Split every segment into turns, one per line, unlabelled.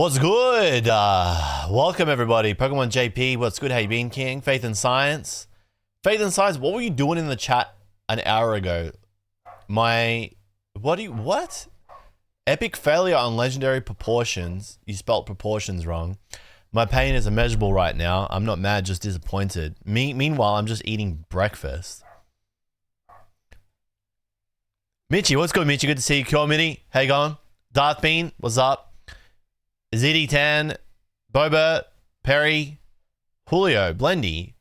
What's good? Welcome everybody. Pokemon JP, what's good? How you been, King? Faith and Science. Faith and Science, what were you doing in the chat an hour ago? What? Epic failure on legendary proportions. You spelt proportions wrong. My pain is immeasurable right now. I'm not mad, just disappointed. Meanwhile, I'm just eating breakfast. Mitchie, what's good, Mitchie? Good to see you. Cure Mini, how you going? Darth Bean, what's up? ZD Tan, Boba, Perry, Julio, Blendy,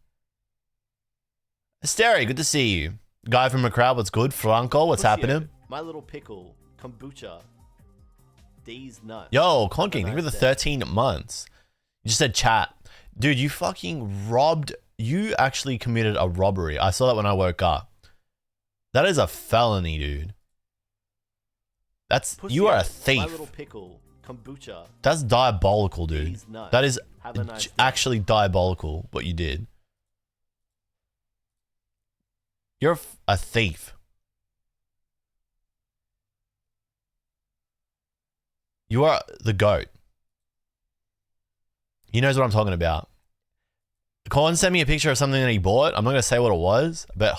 Hysteria, good to see you. Guy from the crowd, what's good? Franco, what's happening?
My little pickle, kombucha, D's nuts.
Yo, Conking, thank you for the 13 months. You just said chat. Dude, you fucking robbed. You actually committed a robbery. I saw that when I woke up. That is a felony, dude. You are a thief.
My little pickle, kombucha.
That's diabolical, dude. That is actually diabolical what you did. You're a thief. You are the GOAT. He knows what I'm talking about. Colin sent me a picture of something that he bought. I'm not going to say what it was, but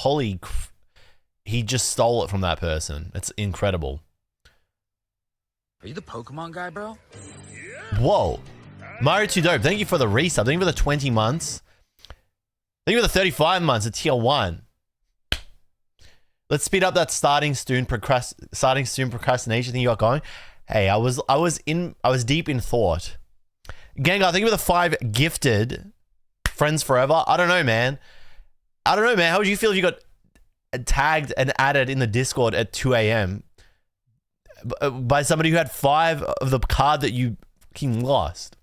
he just stole it from that person. It's incredible.
Are you the Pokemon guy, bro?
Whoa. Mario 2 Dope, thank you for the resub. Thank you for the 20 months. Thank you for the 35 months at tier 1. Let's speed up that starting soon procrastination thing you got going. Hey, I was deep in thought. Gengar, thank you for the 5 gifted. Friends forever. I don't know, man. How would you feel if you got tagged and added in the Discord at 2 a.m. by somebody who had 5 of the card that you fucking lost?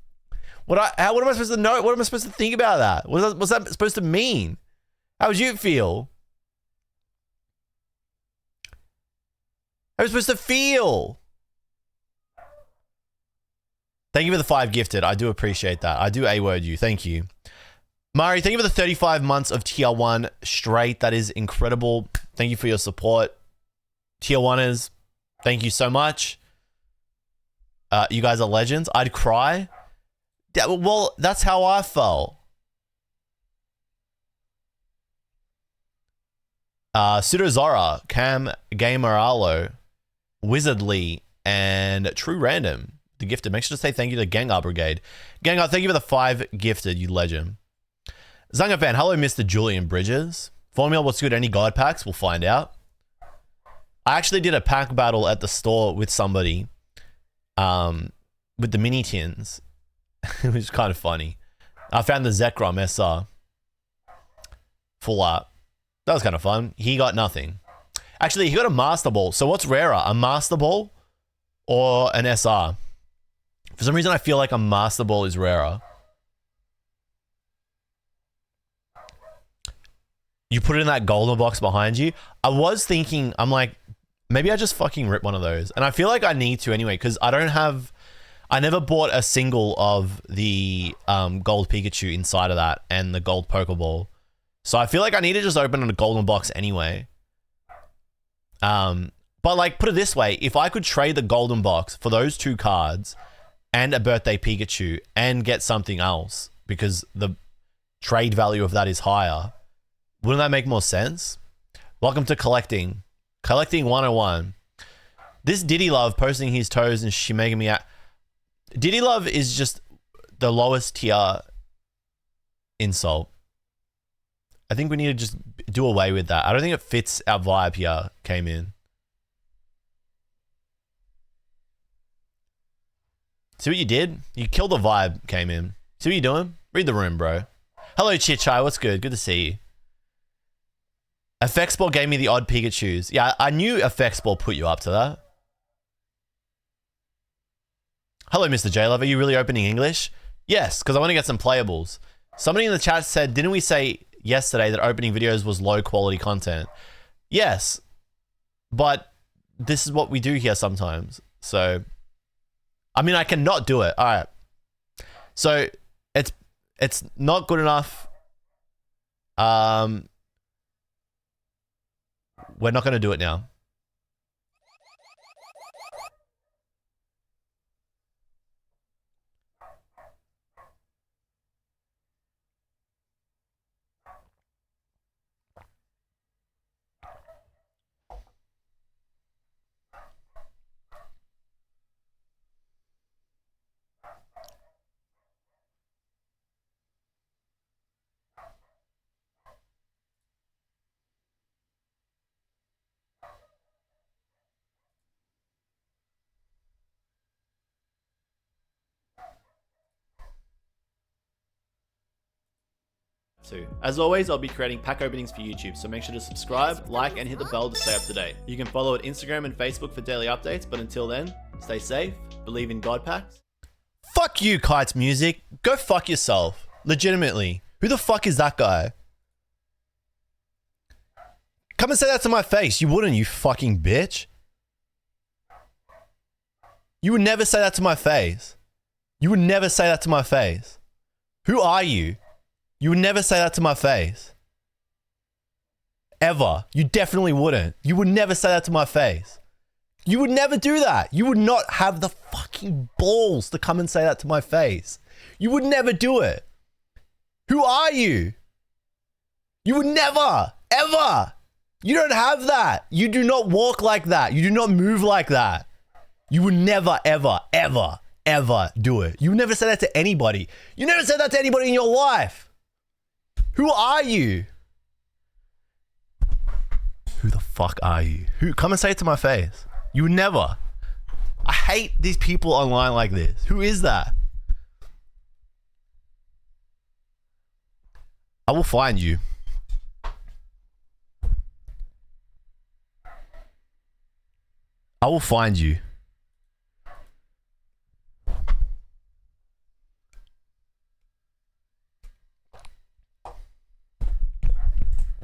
What am I supposed to know? What am I supposed to think about that? What's that supposed to mean? How would you feel? How are you supposed to feel? Thank you for the 5 gifted. I do appreciate that. I do A-word you. Thank you. Mari, thank you for the 35 months of tier 1 straight. That is incredible. Thank you for your support. Tier 1ers, thank you so much. You guys are legends. I'd cry. Well, that's how I felt. Pseudozora, Cam Gameralo, Wizardly, and True Random, the gifted. Make sure to say thank you to Gengar Brigade. Gengar, thank you for the 5 gifted, you legend. Zanga fan, hello, Mr. Julian Bridges. Formula, what's good? Any God packs? We'll find out. I actually did a pack battle at the store with somebody, with the mini tins. It was kind of funny. I found the Zekrom SR. Full art. That was kind of fun. He got nothing. Actually, he got a Master Ball. So what's rarer, a Master Ball or an SR? For some reason, I feel like a Master Ball is rarer. You put it in that golden box behind you. I was thinking, I'm like, maybe I just fucking rip one of those. And I feel like I need to anyway, because I never bought a single of the gold Pikachu inside of that and the gold Pokeball. So I feel like I need to just open a golden box anyway. But like, put it this way, if I could trade the golden box for those 2 cards and a birthday Pikachu and get something else, because the trade value of that is higher, wouldn't that make more sense? Welcome to Collecting. Collecting 101. This Diddy Love posting his toes and she making me out. Diddy Love is just the lowest tier insult. I think we need to just do away with that. I don't think it fits our vibe here, came in. See what you did? You killed the vibe, came in. See what you're doing? Read the room, bro. Hello, Chichai. What's good? Good to see you. Effects Ball gave me the odd Pikachus. Yeah, I knew Effects Ball put you up to that. Hello, Mr. jluv. Are you really opening English? Yes, because I want to get some playables. Somebody in the chat said, didn't we say yesterday that opening videos was low quality content? Yes, but this is what we do here sometimes. So, I mean, I cannot do it. All right. So, it's not good enough. We're not going to do it now.
too. As always, I'll be creating pack openings for YouTube, so make sure to subscribe, like, and hit the bell to stay up to date. You can follow at Instagram and Facebook for daily updates, but until then, stay safe, believe in God packs.
Fuck you, Kites Music. Go fuck yourself. Legitimately. Who the fuck is that guy? Come and say that to my face. You wouldn't, you fucking bitch. You would never say that to my face. You would never say that to my face. Who are you? You would never say that to my face. Ever. You definitely wouldn't. You would never say that to my face. You would never do that. You would not have the fucking balls to come and say that to my face. You would never do it. Who are you? You would never, ever. You don't have that. You do not walk like that. You do not move like that. You would never, ever, ever, ever do it. You would never say that to anybody. You never said that to anybody in your life. Who are you? Who the fuck are you? Who? Come and say it to my face. You would never. I hate these people online like this. Who is that? I will find you. I will find you.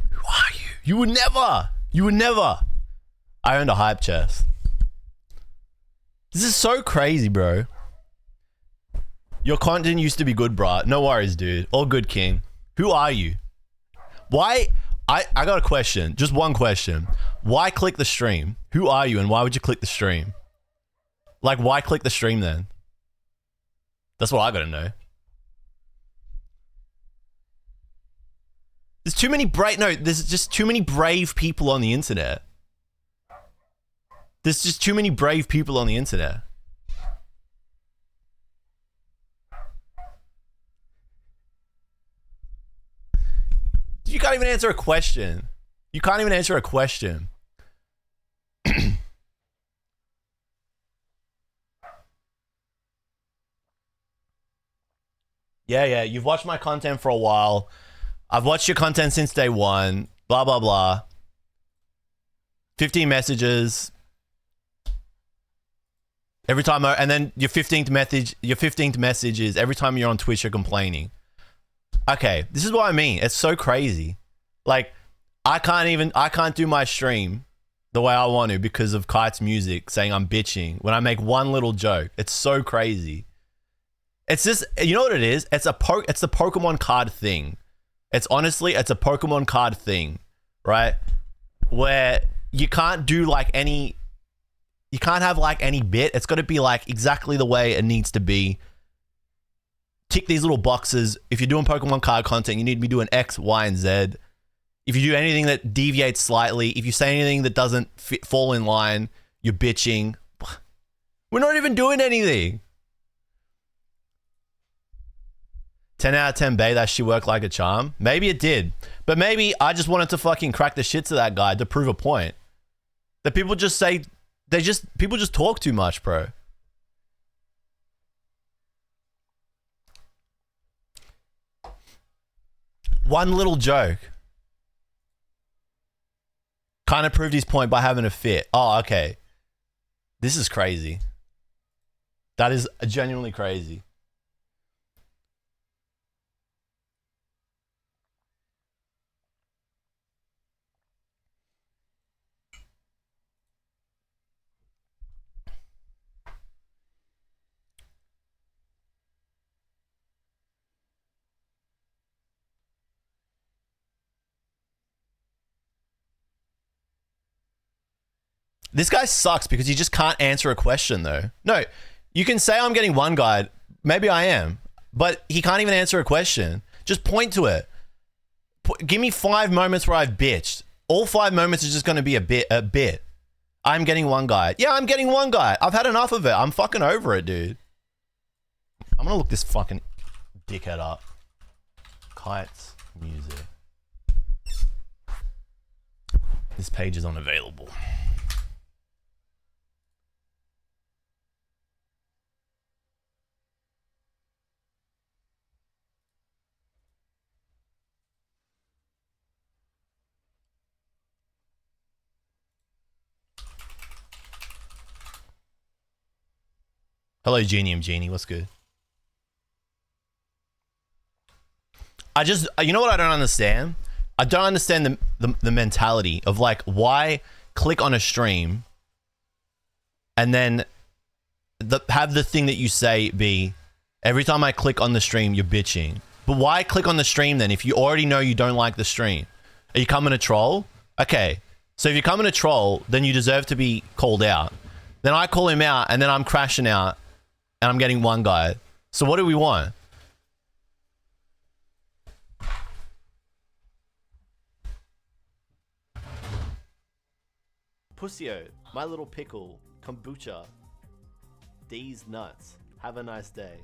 Who are you? You would never. You would never. I owned a hype chest. This is so crazy, bro. Your content used to be good, bruh. No worries, dude. All good, king. Who are you? Why? I got a question. Just one question. Why click the stream? Who are you and why would you click the stream? Like, why click the stream then? That's what I gotta know. There's too many there's just too many brave people on the internet. There's just too many brave people on the internet. You can't even answer a question. You can't even answer a question. Yeah, you've watched my content for a while. I've watched your content since day one. Blah, blah, blah. 15 messages. Every time and then your 15th message is every time you're on Twitch, you're complaining. Okay, this is what I mean. It's so crazy. Like, I can't do my stream the way I want to because of Kite's music saying I'm bitching when I make one little joke. It's so crazy. It's just, you know what it is? It's the Pokemon card thing. It's honestly, it's a Pokemon card thing, right? Where you can't do like any, you can't have like any bit. It's got to be like exactly the way it needs to be. Tick these little boxes. If you're doing Pokemon card content, you need to be doing X, Y, and Z. If you do anything that deviates slightly, if you say anything that doesn't fall in line, you're bitching. We're not even doing anything. 10 out of 10 Bay, that shit worked like a charm. Maybe it did. But maybe I just wanted to fucking crack the shits of that guy to prove a point. That people just say, people just talk too much, bro. One little joke kind of proved his point by having a fit. Oh, okay. This is crazy. That is genuinely crazy. This guy sucks because he just can't answer a question though. No, you can say I'm getting one guide. Maybe I am. But he can't even answer a question. Just point to it. Give me 5 moments where I've bitched. All 5 moments is just going to be a bit. I'm getting one guide. Yeah, I'm getting one guide. I've had enough of it. I'm fucking over it, dude. I'm going to look this fucking dickhead up. Kites music. This page is unavailable. Hello, Genium Genie. What's good? I just, you know what I don't understand? I don't understand the mentality of like, why click on a stream and then have the thing that you say be, every time I click on the stream, you're bitching. But why click on the stream then if you already know you don't like the stream? Are you coming to troll? Okay. So if you're coming to troll, then you deserve to be called out. Then I call him out and then I'm crashing out and I'm getting one guy. So what do we want?
Pussio, My Little Pickle, Kombucha, D's Nuts. Have a nice day.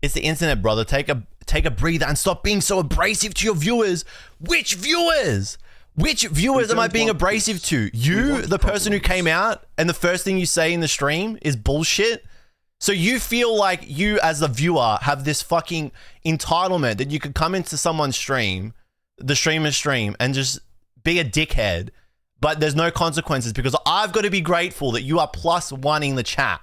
It's the internet, brother. Take a breather and stop being so abrasive to your viewers. Which viewers? Which viewers am I being abrasive to? You, the person who came out, and the first thing you say in the stream is bullshit? So you feel like you, as a viewer, have this fucking entitlement that you could come into someone's stream, the streamer's stream, and just be a dickhead, but there's no consequences because I've got to be grateful that you are +1ing the chat,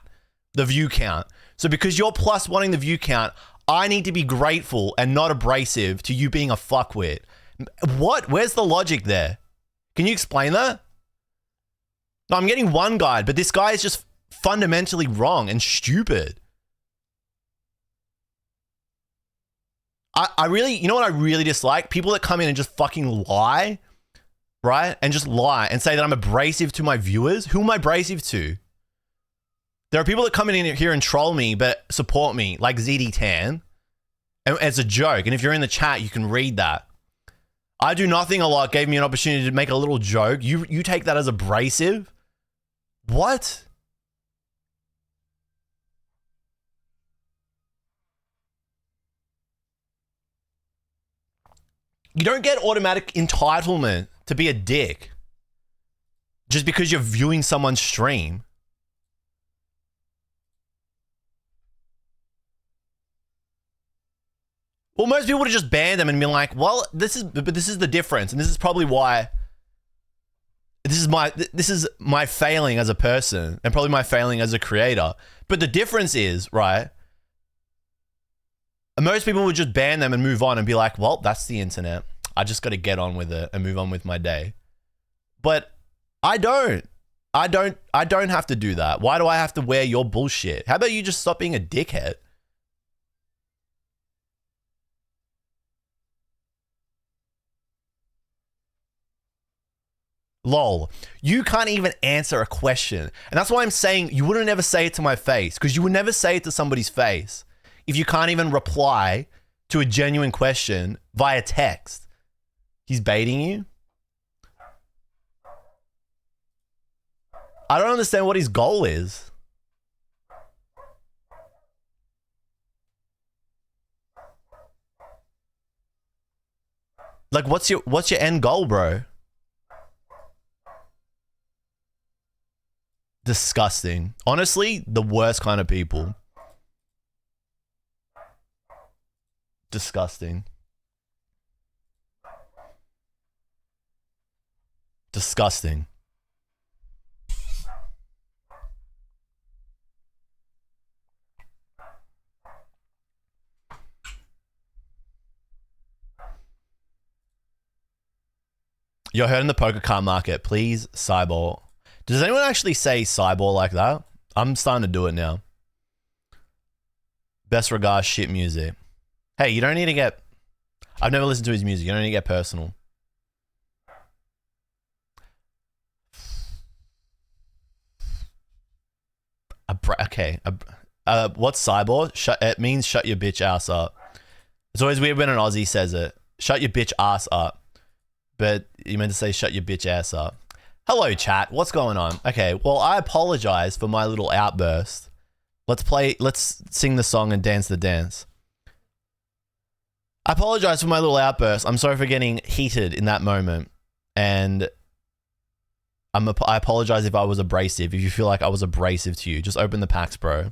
the view count. So because you're +1ing the view count, I need to be grateful and not abrasive to you being a fuckwit. What? Where's the logic there? Can you explain that? No, I'm getting one guide, but this guy is just fundamentally wrong and stupid. I really, you know what I really dislike? People that come in and just fucking lie, right? And just lie and say that I'm abrasive to my viewers. Who am I abrasive to? There are people that come in here and troll me, but support me, like ZD Tan. And it's a joke. And if you're in the chat, you can read that. I do nothing a lot gave me an opportunity to make a little joke. You take that as abrasive? What? You don't get automatic entitlement to be a dick just because you're viewing someone's stream. Well, most people would have just banned them and been like, well, this is the difference. And this is probably why this is my failing as a person and probably my failing as a creator. But the difference is, right? Most people would just ban them and move on and be like, well, that's the internet. I just got to get on with it and move on with my day. But I don't have to do that. Why do I have to wear your bullshit? How about you just stop being a dickhead? Lol, you can't even answer a question. And that's why I'm saying you wouldn't ever say it to my face, because you would never say it to somebody's face if you can't even reply to a genuine question via text. He's baiting you? I don't understand what his goal is. Like, what's your end goal, bro? Disgusting. Honestly, the worst kind of people. Disgusting. Disgusting. You're hurting the poker card market. Please, Cyball. Does anyone actually say Cyball like that? I'm starting to do it now. Best regards, shit music. Hey, you don't need to get... I've never listened to his music. You don't need to get personal. Okay. What's Cyball? It means shut your bitch ass up. It's always weird when an Aussie says it. Shut your bitch ass up. But you meant to say shut your bitch ass up. Hello, chat. What's going on? Okay, well, I apologize for my little outburst. Let's sing the song and dance the dance. I apologize for my little outburst. I'm sorry for getting heated in that moment. And I apologize if I was abrasive. If you feel like I was abrasive to you, just open the packs, bro.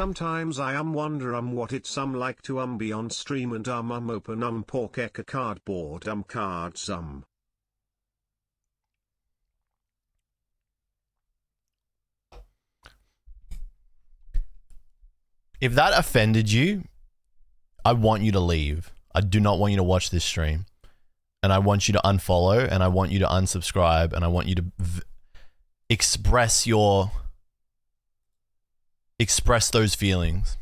Sometimes I wonder what it's like to be on stream and open pork eka cardboard cards
If that offended you, I want you to leave. I do not want you to watch this stream. And I want you to unfollow, and I want you to unsubscribe, and I want you to express those feelings.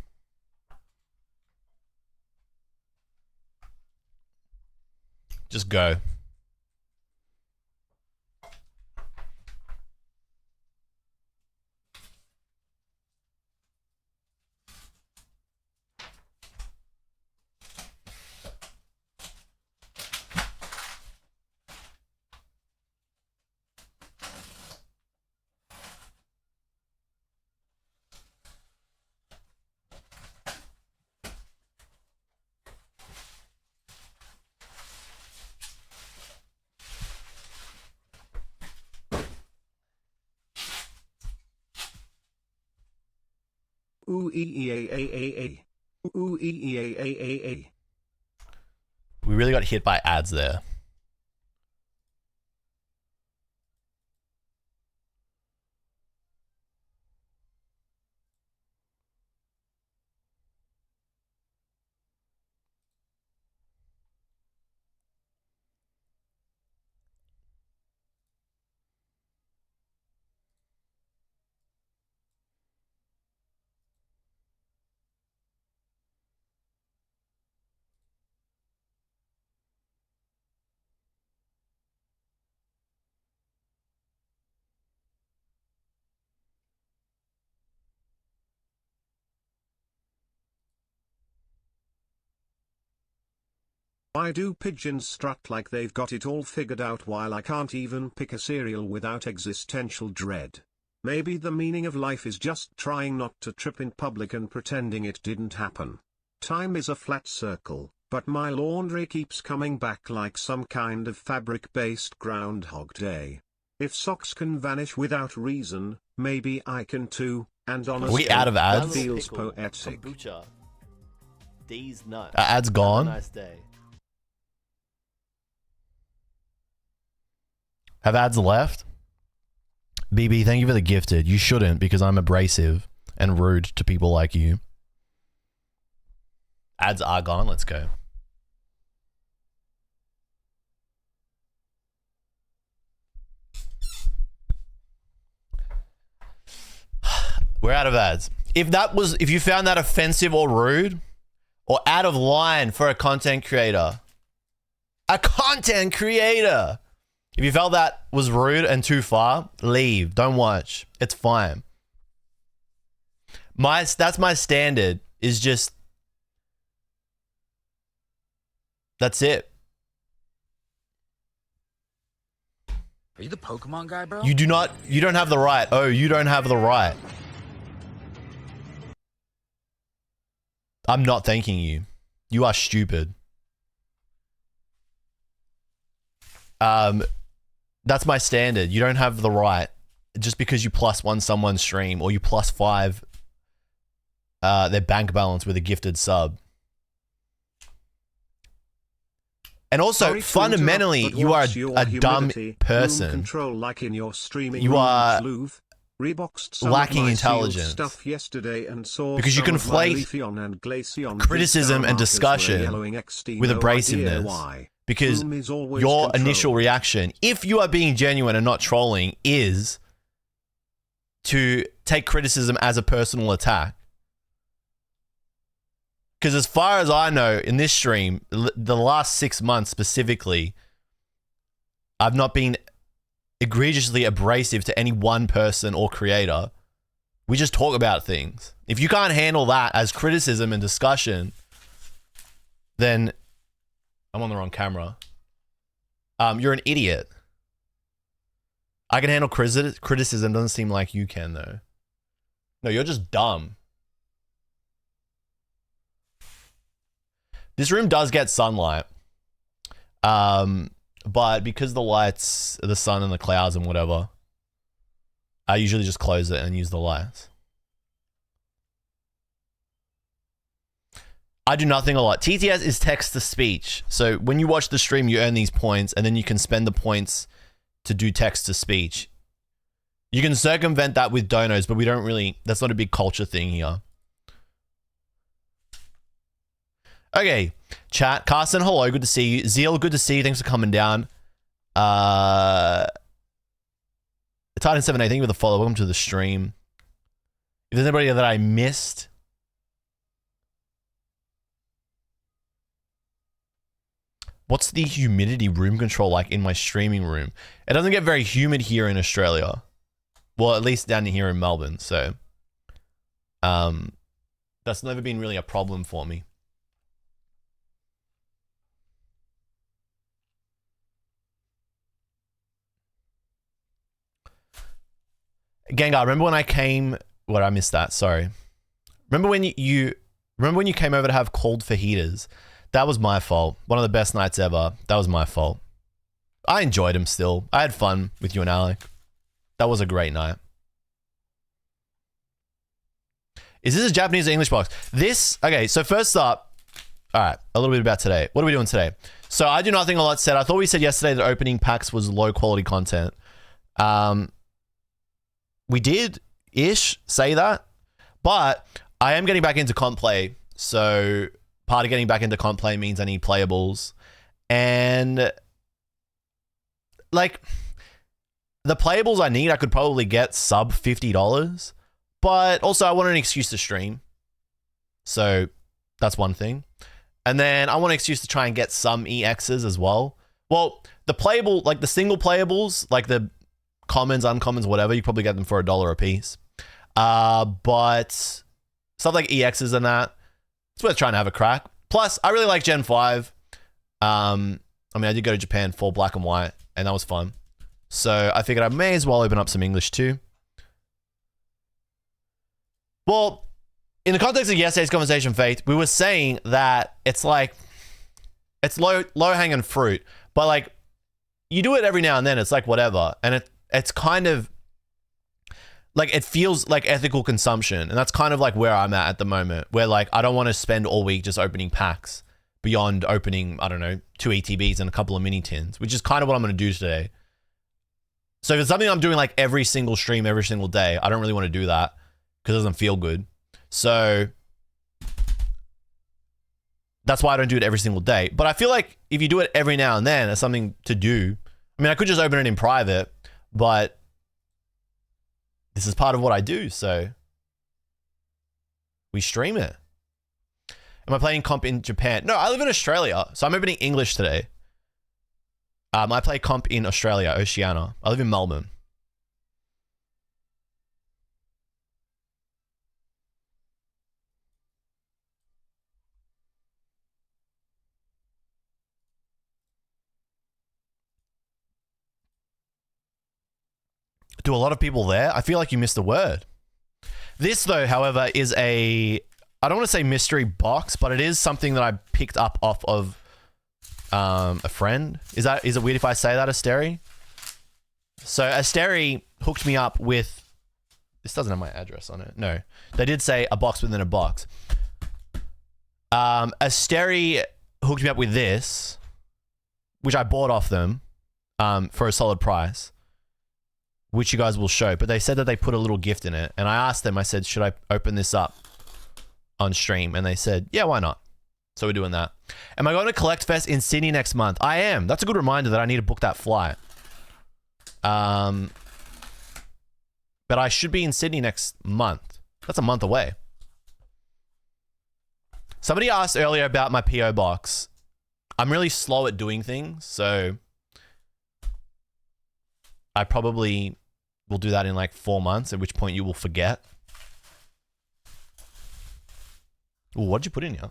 Just go.
Ooh ee a a a a. Ooh ee a a a a.
We really got hit by ads there.
Why do pigeons strut like they've got it all figured out while I can't even pick a cereal without existential dread? Maybe the meaning of life is just trying not to trip in public and pretending it didn't happen. Time is a flat circle, but my laundry keeps coming back like some kind of fabric-based Groundhog Day. If socks can vanish without reason, maybe I can too, and honestly,
we out of ads?
that feels poetic.
Kombucha. D's nuts.
Ads
Have
gone?
a nice day.
Have ads left? BB, thank you for the gifted. You shouldn't, because I'm abrasive and rude to people like you. Ads are gone. Let's go. We're out of ads. If you found that offensive or rude or out of line for a content creator, if you felt that was rude and too far, leave. Don't watch. It's fine. That's my standard. Is just that's it.
Are you the Pokemon guy, bro?
You don't have the right. Oh, you don't have the right. I'm not thanking you. You are stupid. That's my standard. You don't have the right just because you +1 someone's stream or you +5 their bank balance with a gifted sub. And also, fundamentally, you are a dumb person.
Control like in your streaming
You are
jluv. Reboxed some
lacking
of my
intelligence.
stuff yesterday and saw
Because you
some of my
conflate
Leafeon and Glaceon
criticism and
markers were
discussion
yellowing XD,
with
no idea
abrasiveness.
why.
Because
Boom is always
your
control.
initial reaction, if you are being genuine and not trolling, is to take criticism as a personal attack. Because as far as I know, in this stream, the last 6 months specifically, I've not been egregiously abrasive to any one person or creator. We just talk about things. If you can't handle that as criticism and discussion, then I'm on the wrong camera. You're an idiot. I can handle criticism. Doesn't seem like you can, though. No, you're just dumb. This room does get sunlight. But because the lights, the sun and the clouds and whatever, I usually just close it and use the lights. I do nothing a lot. TTS is text to speech. So when you watch the stream, you earn these points, and then you can spend the points to do text to speech. You can circumvent that with donos, but we don't really, that's not a big culture thing here. Okay, chat. Carson, hello, good to see you. Zeal, good to see you. Thanks for coming down. Titan 7, thank you for the follow. Welcome to the stream. If there's anybody that I missed, what's the humidity room control like in my streaming room? It doesn't get very humid here in Australia. Well, at least down here in Melbourne. So, that's never been really a problem for me. Gengar, remember when I came? What, I missed that. Sorry. Remember when you remember when you came over to have cold fajitas? That was my fault. One of the best nights ever. That was my fault. I enjoyed him still. I had fun with you and Alec. That was a great night. Is this a Japanese or English box? This, okay, so first up, all right, a little bit about today. What are we doing today? So I do nothing a lot said. I thought we said yesterday that opening packs was low quality content. We did-ish say that, but I am getting back into comp play. So part of getting back into comp play means I need playables. And like the playables I need, I could probably get sub $50, but also I want an excuse to stream. So that's one thing. And then I want an excuse to try and get some EXs as well. Well, the playable, like the single playables, like the commons, uncommons, whatever, you probably get them for $1 a piece. But stuff like EXs and that, it's worth trying to have a crack. Plus, I really like Gen 5. I mean, I did go to Japan for black and white, and that was fun. So I figured I may as well open up some English too. Well, in the context of yesterday's conversation, Faith, we were saying that it's like, it's low-hanging fruit, but like, you do it every now and then, it's like whatever. And it's kind of, like, it feels like ethical consumption. And that's kind of like where I'm at the moment, where like, I don't want to spend all week just opening packs beyond opening, I don't know, 2 ETBs and a couple of mini tins, which is kind of what I'm going to do today. So if it's something I'm doing like every single stream, every single day, I don't really want to do that because it doesn't feel good. So that's why I don't do it every single day. But I feel like if you do it every now and then, it's something to do. I mean, I could just open it in private, but this is part of what I do, so we stream it. Am I playing comp in Japan? No, I live in Australia, so I'm opening English today. I play comp in Australia, Oceania. I live in Melbourne. Do a lot of people there? I feel like you missed a word. This, though, however, is a, I don't want to say mystery box, but it is something that I picked up off of a friend. Is it weird if I say that, Asteri? So Asteri hooked me up with, this doesn't have my address on it. No, they did say a box within a box. Asteri hooked me up with this, which I bought off them for a solid price, which you guys will show. But they said that they put a little gift in it. And I asked them, I said, should I open this up on stream? And they said, yeah, why not? So we're doing that. Am I going to Collect Fest in Sydney next month? I am. That's a good reminder that I need to book that flight. But I should be in Sydney next month. That's a month away. Somebody asked earlier about my PO box. I'm really slow at doing things, so I probably will do that in like 4 months, at which point you will forget. Ooh, what'd you put in here?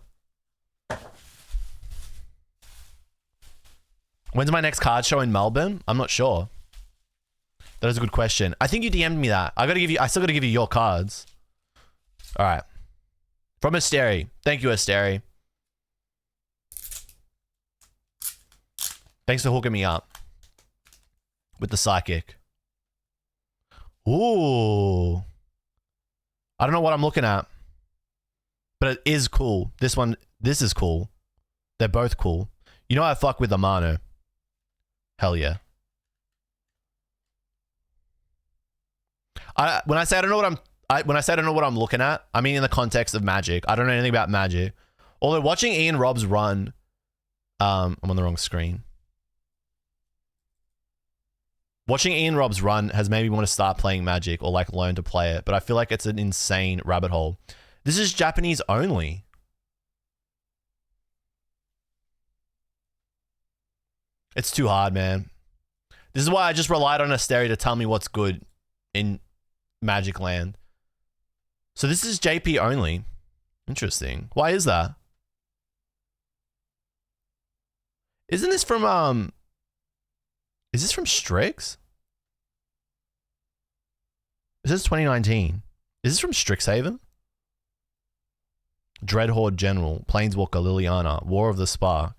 When's my next card show in Melbourne? I'm not sure. That is a good question. I think you DM'd me that. I still gotta give you your cards. All right. From Asteri. Thank you, Asteri. Thanks for hooking me up with the psychic. Ooh. I don't know what I'm looking at, but it is cool. This one This is cool. They're both cool. You know I fuck with Amano. Hell yeah. When I say I don't know what I'm looking at, I mean in the context of Magic. I don't know anything about Magic. Although watching Ian Robb's run, I'm on the wrong screen. Watching Ian Robb's run has made me want to start playing Magic or like learn to play it, but I feel like it's an insane rabbit hole. This is Japanese only. It's too hard, man. This is why I just relied on Asteri to tell me what's good in Magic Land. So this is JP only. Interesting. Why is that? Isn't this from is this from Strix? This is 2019. Is this from Strixhaven? Dreadhorde General, Planeswalker Liliana, War of the Spark.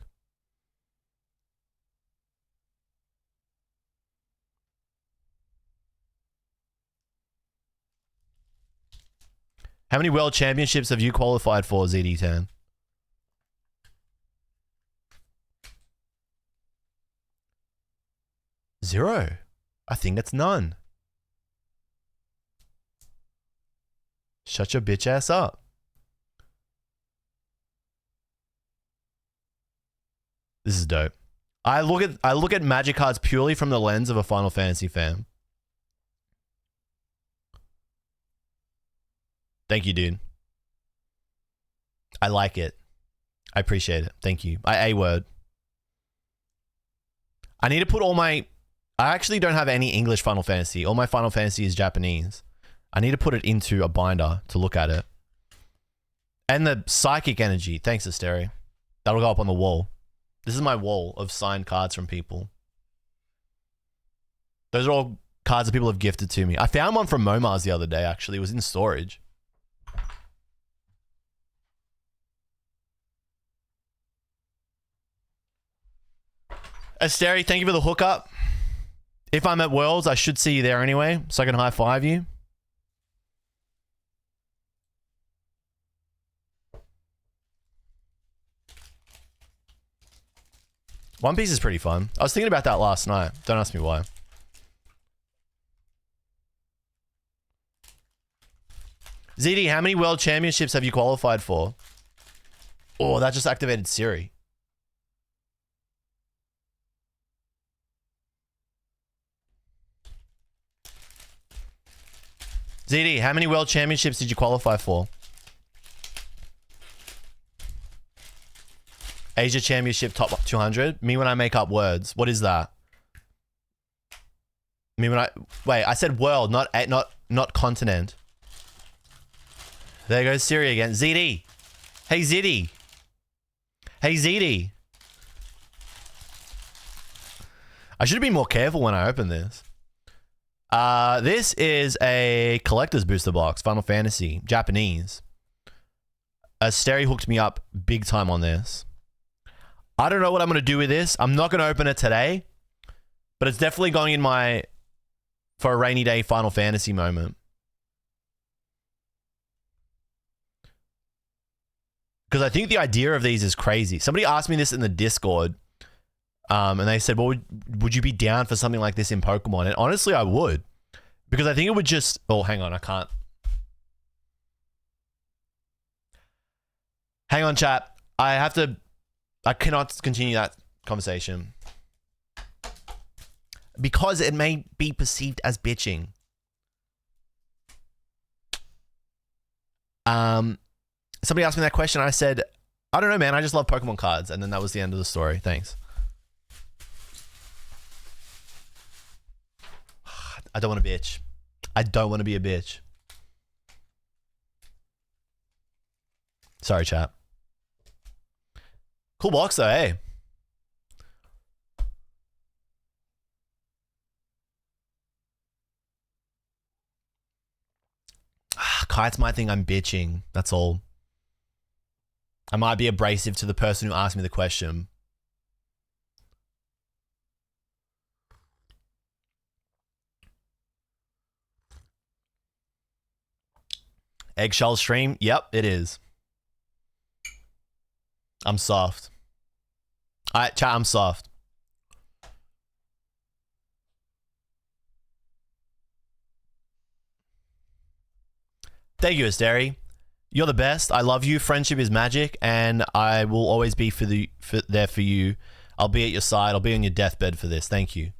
How many world championships have you qualified for, ZD10? Zero. I think that's none. Shut your bitch ass up. This is dope. I look at Magic cards purely from the lens of a Final Fantasy fan. Thank you, dude. I like it. I appreciate it. Thank you. I A-word. I need to put all my... I actually don't have any English Final Fantasy. All my Final Fantasy is Japanese. I need to put it into a binder to look at it. And the Psychic Energy. Thanks, Asteri. That'll go up on the wall. This is my wall of signed cards from people. Those are all cards that people have gifted to me. I found one from Momars the other day, actually. It was in storage. Asteri, thank you for the hookup. If I'm at Worlds, I should see you there anyway, so I can high five you. One Piece is pretty fun. I was thinking about that last night. Don't ask me why. ZD, how many world championships have you qualified for? Oh, that just activated Siri. ZD, how many world championships did you qualify for? Asia Championship top 200? Me when I make up words. What is that? Me when I... Wait, I said world, not continent. There goes Siri again. ZD. Hey, ZD. Hey, ZD. I should have been more careful when I opened this. This is a collector's booster box, Final Fantasy, Japanese. Asteri hooked me up big time on this. I don't know what I'm going to do with this. I'm not going to open it today, but it's definitely going in my, for a rainy day Final Fantasy moment. Because I think the idea of these is crazy. Somebody asked me this in the Discord, and they said, well, would you be down for something like this in Pokemon? And honestly, I would. Because I think it would just... Oh, hang on, I can't. Hang on, chat. I cannot continue that conversation. Because it may be perceived as bitching. Somebody asked me that question. I said, I don't know, man. I just love Pokemon cards. And then that was the end of the story. Thanks. I don't want to bitch. I don't want to be a bitch. Sorry, chat. Cool box though, hey. Kite's might think I'm bitching. That's all. I might be abrasive to the person who asked me the question. Eggshell stream? Yep, it is. I'm soft. Alright, chat, I'm soft. Thank you, Asteri. You're the best. I love you. Friendship is magic, and I will always be there for you. I'll be at your side. I'll be on your deathbed for this. Thank you.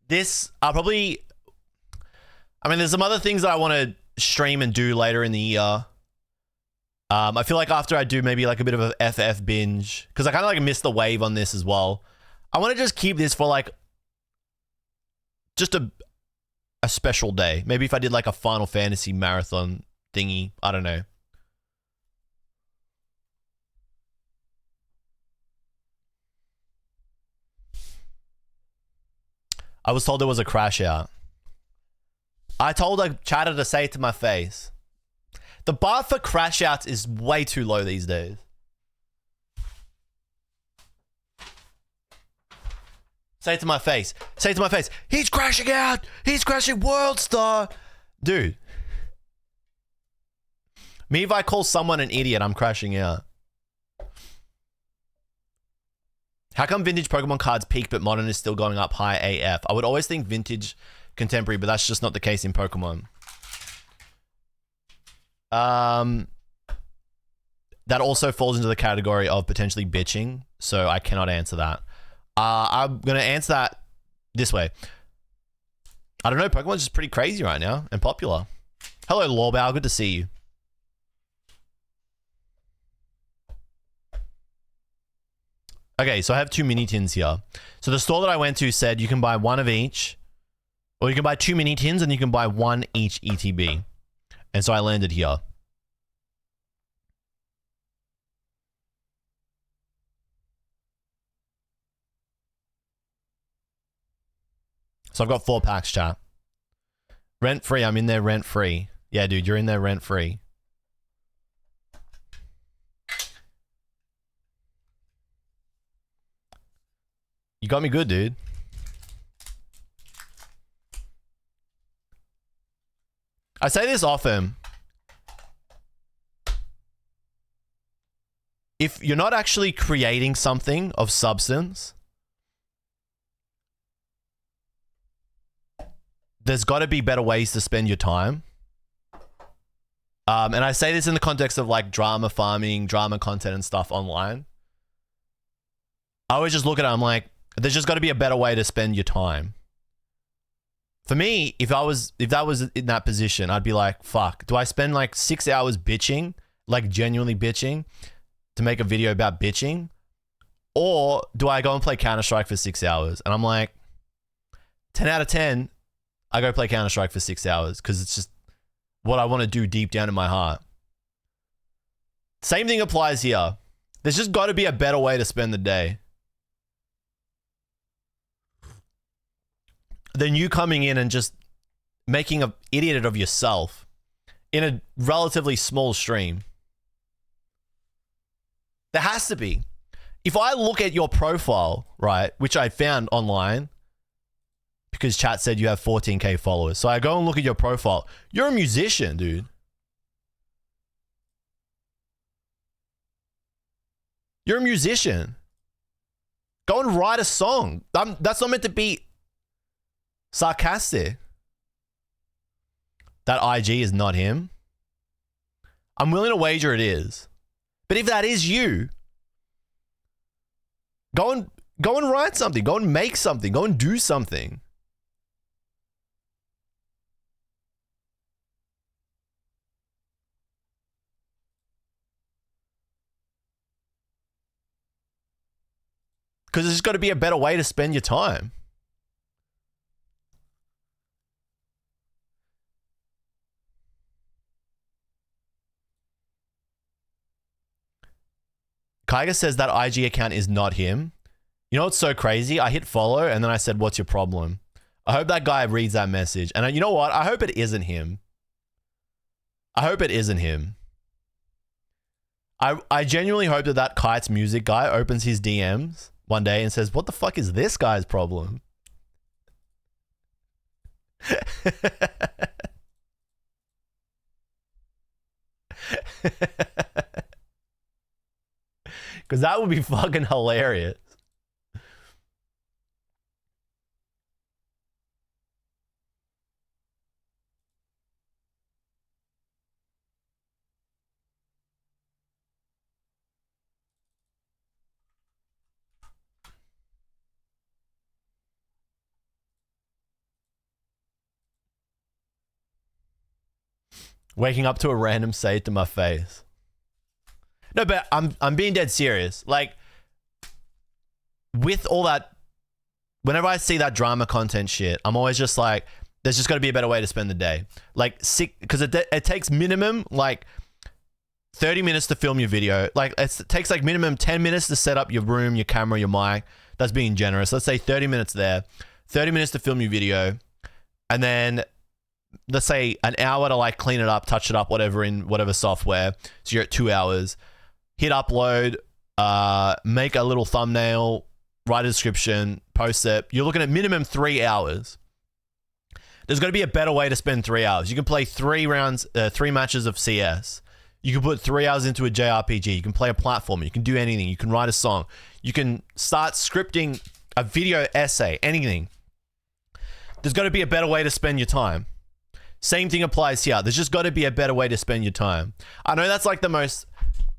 This, I'll probably... I mean, there's some other things that I want to stream and do later in the year. I feel like after I do maybe like a bit of a FF binge, because I kind of like missed the wave on this as well. I want to just keep this for like just a special day. Maybe if I did like a Final Fantasy marathon thingy. I don't know. I was told there was a crash out. I told a chatter to say it to my face. The bar for crash outs is way too low these days. Say it to my face. Say it to my face. He's crashing out. He's crashing World Star. Dude. Me, if I call someone an idiot, I'm crashing out. How come vintage Pokemon cards peak but modern is still going up high AF? I would always think vintage contemporary, but that's just not the case in Pokemon. That also falls into the category of potentially bitching, so I cannot answer that. I'm going to answer that this way. I don't know, Pokemon's just pretty crazy right now and popular. Hello, Lawbow, good to see you. Okay, so I have 2 mini tins here. So the store that I went to said you can buy 1 of each, or you can buy 2 mini tins and you can buy 1 each ETB. And so I landed here. So I've got 4 packs, chat. Rent-free, I'm in there rent-free. Yeah, dude, you're in there rent-free. You got me good, dude. I say this often. If you're not actually creating something of substance, there's got to be better ways to spend your time. And I say this in the context of like drama farming, drama content and stuff online. I always just look at it, I'm like, there's just got to be a better way to spend your time. For me, if that was in that position, I'd be like, fuck, do I spend like 6 hours bitching, like genuinely bitching to make a video about bitching? Or do I go and play Counter-Strike for 6 hours? And I'm like, 10 out of 10, I go play Counter-Strike for 6 hours because it's just what I want to do deep down in my heart. Same thing applies here. There's just got to be a better way to spend the day than you coming in and just making an idiot of yourself in a relatively small stream. There has to be. If I look at your profile, right, which I found online, because chat said you have 14K followers. So I go and look at your profile. You're a musician, dude. You're a musician. Go and write a song. That's not meant to be sarcastic. That IG is not him. I'm willing to wager it is. But if that is you, go and write something. Go and make something. Go and do something. Because there's got to be a better way to spend your time. Kaiga says that IG account is not him. You know what's so crazy? I hit follow and then I said, what's your problem? I hope that guy reads that message. And you know what? I hope it isn't him. I hope it isn't him. I genuinely hope that Kite's music guy opens his DMs one day and says, what the fuck is this guy's problem? Because that would be fucking hilarious. Waking up to a random say it to my face. No, but I'm being dead serious. Like, with all that, whenever I see that drama content shit, I'm always just like, there's just got to be a better way to spend the day. Like, because it takes minimum like 30 minutes to film your video. Like, it takes like minimum 10 minutes to set up your room, your camera, your mic. That's being generous. Let's say 30 minutes there, 30 minutes to film your video, and then let's say an hour to like clean it up, touch it up, whatever in whatever software. So you're at 2 hours. Hit upload, make a little thumbnail, write a description, post it. You're looking at minimum 3 hours. There's got to be a better way to spend 3 hours. You can play 3 matches of CS. You can put 3 hours into a JRPG. You can play a platform. You can do anything. You can write a song. You can start scripting a video essay, anything. There's got to be a better way to spend your time. Same thing applies here. There's just got to be a better way to spend your time. I know that's like the most,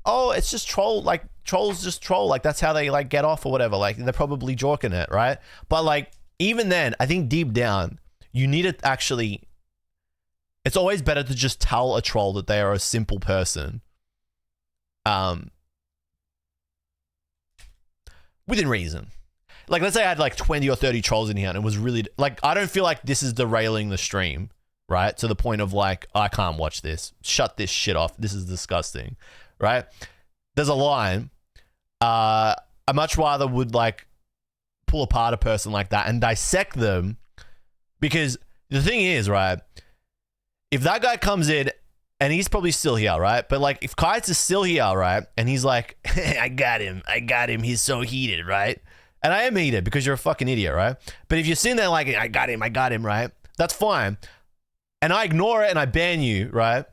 oh, it's just troll, like trolls just troll. Like that's how they like get off or whatever. Like they're probably joking it, right? But like even then, I think deep down, you need to actually, it's always better to just tell a troll that they are a simple person. Within reason. Like let's say I had like 20 or 30 trolls in here and it was really, like I don't feel like this is derailing the stream. Right? To the point of like, I can't watch this. Shut this shit off. This is disgusting. Right? There's a line. I much rather would like pull apart a person like that and dissect them, because the thing is, right? If that guy comes in and he's probably still here, right? But like if Kites is still here, right? And he's like, I got him. He's so heated, right? And I am heated because you're a fucking idiot, right? But if you're sitting there like, I got him, right? That's fine. And I ignore it and I ban you, right?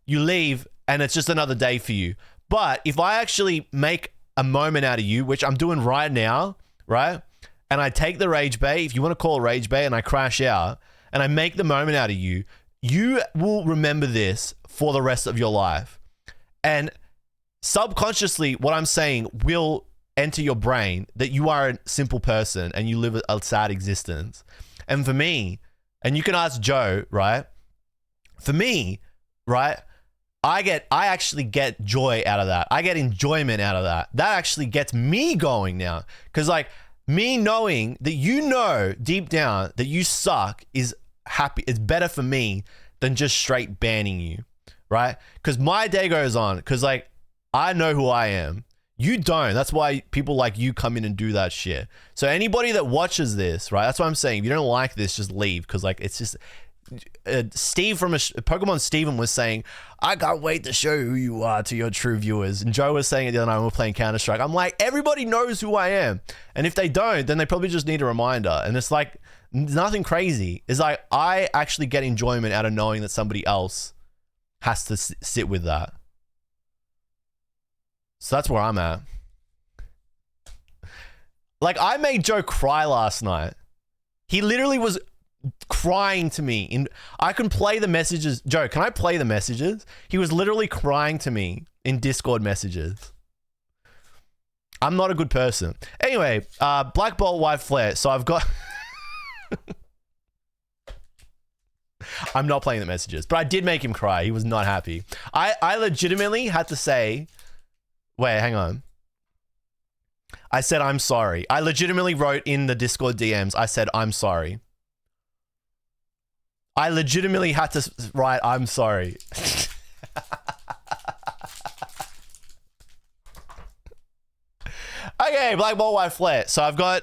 You leave and it's just another day for you. But if I actually make a moment out of you, which I'm doing right now, right? And I take the rage bait, if you want to call it rage bait, and I crash out and I make the moment out of you, you will remember this for the rest of your life. And subconsciously, what I'm saying will enter your brain that you are a simple person and you live a sad existence. And for me, and you can ask Joe, right? For me, right? I actually get joy out of that. I get enjoyment out of that. That actually gets me going now. Because like me knowing that you know deep down that you suck is happy. It's better for me than just straight banning you, right? Because my day goes on. Because like I know who I am. You don't. That's why people like you come in and do that shit. So anybody that watches this, right? That's what I'm saying. If you don't like this, just leave. Because like it's just Steve from Pokemon Steven was saying, I can't wait to show who you are to your true viewers. And Joe was saying it the other night when we were playing Counter-Strike. I'm like, everybody knows who I am. And if they don't, then they probably just need a reminder. And it's like nothing crazy. It's like I actually get enjoyment out of knowing that somebody else has to sit with that. So that's where I'm at. Like, I made Joe cry last night. He literally was crying to me. I can play the messages. Joe, can I play the messages? He was literally crying to me in Discord messages. I'm not a good person. Anyway, Black Bolt, White Flare. So I've got... I'm not playing the messages, but I did make him cry. He was not happy. I legitimately had to say... Wait, hang on. I said, I'm sorry. I legitimately wrote in the Discord DMs, I said, I'm sorry. I legitimately had to write, I'm sorry. Okay, Black Bolt, White Flare. So I've got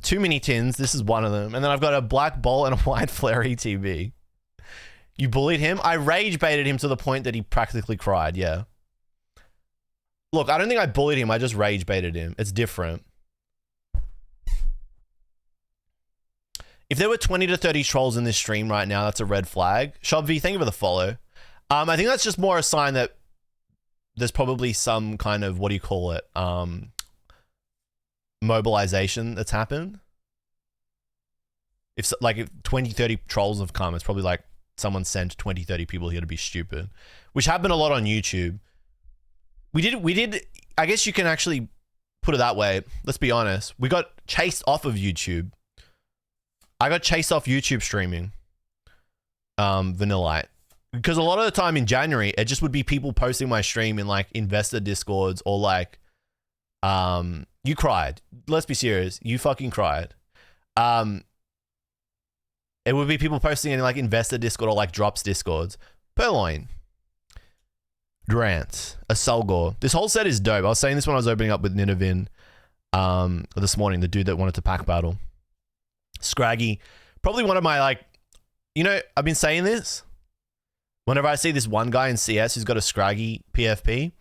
2 mini tins. This is one of them. And then I've got a Black Bolt and a White Flare ETB. You bullied him? I rage baited him to the point that he practically cried, yeah. Look, I don't think I bullied him. I just rage baited him. It's different. If there were 20 to 30 trolls in this stream right now, that's a red flag. jluv, thank you for the follow. I think that's just more a sign that there's probably some kind of, what do you call it? Mobilization that's happened. If 20, 30 trolls have come, it's probably like someone sent 20, 30 people here to be stupid, which happened a lot on YouTube. We did, I guess you can actually put it that way. Let's be honest. We got chased off of YouTube. I got chased off YouTube streaming. Vanillite. Because a lot of the time in January, it just would be people posting my stream in like investor discords or like, you cried. Let's be serious. You fucking cried. It would be people posting in like investor discord or like drops discords. Purloin. Durant. A Solgor. This whole set is dope. I was saying this when I was opening up with Ninevin this morning, the dude that wanted to pack battle. Scraggy. Probably one of my like, you know, I've been saying this. Whenever I see this one guy in CS who's got a Scraggy PFP,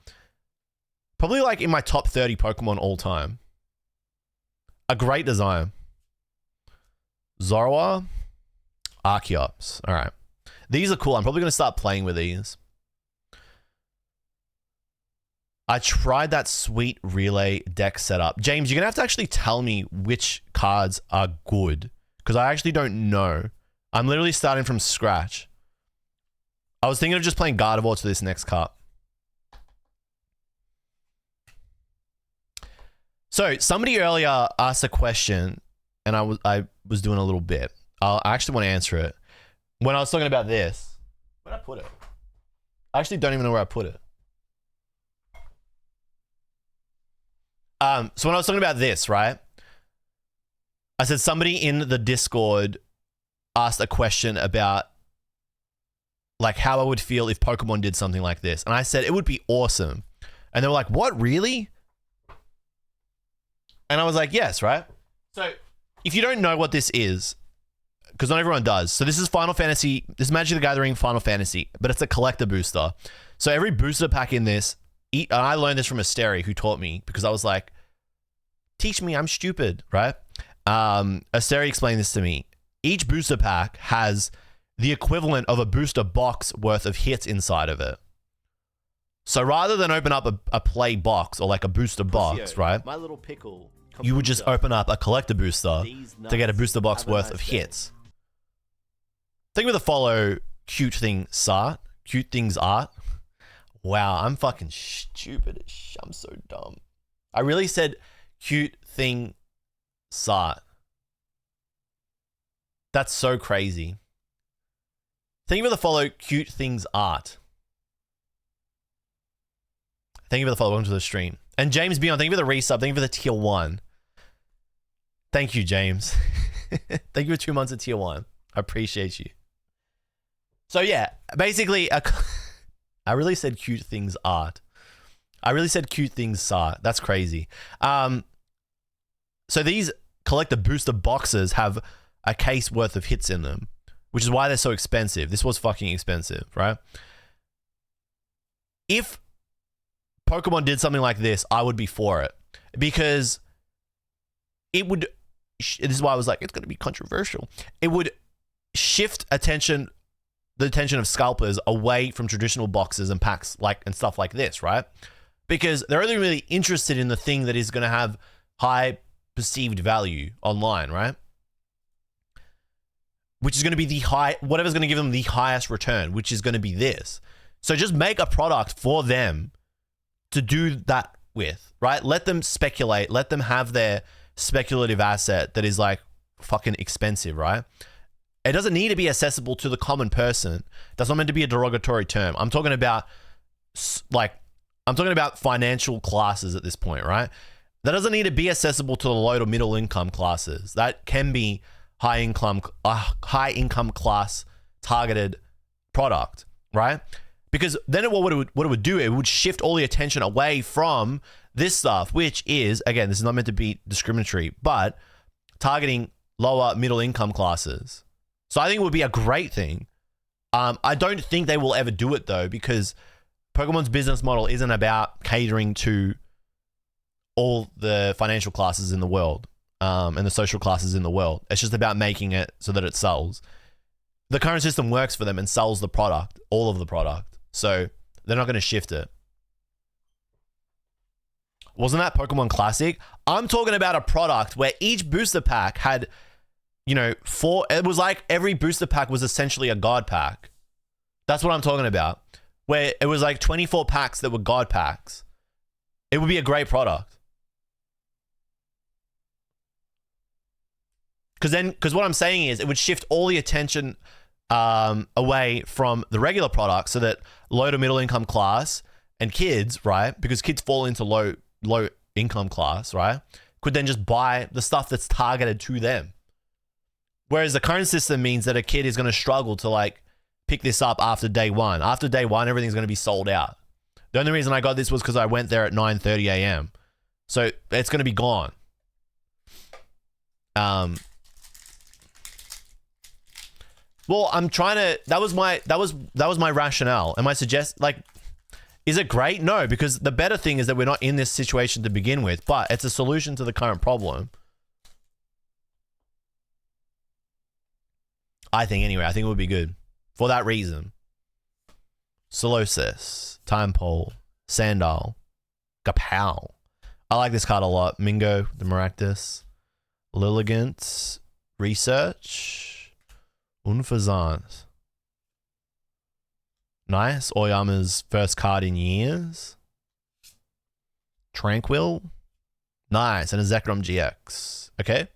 probably like in my top 30 Pokemon all time. A great design. Zorua. Archeops. All right. These are cool. I'm probably going to start playing with these. I tried that sweet relay deck setup. James, you're going to have to actually tell me which cards are good, because I actually don't know. I'm literally starting from scratch. I was thinking of just playing Gardevoir to this next cup. So somebody earlier asked a question, and I was doing a little bit. I actually want to answer it. When I was talking about this, where'd I put it? I actually don't even know where I put it. So when I was talking about this, right? I said somebody in the Discord asked a question about like how I would feel if Pokemon did something like this. And I said, it would be awesome. And they were like, what, really? And I was like, yes, right? So if you don't know what this is, because not everyone does. So this is Final Fantasy, this is Magic the Gathering Final Fantasy, but it's a collector booster. So every booster pack in this, and I learned this from Asteri, who taught me, because I was like, teach me, I'm stupid, right? Asteri explained this to me. Each booster pack has the equivalent of a booster box worth of hits inside of it. So rather than open up a play box or like a booster box, right?
My little pickle.
You would just open up a collector booster to get a booster box worth of hits. Think with a follow cute thing Sart. Cute things art. Wow, I'm fucking stupid. I'm so dumb. I really said cute thing Sart. That's so crazy. Thank you for the follow, cute things art. Thank you for the follow, welcome to the stream. And James Beyond, thank you for the resub, thank you for the tier 1. Thank you, James. Thank you for 2 months of tier 1. I appreciate you. So yeah, basically, I really said cute things art. I really said cute things Sart. That's crazy. So these collector booster boxes have a case worth of hits in them, which is why they're so expensive. This was fucking expensive, right? If Pokemon did something like this, I would be for it, because it would, this is why I was like, it's going to be controversial. It would shift the attention of scalpers away from traditional boxes and packs and stuff like this, right? Because they're only really interested in the thing that is going to have high perceived value online, right? Which is going to be whatever's going to give them the highest return, which is going to be this. So just make a product for them to do that with, right? Let them speculate. Let them have their speculative asset that is like fucking expensive, right? It doesn't need to be accessible to the common person. That's not meant to be a derogatory term. I'm talking about financial classes at this point, right? That doesn't need to be accessible to the low to middle income classes. That can be high income class targeted product, right? Because then what it would do, it would shift all the attention away from this stuff, which is, again, this is not meant to be discriminatory, but targeting lower middle income classes. So I think it would be a great thing. I don't think they will ever do it though, because Pokemon's business model isn't about catering to all the financial classes in the world and the social classes in the world. It's just about making it so that it sells. The current system works for them and sells the product, all of the product. So they're not going to shift it. Wasn't that Pokemon Classic? I'm talking about a product where each booster pack had, you know, it was like every booster pack was essentially a god pack. That's what I'm talking about. Where it was like 24 packs that were god packs. It would be a great product. Because what I'm saying is it would shift all the attention away from the regular product so that low to middle income class and kids, right? Because kids fall into low income class, right? Could then just buy the stuff that's targeted to them. Whereas the current system means that a kid is going to struggle to like pick this up after day one. After day one, everything's going to be sold out. The only reason I got this was because I went there at 9:30 a.m. So it's going to be gone. Well, I'm trying to. That was my rationale. Am I is it great? No, because the better thing is that we're not in this situation to begin with, but it's a solution to the current problem. I think anyway. I think it would be good for that reason. Solosis, Time Pole, Sandal, Gapow. I like this card a lot. Mingo, the Maractus, Lilligant, Research, Unfazant. Nice. Oyama's first card in years. Tranquil. Nice. And a Zekrom GX. Okay.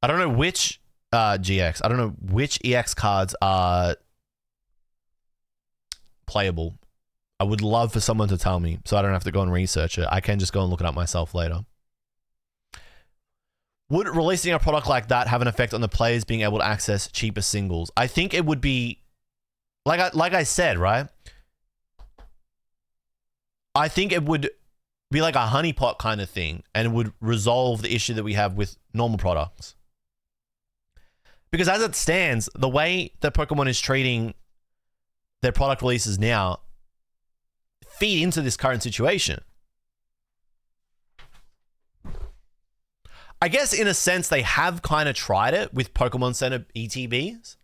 I don't know which GX. I don't know which EX cards are playable. I would love for someone to tell me so I don't have to go and research it. I can just go and look it up myself later. Would releasing a product like that have an effect on the players being able to access cheaper singles? I think it would be, like I said, right? I think it would be like a honeypot kind of thing, and it would resolve the issue that we have with normal products. Because as it stands, the way that Pokemon is treating their product releases now feed into this current situation. I guess in a sense they have kind of tried it with Pokemon Center ETBs.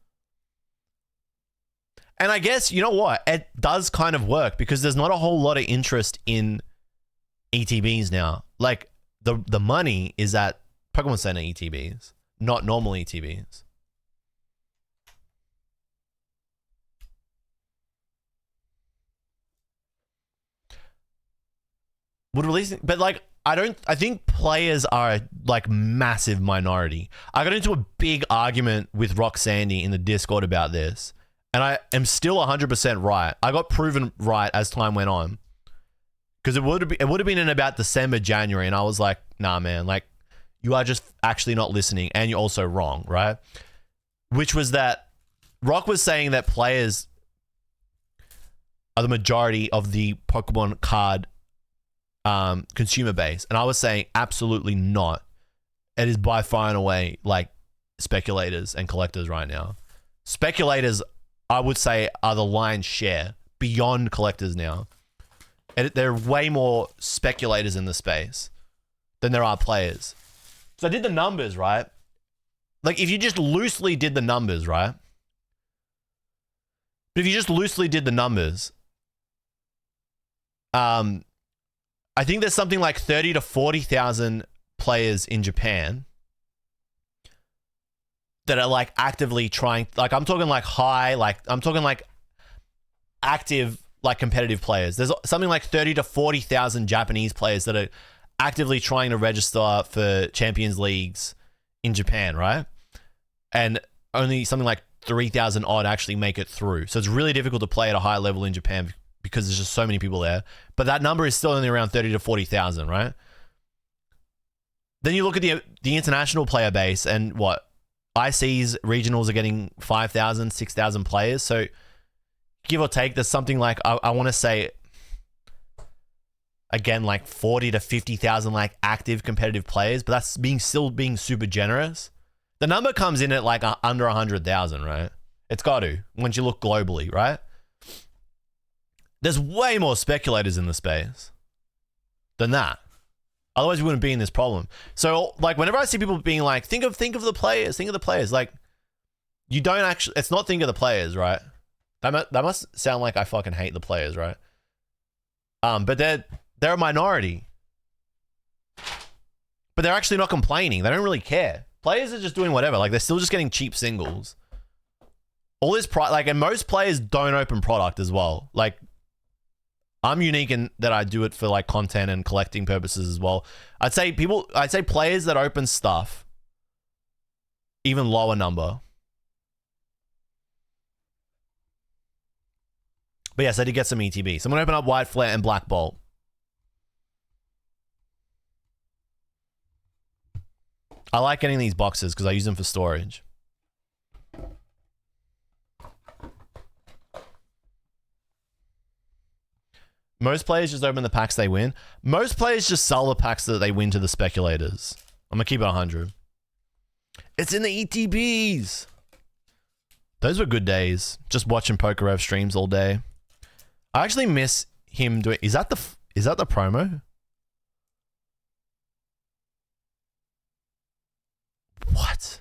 And I guess, you know what? It does kind of work because there's not a whole lot of interest in ETBs now. Like the money is at Pokemon Center ETBs, not normal ETBs. Would releasing, but like I think players are like massive minority. I got into a big argument with Roxandy in the Discord about this, and I am still 100% right. I got proven right as time went on. Because it would have been in about December, January, and I was like, nah man, like you are just actually not listening and you're also wrong, right? Which was that Rock was saying that players are the majority of the Pokemon card consumer base, and I was saying absolutely not. It is by far and away like speculators and collectors right now. Speculators, I would say, are the lion's share beyond collectors now. And there are way more speculators in the space than there are players. So I did the numbers, right? Like if you just loosely did the numbers, right? But if you just loosely did the numbers, I think there's something like 30 to 40,000 players in Japan that are like actively trying, like I'm talking like high, like I'm talking like active, like competitive players. There's something like 30 to 40,000 Japanese players that are actively trying to register for Champions Leagues in Japan, right? And only something like 3,000 odd actually make it through. So it's really difficult to play at a high level in Japan because there's just so many people there. But that number is still only around 30 to 40,000, right? Then you look at the international player base, and what? ICs, regionals are getting 5,000, 6,000 players. So give or take, there's something like, I want to say, again, like 40 to 50,000 like active competitive players, but that's still being super generous. The number comes in at like under 100,000, right? It's got to, once you look globally, right? There's way more speculators in the space than that. Otherwise, we wouldn't be in this problem. So, like, whenever I see people being like, think of the players, like, you don't actually, it's not think of the players, right? That must sound like I fucking hate the players, right? But they're a minority. but they're actually not complaining. They don't really care. Players are just doing whatever. Like, they're still just getting cheap singles. All this like, and most players don't open product as well. Like, I'm unique in that I do it for like content and collecting purposes as well. I'd say players that open stuff, even lower number. But yes, I did get some ETB. So I'm going to open up White Flare and Black Bolt. I like getting these boxes because I use them for storage. Most players just open the packs they win. Most players just sell the packs that they win to the speculators. I'm going to keep it 100. It's in the ETBs. Those were good days. Just watching PokerRev streams all day. I actually miss him doing... Is that the promo? What?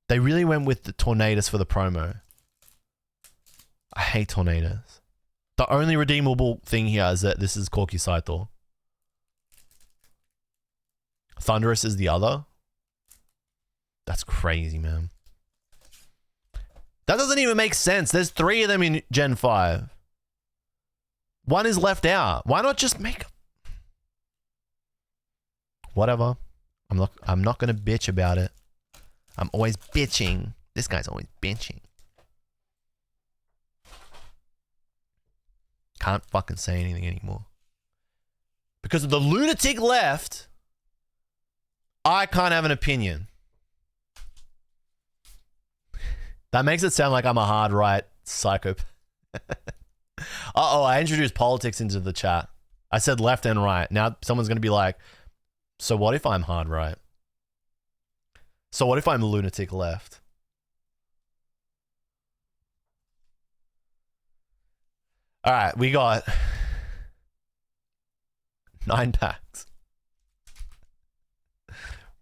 They really went with the tornadoes for the promo. I hate tornadoes. The only redeemable thing here is that this is Corky Saito. Thunderous is the other. That's crazy, man. That doesn't even make sense. There's 3 of them in Gen 5. One is left out. Why not just make... Whatever. I'm not gonna bitch about it. I'm always bitching. This guy's always bitching. Can't fucking say anything anymore. Because of the lunatic left, I can't have an opinion. That makes it sound like I'm a hard right psychopath. Uh-oh, I introduced politics into the chat. I said left and right. Now someone's going to be like, so what if I'm hard right? So what if I'm lunatic left? All right, we got 9 packs.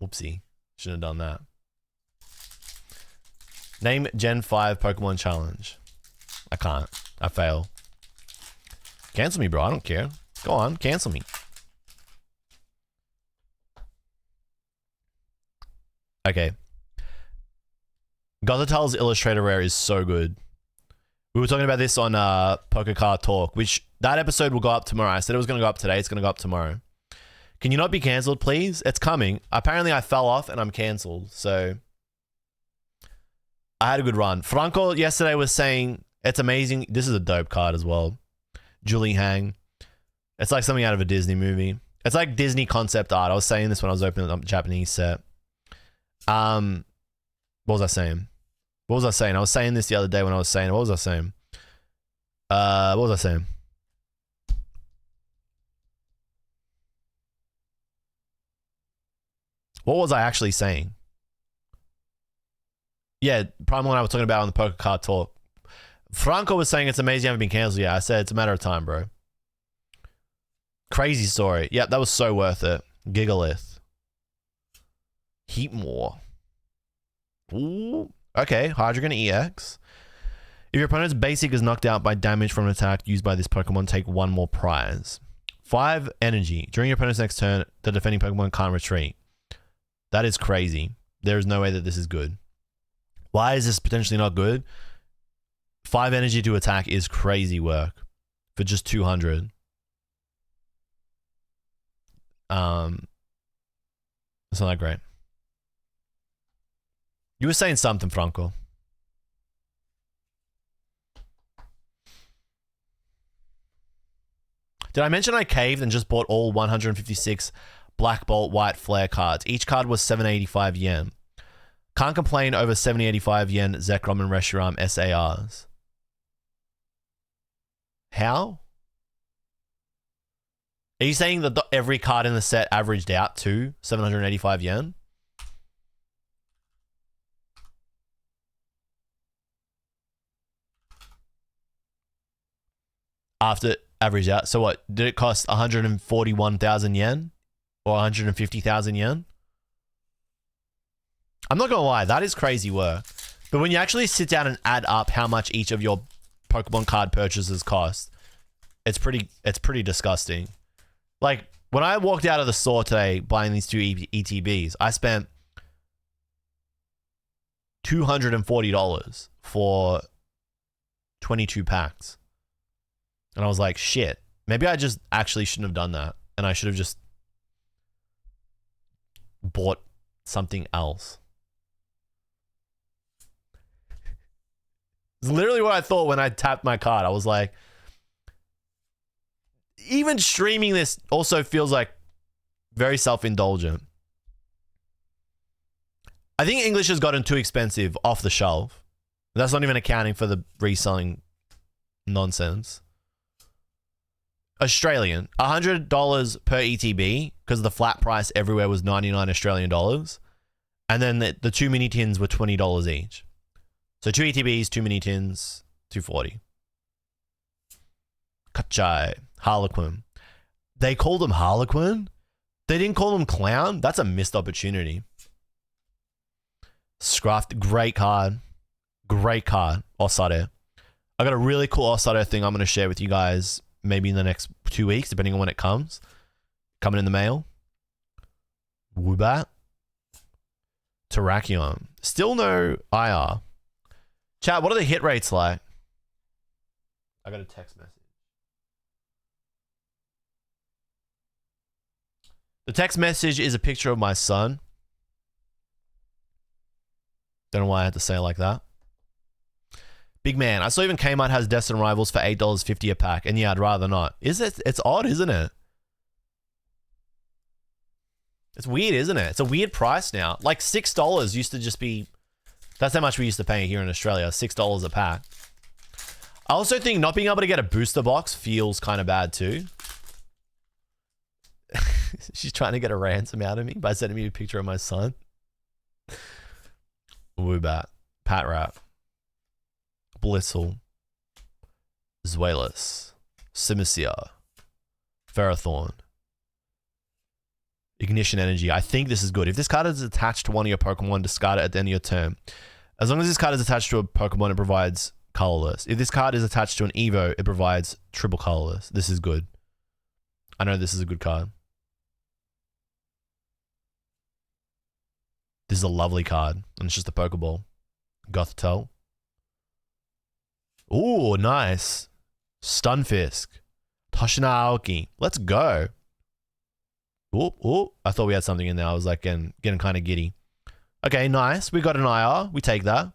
Whoopsie. Shouldn't have done that. Name Gen 5 Pokemon Challenge. I can't. I fail. Cancel me, bro. I don't care. Go on, cancel me. Okay. Gothitell's Illustrator Rare is so good. We were talking about this on Poker Card Talk, which that episode will go up tomorrow. I said it was going to go up today. It's going to go up tomorrow. Can you not be cancelled, please? It's coming. Apparently, I fell off and I'm cancelled. So, I had a good run. Franco yesterday was saying it's amazing. This is a dope card as well. Julie Hang. It's like something out of a Disney movie. It's like Disney concept art. I was saying this when I was opening up a Japanese set. What was I saying? What was I saying? I was saying this the other day when I was saying, what was I saying? What was I saying? What was I actually saying? Yeah, probably when I was talking about on the Poker Card Talk. Franco was saying it's amazing you haven't been cancelled yet. I said it's a matter of time, bro. Crazy story. Yep, that was so worth it. Gigalith. Heatmore. Ooh. Okay, Hydreigon EX. If your opponent's basic is knocked out by damage from an attack used by this Pokemon, take 1 more prize. 5 energy. During your opponent's next turn, the defending Pokemon can't retreat. That is crazy. There is no way that this is good. Why is this potentially not good? 5 energy to attack is crazy work for just 200. It's not that great. You were saying something, Franco. Did I mention I caved and just bought all 156 Black Bolt White Flare cards? Each card was 785 yen. Can't complain over 7085 yen Zekrom and Reshiram SARs. How? Are you saying that every card in the set averaged out to 785 yen? After average out. So what? Did it cost 141,000 yen? Or 150,000 yen? I'm not going to lie. That is crazy work. But when you actually sit down and add up how much each of your Pokemon card purchases cost, it's pretty disgusting. Like when I walked out of the store today buying these two ETBs, I spent $240 for 22 packs. And I was like, shit, maybe I just actually shouldn't have done that. And I should have just bought something else. It's literally what I thought when I tapped my card. I was like, even streaming this also feels like very self-indulgent. I think English has gotten too expensive off the shelf. That's not even accounting for the reselling nonsense. Australian, $100 per ETB because the flat price everywhere was 99 Australian dollars. And then the two mini tins were $20 each. So 2 ETBs, 2 mini tins, $240. Kachai, Harlequin. They called him Harlequin? They didn't call him Clown? That's a missed opportunity. Scruffed, great card. Great card. Osade. I got a really cool Osade thing I'm going to share with you guys maybe in the next 2 weeks, depending on when it comes. Coming in the mail. Woobat. Terrakion. Still no IR. Chat, what are the hit rates like? I got a text message. The text message is a picture of my son. Don't know why I had to say it like that. Big man, I saw even Kmart has Destined Rivals for $8.50 a pack, and yeah, I'd rather not. Is it? It's odd, isn't it? It's weird, isn't it? It's a weird price now. Like $6 used to just be... That's how much we used to pay here in Australia, $6 a pack. I also think not being able to get a booster box feels kind of bad too. She's trying to get a ransom out of me by sending me a picture of my son. Woobat, Pat Rap, Blissel, Zuelis, Simicia, Ferrothorn, Ignition Energy. I think this is good. If this card is attached to one of your Pokemon, discard it at the end of your turn. As long as this card is attached to a Pokemon, it provides colorless. If this card is attached to an Evo, it provides triple colorless. This is good. I know this is a good card. This is a lovely card, and it's just a Pokeball. Gothitelle. Ooh, nice. Stunfisk. Toshina Aoki. Let's go. Ooh. I thought we had something in there. I was like getting kind of giddy. Okay, nice. We got an IR. We take that.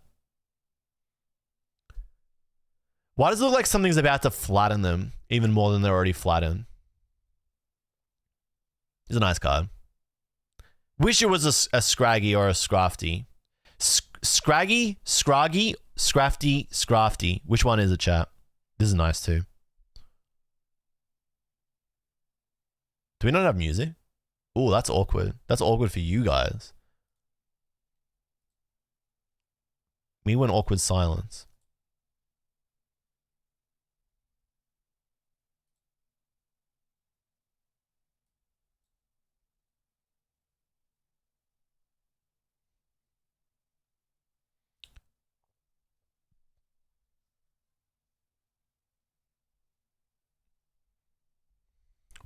Why does it look like something's about to flatten them even more than they're already flattened? It's a nice card. Wish it was a Scraggy or a Scrafty. Scraggy, Scraggy, Scrafty, Scrafty. Which one is it, chat? This is nice too. Do we not have music? Ooh, that's awkward. That's awkward for you guys. Me went awkward silence.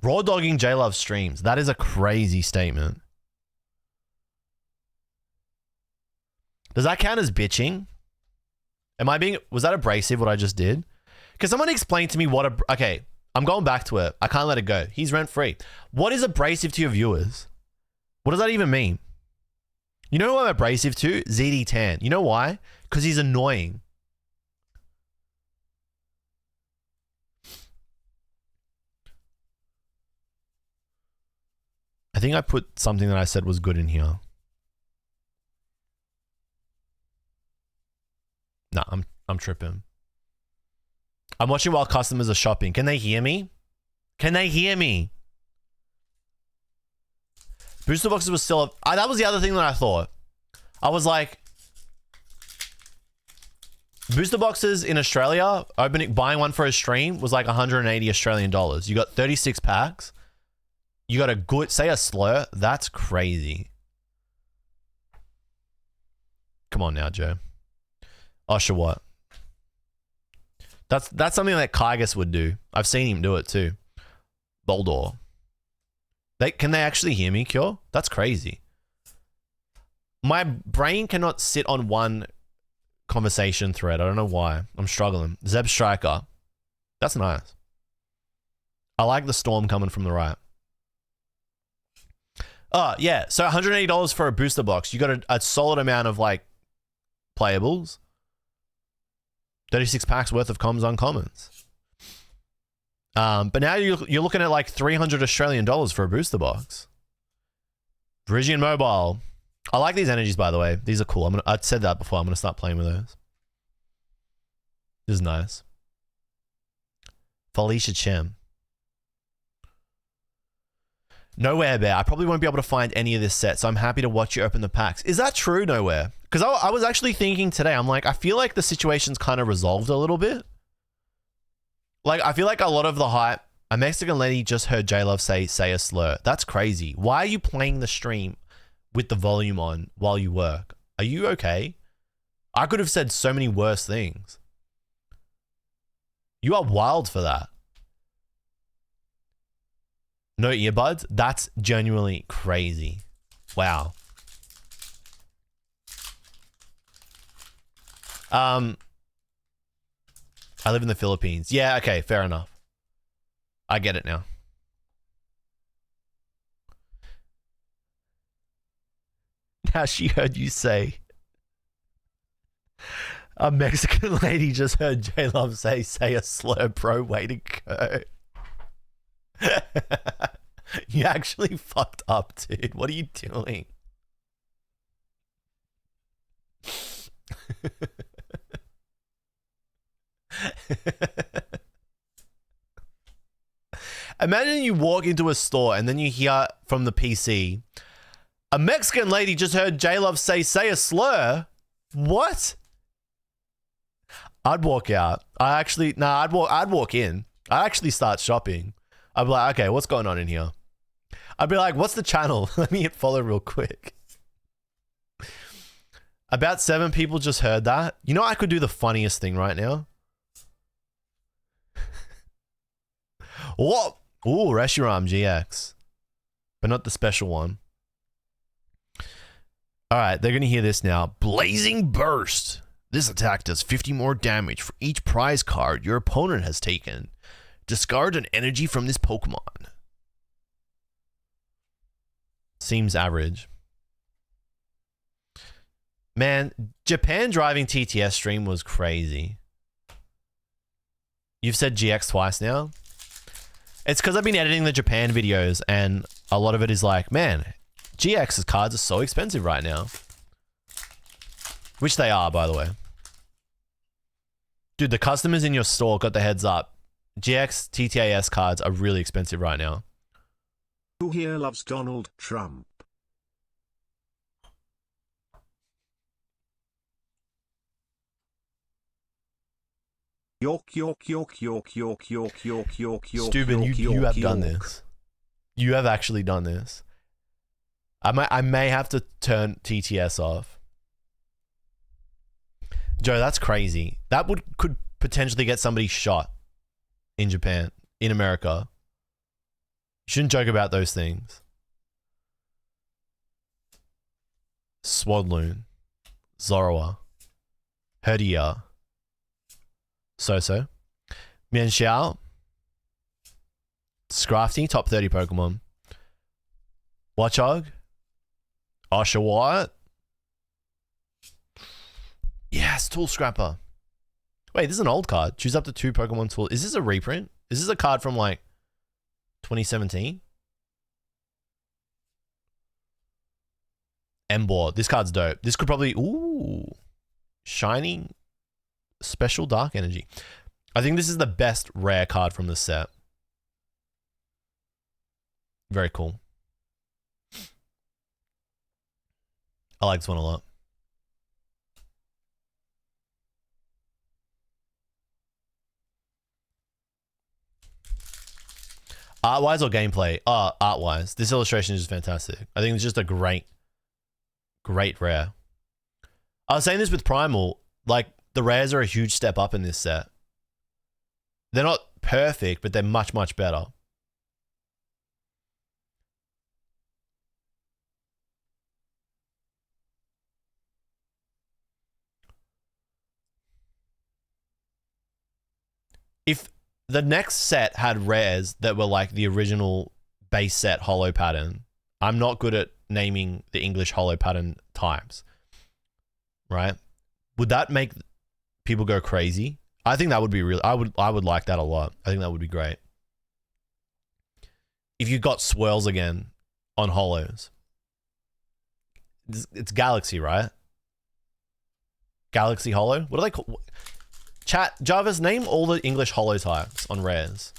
Raw dogging jluv streams. That is a crazy statement. Does that count as bitching? Was that abrasive what I just did? Can someone explain to me what okay, I'm going back to it. I can't let it go. He's rent free. What is abrasive to your viewers? What does that even mean? You know who I'm abrasive to? ZD Tan. You know why? Because he's annoying. I think I put something that I said was good in here. Nah, I'm tripping. I'm watching while customers are shopping. Can they hear me? Can they hear me? Booster boxes was still... that was the other thing that I thought. I was like... Booster boxes in Australia, buying one for a stream was like 180 Australian dollars. You got 36 packs. You got a good... Say a slur. That's crazy. Come on now, Joe. Usher what? That's something that Kygus would do. I've seen him do it too. Boldor. Can they actually hear me, Cure? That's crazy. My brain cannot sit on one conversation thread. I don't know why. I'm struggling. Zeb Striker. That's nice. I like the storm coming from the right. Oh, yeah. So $180 for a booster box. You got a solid amount of like playables. 36 packs worth of comms uncommons. But now you're looking at like 300 Australian dollars for a booster box. Viridian Mobile. I like these energies, by the way. These are cool. I'd said that before. I'm going to start playing with those. This is nice. Felicia Chem. Nowhere Bear. I probably won't be able to find any of this set, so I'm happy to watch you open the packs. Is that true, Nowhere? Because I was actually thinking today, I'm like, I feel like the situation's kind of resolved a little bit. Like, I feel like a lot of the hype, a Mexican lady just heard jluv say a slur. That's crazy. Why are you playing the stream with the volume on while you work? Are you okay? I could have said so many worse things. You are wild for that. No earbuds? That's genuinely crazy. Wow. I live in the Philippines. Yeah, okay, fair enough. I get it now. Now she heard you say a Mexican lady just heard jluv say a slur, bro. Way to go. You actually fucked up, dude. What are you doing? Imagine you walk into a store and then you hear from the PC, a Mexican lady just heard jluv say a slur. What? I'd walk out. I'd walk in. I'd actually start shopping. I'd be like, okay, what's going on in here? I'd be like, what's the channel? Let me hit follow real quick. About 7 people just heard that. You know, I could do the funniest thing right now. What? Ooh, Reshiram GX. But not the special one. Alright, they're going to hear this now. Blazing Burst. This attack does 50 more damage for each prize card your opponent has taken. Discard an energy from this Pokemon. Seems average. Man, Japan driving TTS stream was crazy. You've said GX twice now. It's because I've been editing the Japan videos and a lot of it is like, man, GX's cards are so expensive right now. Which they are, by the way. Dude, the customers in your store got the heads up. GX TTAS cards are really expensive right now.
Who here loves Donald Trump? York.
Steuben, you have done this. You have actually done this. I may have to turn TTS off. Joe, that's crazy. That could potentially get somebody shot in Japan, in America. You shouldn't joke about those things. Swadloon, Zoroark, Herdia, So-So, Mienshao, Scrafty, top 30 Pokemon, Watchog, Oshawott. Yes, Tool Scrapper. Wait, this is an old card. Choose up to 2 Pokemon Tool. Is this a reprint? Is this a card from like 2017? Embor. This card's dope. This could probably... Ooh. Shining Special Dark Energy. I think this is the best rare card from the set. Very cool. I like this one a lot. Art-wise or gameplay? Art-wise. This illustration is just fantastic. I think it's just a great rare. I was saying this with Primal, like, the rares are a huge step up in this set. They're not perfect, but they're much, much better. If the next set had rares that were like the original base set holo pattern, I'm not good at naming the English holo pattern types, right? Would that make people go crazy? I think that would be real. I would like that a lot. I think that would be great. If you got swirls again on holos, it's Galaxy, right? Galaxy holo. What do they call? Chat, Jarvis, name all the English holo types on rares.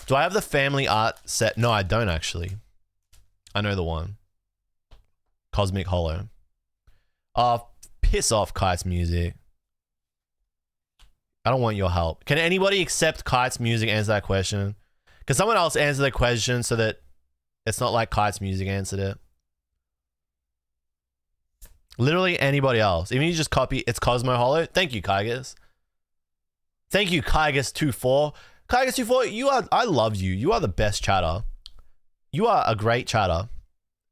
Do I have the family art set? No, I don't actually. I know the one. Cosmic holo. Piss off, Kite's music. I don't want your help. Can anybody except Kite's music answer that question? Can someone else answer the question so that it's not like Kite's music answered it? Literally anybody else. Even you just copy it's Cosmo Holo. Thank you, Kygus. Thank you, Kygus24. Kygus24, you are, I love you. You are the best chatter. You are a great chatter.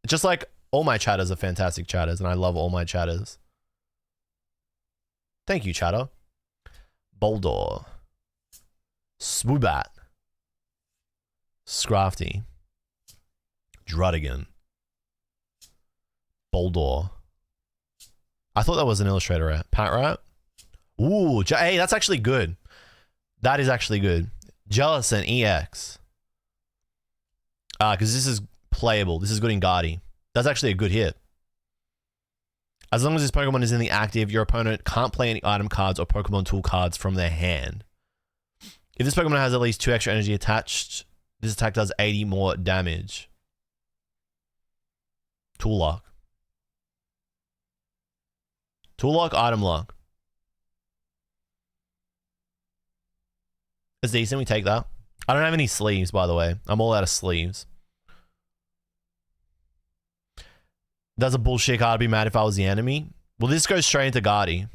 Just like all my chatters are fantastic chatters, and I love all my chatters. Thank you, chatter. Boldor. Swoobat. Scrafty. Drudigan. Boldor. I thought that was an illustrator rat. Pat rat. Ooh, hey, that's actually good. That is actually good. Jellicent EX. Because this is playable. This is good in Guardy. That's actually a good hit. As long as this Pokemon is in the active, your opponent can't play any item cards or Pokemon tool cards from their hand. If this Pokemon has at least 2 extra energy attached, this attack does 80 more damage. Tool lock. Tool lock, item lock. It's decent, we take that. I don't have any sleeves, by the way. I'm all out of sleeves. Does a bullshit card be mad if I was the enemy? Well, this goes straight into Guardy.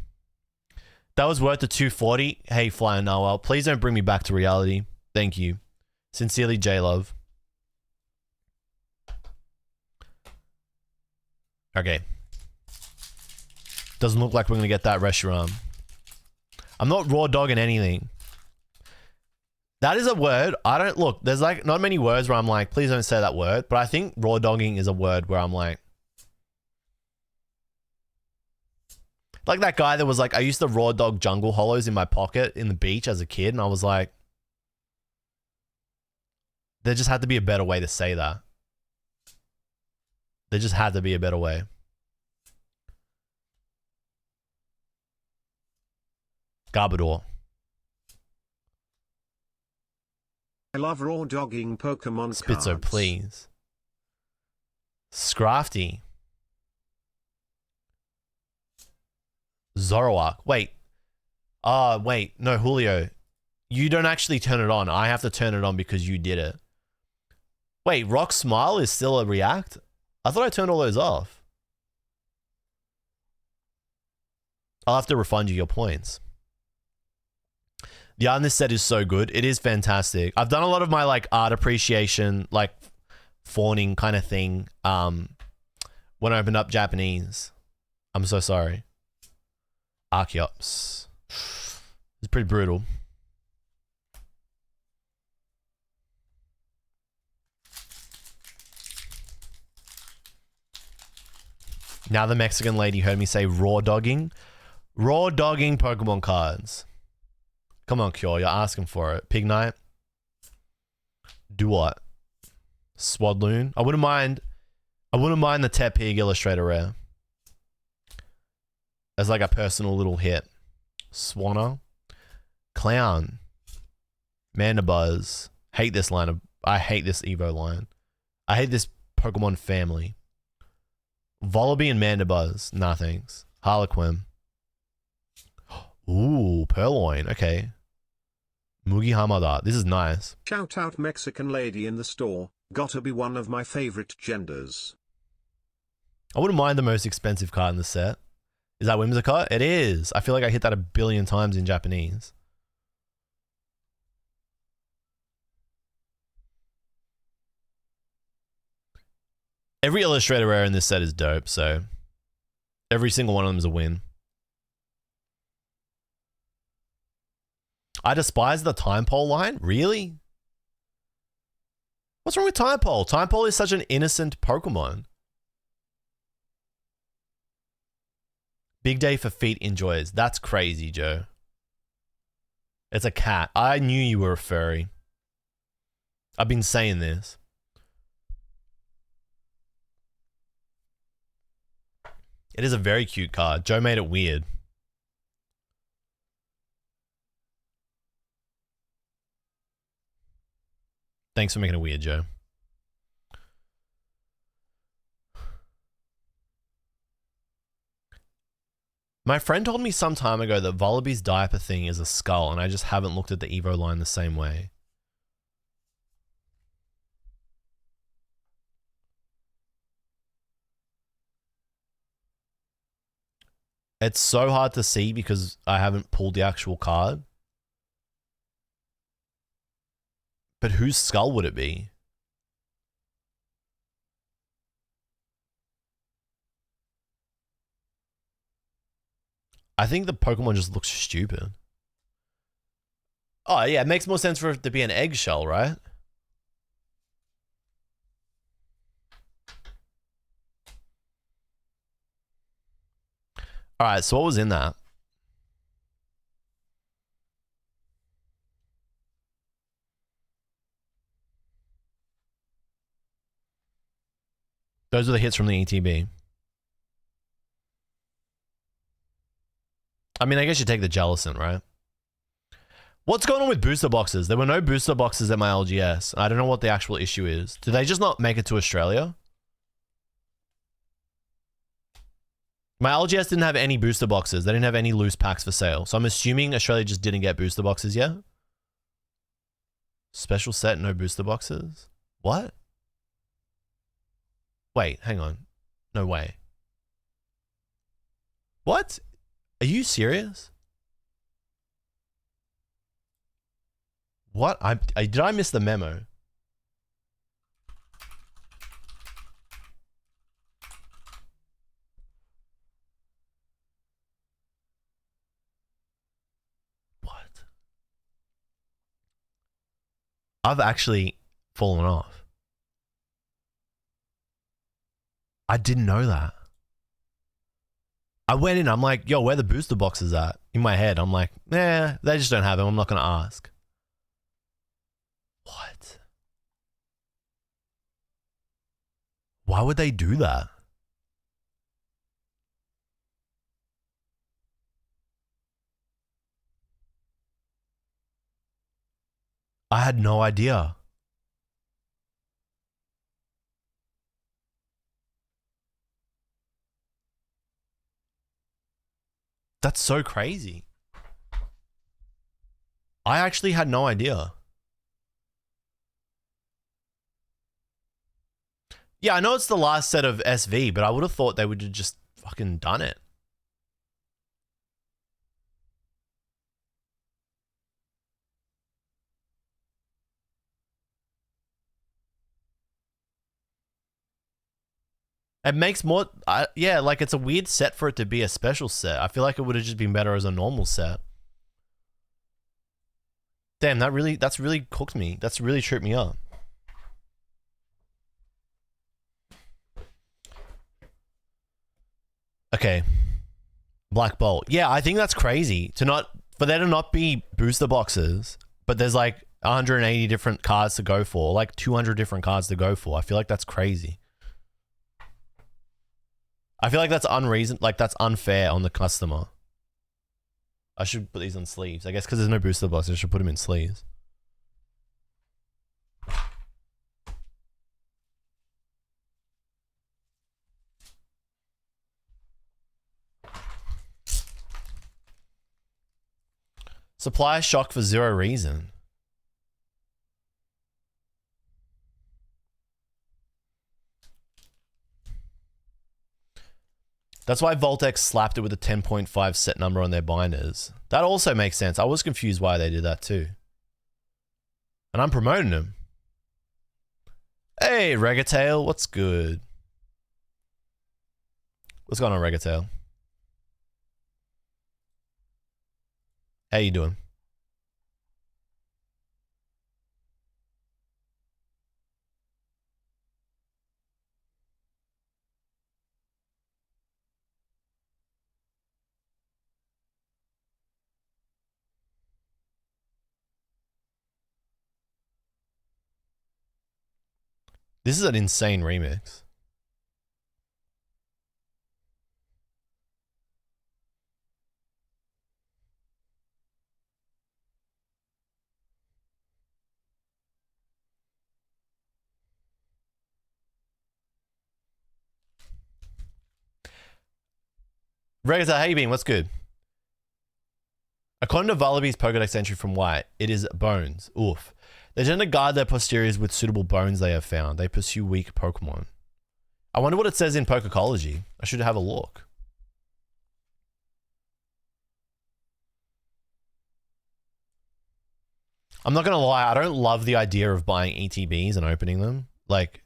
That was worth the 240. Hey, Fly Noel, please don't bring me back to reality. Thank you. Sincerely, jluv. Okay. Doesn't look like we're going to get that Reshiram. I'm not raw dogging anything. That is a word. I don't... Look, there's like not many words where I'm like, please don't say that word. But I think raw dogging is a word where I'm like that guy that was like, I used to raw dog jungle hollows in my pocket in the beach as a kid. And I was like, there just had to be a better way to say that. There just had to be a better way. Garbodor.
I love raw dogging Pokemon
Spitzo,
cards.
please. Scrafty. Zoroark. Wait. Wait. No, Julio. You don't actually turn it on. I have to turn it on because you did it. Wait, Rock Smile is still a react? I thought I turned all those off. I'll have to refund you your points. The art in this set is so good. It is fantastic. I've done a lot of my like art appreciation, like fawning kind of thing when I opened up Japanese. I'm so sorry. Archeops. It's pretty brutal. Now the Mexican lady heard me say raw dogging. Raw dogging Pokemon cards. Come on, Cure, you're asking for it. Pignite. Do what? Swadloon. I wouldn't mind the Tep Pig illustrator rare. As like a personal little hit. Swanna. Clown. Mandibuzz. Hate this line of... I hate this Evo line. I hate this Pokemon family. Volibee and Mandibuzz. Nah, thanks. Harlequin. Ooh, Purloin. Okay. Mugi Hamada. This is nice.
Shout out Mexican lady in the store. Gotta be one of my favorite genders.
I wouldn't mind the most expensive card in the set. Is that Whimsicott? It is. I feel like I hit that a billion times in Japanese. Every illustrator rare in this set is dope, so every single one of them is a win. I despise the time pole line? Really? What's wrong with time pole? Time pole is such an innocent Pokemon. Big day for feet enjoyers. That's crazy, Joe. It's a cat. I knew you were a furry. I've been saying this. It is a very cute card. Joe made it weird. Thanks for making it weird, Joe. My friend told me some time ago that Volibbe's diaper thing is a skull, and I just haven't looked at the Evo line the same way. It's so hard to see because I haven't pulled the actual card. But whose skull would it be? I think the Pokemon just looks stupid. Oh, yeah, it makes more sense for it to be an eggshell, right? All right, so what was in that? Those are the hits from the ETB. I mean, I guess you take the Jellicent, right? What's going on with booster boxes? There were no booster boxes at my LGS. I don't know what the actual issue is. Did they just not make it to Australia? My LGS didn't have any booster boxes. They didn't have any loose packs for sale. So I'm assuming Australia just didn't get booster boxes yet. Special set, no booster boxes? What? Wait, hang on. No way. What? Are you serious? What? Did I miss the memo? What? I've actually fallen off. I didn't know that. I went in, I'm like, yo, where the booster boxes at? In my head, I'm like, nah, they just don't have them. I'm not going to ask. What? Why would they do that? I had no idea. That's so crazy. I actually had no idea. Yeah, I know it's the last set of SV, but I would have thought they would have just fucking done it. It makes more, yeah, like it's a weird set for it to be a special set. I feel like it would have just been better as a normal set. Damn, that's really cooked me. That's really tripped me up. Okay. Black Bolt. Yeah, I think that's crazy for there to not be booster boxes, but there's like 180 different cards to go for, like 200 different cards to go for. I feel like that's crazy. I feel like that's that's unfair on the customer. I should put these on sleeves. I guess because there's no booster box, I should put them in sleeves. Supply shock for zero reason. That's why Voltex slapped it with a 10.5 set number on their binders. That also makes sense. I was confused why they did that too. And I'm promoting them. Hey, Regatail, what's good? What's going on, Regatail? How you doing? This is an insane remix. Regata, how you been? What's good? According to Valibi's Pokedex entry from White, it is bones. Oof. They tend to guard their posteriors with suitable bones they have found. They pursue weak Pokemon. I wonder what it says in Pokecology. I should have a look. I'm not gonna lie, I don't love the idea of buying ETBs and opening them. Like,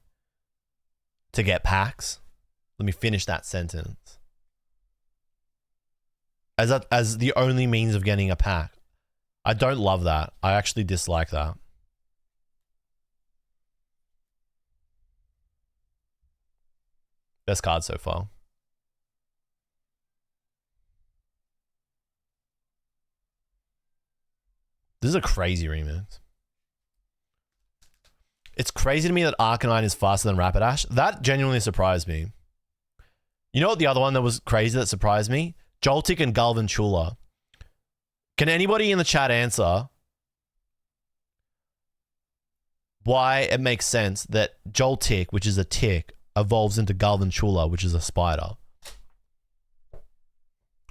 to get packs. Let me finish that sentence. As the only means of getting a pack. I don't love that. I actually dislike that. Best card so far. This is a crazy remix. It's crazy to me that Arcanine is faster than Rapidash. That genuinely surprised me. You know what the other one that was crazy that surprised me? Joltik and Galvantula. Can anybody in the chat answer why it makes sense that Joltik, which is a tick, evolves into Galvantula, which is a spider?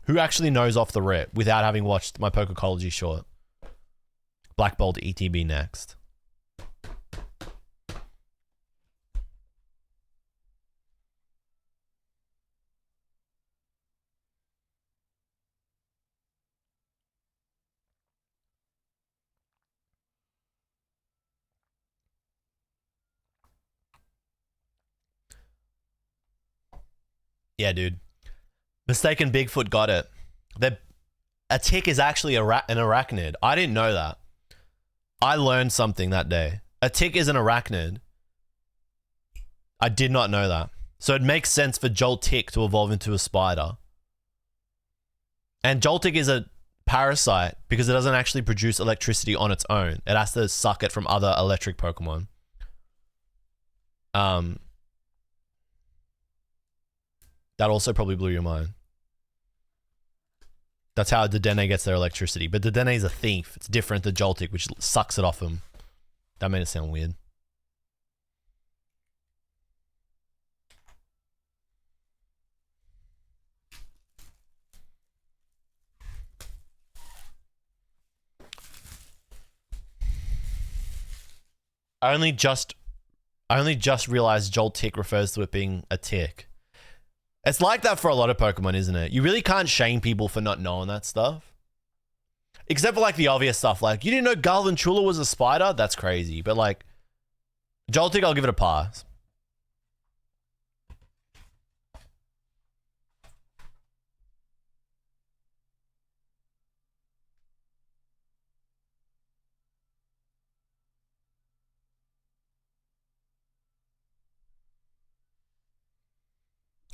Who actually knows off the rip without having watched my Pokecology short? Black Bolt ETB next. Yeah, dude. Mistaken Bigfoot got it. A tick is actually an arachnid. I didn't know that. I learned something that day. A tick is an arachnid. I did not know that. So it makes sense for Joltik to evolve into a spider. And Joltik is a parasite because it doesn't actually produce electricity on its own. It has to suck it from other electric Pokemon. That also probably blew your mind. That's how Dedenne gets their electricity. But Dedenne is a thief. It's different than Joltik, which sucks it off him. That made it sound weird. I only just realized Joltik refers to it being a tick. It's like that for a lot of Pokemon, isn't it? You really can't shame people for not knowing that stuff. Except for like the obvious stuff, like, you didn't know Galvantula was a spider? That's crazy. But like, Joltik, I'll give it a pass.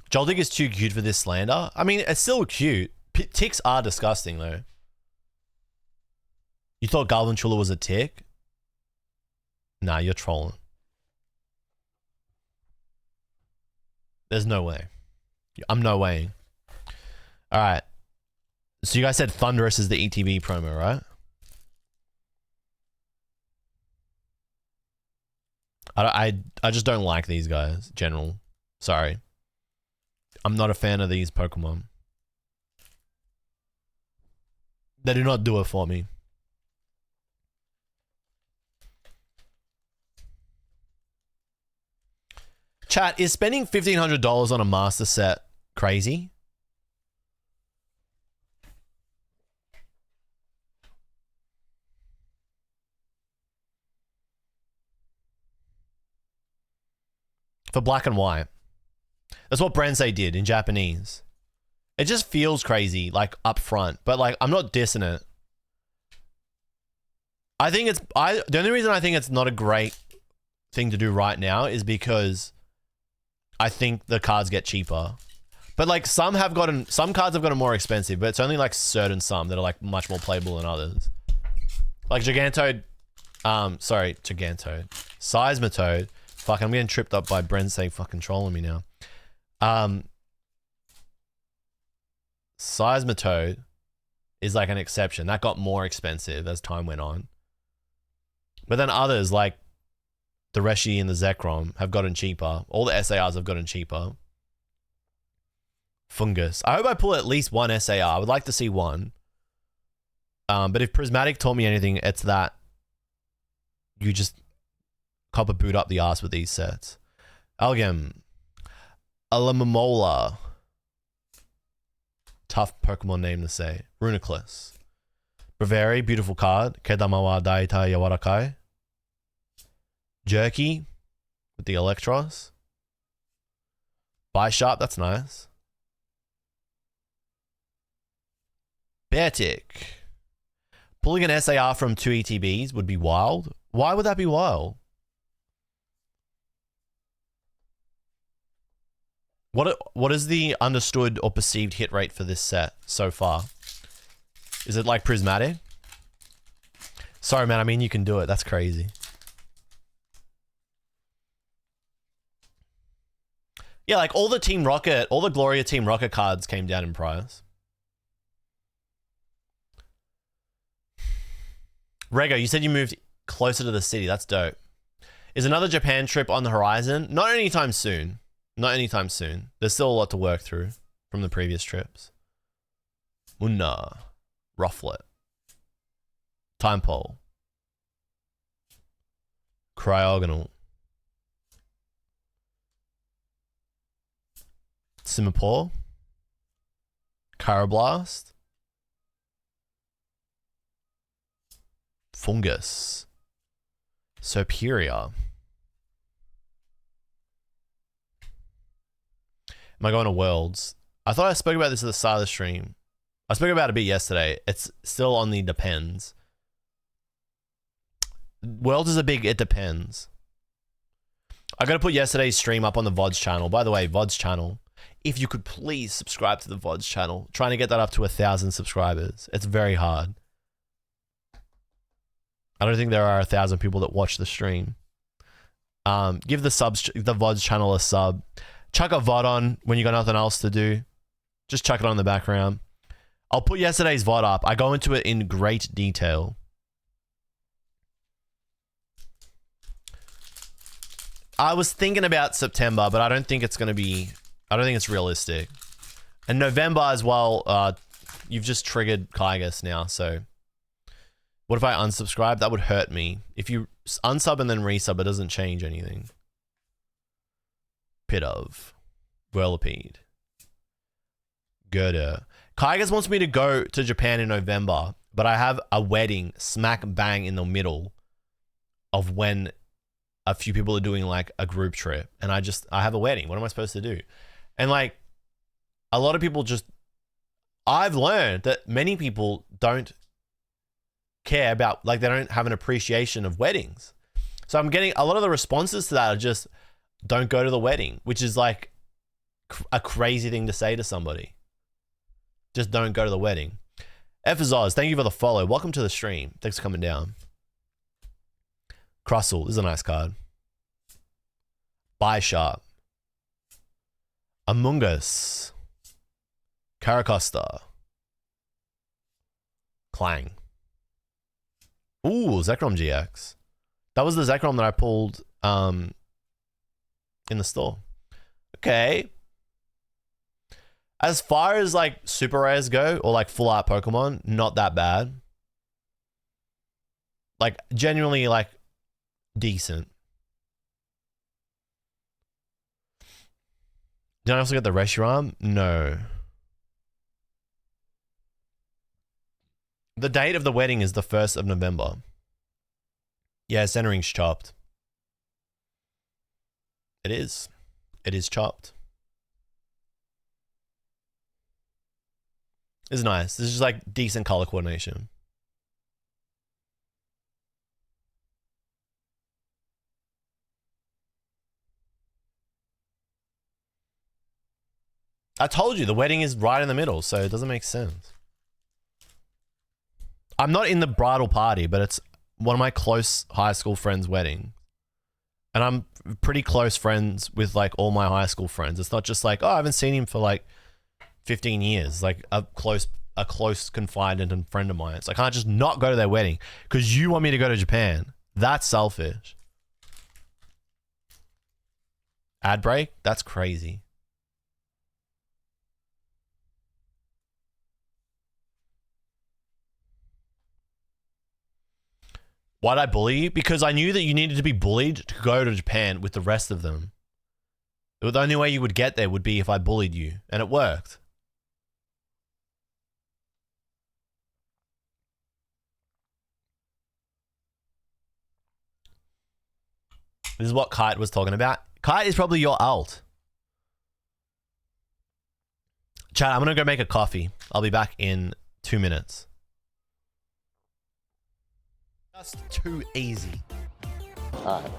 Joltik is too cute for this slander. I mean, it's still cute. Ticks are disgusting, though. You thought Galvantula was a tick? Nah, you're trolling. There's no way. I'm no waying. All right. So you guys said Thunderous is the ETB promo, right? I just don't like these guys, general. Sorry. I'm not a fan of these Pokemon. They do not do it for me. Chat, is spending $1,500 on a master set crazy? For black and white. That's what Brensei did in Japanese. It just feels crazy, like up front, but like I'm not dissing it. I think it's the only reason I think it's not a great thing to do right now is because I think the cards get cheaper. But like some cards have gotten more expensive, but it's only like certain some that are like much more playable than others. Like Gigantoad, Seismitoad. Fuck, I'm getting tripped up by Brensei fucking trolling me now. Seismitoad is like an exception. That got more expensive as time went on. But then others like the Reshi and the Zekrom have gotten cheaper. All the SARs have gotten cheaper. Fungus. I hope I pull at least one SAR. I would like to see one. But if Prismatic taught me anything, it's that you just cop a boot up the ass with these sets. Algem. Alamomola. Tough Pokemon name to say. Runiclus. Bravari, beautiful card. Kedamawa Daita Yawarakai. Jerky with the Electros. Bisharp, that's nice. Beartic. Pulling an SAR from 2 ETBs would be wild. Why would that be wild? What is the understood or perceived hit rate for this set so far? Is it like Prismatic? Sorry, man. I mean, you can do it. That's crazy. Yeah, like all the Team Rocket, all the Gloria Team Rocket cards came down in price. Rego, you said you moved closer to the city. That's dope. Is another Japan trip on the horizon? Not anytime soon. Not anytime soon. There's still a lot to work through from the previous trips. Munna. Rufflet. Time Pole. Cryogonal. Simipour. Carablast. Fungus. Superior. Am I going to Worlds? I thought I spoke about this at the start of the stream. I spoke about it a bit yesterday. It's still on the depends. Worlds is a big it depends. I got to put yesterday's stream up on the VODs channel. By the way, VODs channel. If you could please subscribe to the VODs channel. Trying to get that up to 1,000 subscribers. It's very hard. I don't think there are 1,000 people that watch the stream. Give the VODs channel a sub. Chuck a VOD on when you got nothing else to do. Just chuck it on in the background. I'll put yesterday's VOD up. I go into it in great detail. I was thinking about September, but I don't think it's going to be... I don't think it's realistic. And November as well, you've just triggered Kygus now, so... What if I unsubscribe? That would hurt me. If you unsub and then resub, it doesn't change anything. Pidove. Whirlipede. Gerda. Kygus wants me to go to Japan in November, but I have a wedding smack bang in the middle of when a few people are doing like a group trip. And I have a wedding. What am I supposed to do? And like, a lot of people just... I've learned that many people don't care about, like they don't have an appreciation of weddings. So I'm getting a lot of the responses to that are just don't go to the wedding, which is like a crazy thing to say to somebody. Just don't go to the wedding. Ephazoz, thank you for the follow. Welcome to the stream. Thanks for coming down. Crustle, this is a nice card. Bisharp. Amungus. Caracosta. Clang. Ooh, Zekrom GX. That was the Zekrom that I pulled in the store. Okay. As far as like super rares go, or like full art Pokemon, not that bad. Like genuinely like decent. Did I also get the Reshiram? No. The date of the wedding is the 1st of November. Yeah, centering's chopped. It is. It is chopped. It's nice. This is like decent color coordination. I told you the wedding is right in the middle, so it doesn't make sense. I'm not in the bridal party, but it's one of my close high school friends' wedding. And I'm pretty close friends with like all my high school friends. It's not just like, oh, I haven't seen him for like 15 years. Like a close confidant and friend of mine. So I can't just not go to their wedding because you want me to go to Japan. That's selfish. Ad break? That's crazy. Why'd I bully you? Because I knew that you needed to be bullied to go to Japan with the rest of them. The only way you would get there would be if I bullied you. And it worked. This is what Kite was talking about. Kite is probably your alt. Chat, I'm going to go make a coffee. I'll be back in 2 minutes. That's too easy.
Alright.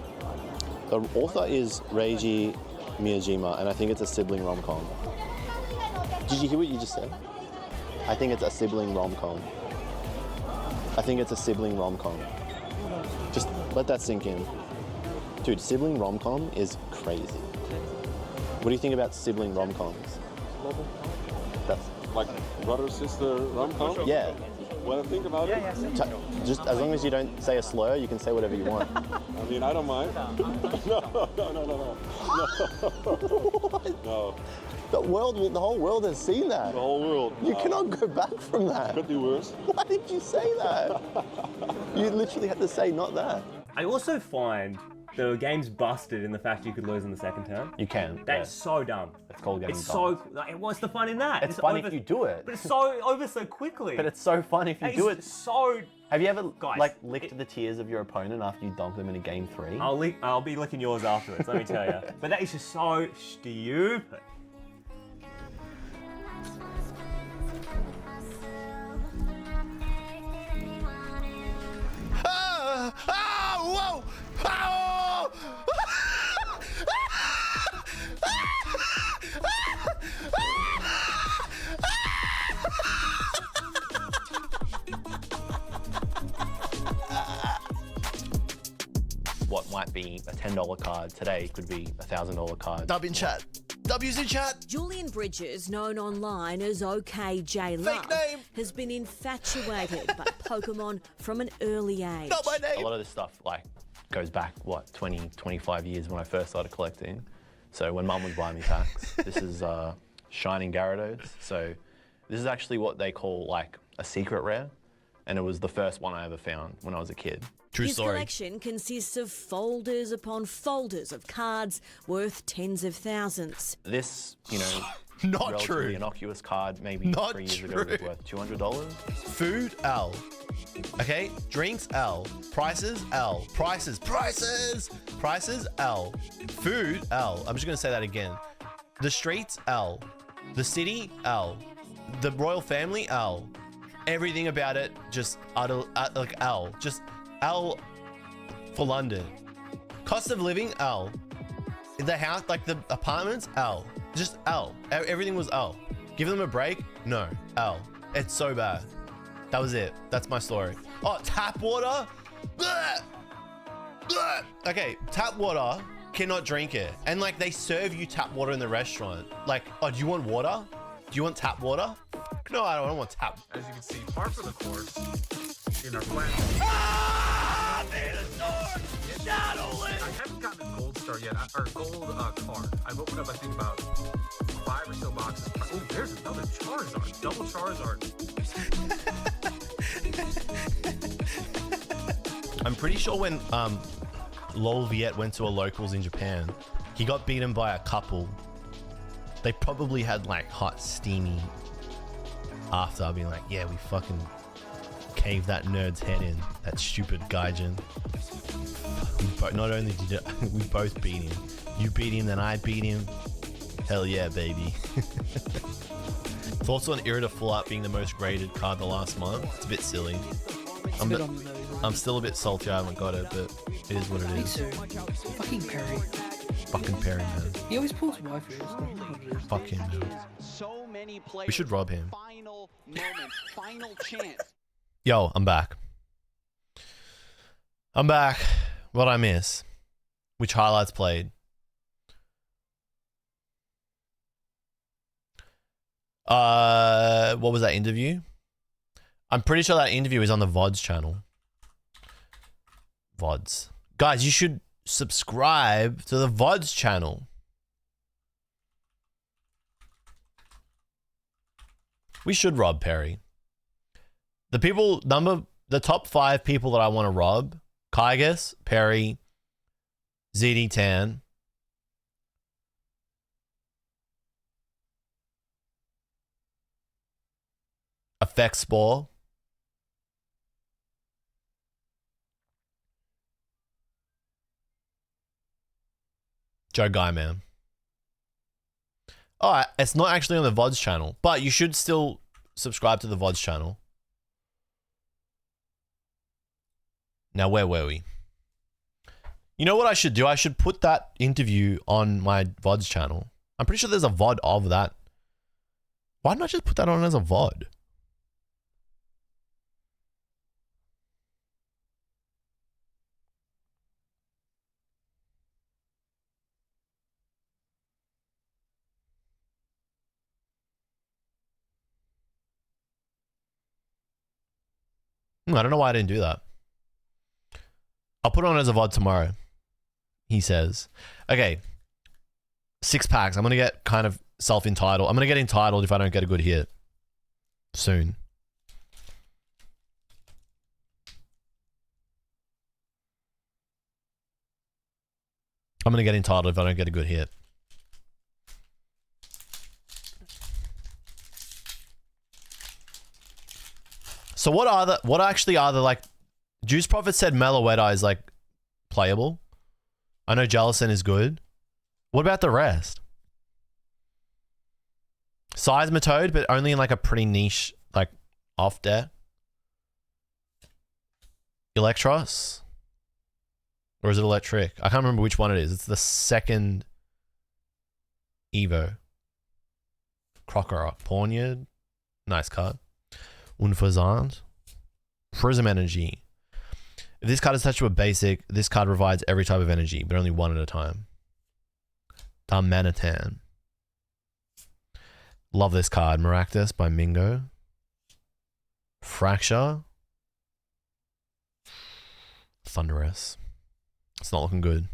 The author is Reiji Miyajima, and I think it's a sibling rom-com. Did you hear what you just said? I think it's a sibling rom-com. I think it's a sibling rom-com. Just let that sink in. Dude, sibling rom-com is crazy. What do you think about sibling rom-coms? That's
Like brother-sister rom-com?
yeah.
When I think about it,
Just as long as you don't say a slur, you can say whatever you want.
I mean, I don't mind. No. No.
The whole world has seen that.
The whole world.
You cannot go back from that.
Could be worse.
Why did you say that? You literally had to say not that.
I also find the game's busted in the fact you could lose in the second turn.
You can.
That's so dumb.
It's called getting
It's
dumb.
so, like, what's the fun in that?
It's funny if you do it.
But it's so over so quickly.
But it's so fun if you do it.
It's so.
Have you ever
Guys,
like licked the tears of your opponent after you dunk them in a game 3?
I'll be licking yours afterwards, let me tell you. But that is just so stupid.
Whoa! Oh! What might be a $10 card today could be a $1,000 card. Dub in chat. W's in chat.
Julian Bridges, known online as okJLUV,
Fake name.
has been infatuated by Pokemon from an early age.
Not my name. A lot of this stuff like goes back, what, 20, 25 years when I first started collecting. So when mum was buying me packs, this is Shining Gyarados. So this is actually what they call like a secret rare. And it was the first one I ever found when I was a kid. True
His
story.
collection consists of folders upon folders of cards worth tens of thousands.
This, you know, Not relatively true. innocuous card maybe Not 3 years true. ago was worth $200. Food, L. Okay, drinks, L. Prices, L. Prices, L. Food, L. I'm just gonna say that again. The streets, L. The city, L. The royal family, L. Everything about it, just like L. Just L for London. Cost of living, L. The house, like the apartments, L. Just L. Everything was L. Give them a break? No. L. It's so bad. That was it. That's my story. Oh, tap water? Blech! Blech! Okay, tap water, cannot drink it. And like they serve you tap water in the restaurant. Like, oh, do you want water? Do you want tap water? No, I don't want tap.
As you can see, par for the course in our plan.
Ah! Venusaur! Shadowless!
I haven't gotten a gold star yet, or gold card. I've opened up, I think, about 5 or so boxes. Oh, there's another Charizard. Double Charizard.
I'm pretty sure when Lol Viet went to a locals in Japan, he got beaten by a couple. They probably had like hot, steamy after being like, yeah, we fucking caved that nerd's head in. That stupid Gaijin. Not only did we both beat him. You beat him, then I beat him. Hell yeah, baby. Thoughts on Irida Full Art being the most graded card the last month? It's a bit silly. I'm still a bit salty I haven't got it, but it is what it
Me
is.
too. Fucking Perry.
Fucking Perry, man.
He always pulls waifus.
Fuck him, man.
So many players.
We should rob him.
Final moment, final chance.
Yo, I'm back. I'm back. What'd I miss? Which highlights played? What was that interview? I'm pretty sure that interview is on the VODs channel. VODs. Guys, you should subscribe to the VODs channel. We should rob Perry. The top 5 people that I want to rob: Kygus, Perry, ZD Tan, Effect Spore, Joe Guy, man. Alright, it's not actually on the VODs channel, but you should still subscribe to the VODs channel. Now, where were we? You know what I should do? I should put that interview on my VODs channel. I'm pretty sure there's a VOD of that. Why didn't I just put that on as a VOD? I don't know why I didn't do that. I'll put it on as a VOD tomorrow, he says. Okay. 6 packs. I'm going to get kind of self-entitled. I'm going to get entitled if I don't get a good hit. Soon. I'm going to get entitled if I don't get a good hit. So what actually are the, like, Juice Prophet said Meloetta is like playable. I know Jellison is good. What about the rest? Seismitoad, but only in like a pretty niche, like off deck. Electros? Or is it Electric? I can't remember which one it is. It's the second Evo. Crocodile. Pawniard. Nice card. Unversant. Prism Energy. If this card is attached to a basic, this card provides every type of energy, but only one at a time. Darmanitan. Love this card. Maractus by Mingo. Fracture. Thunderous. It's not looking good.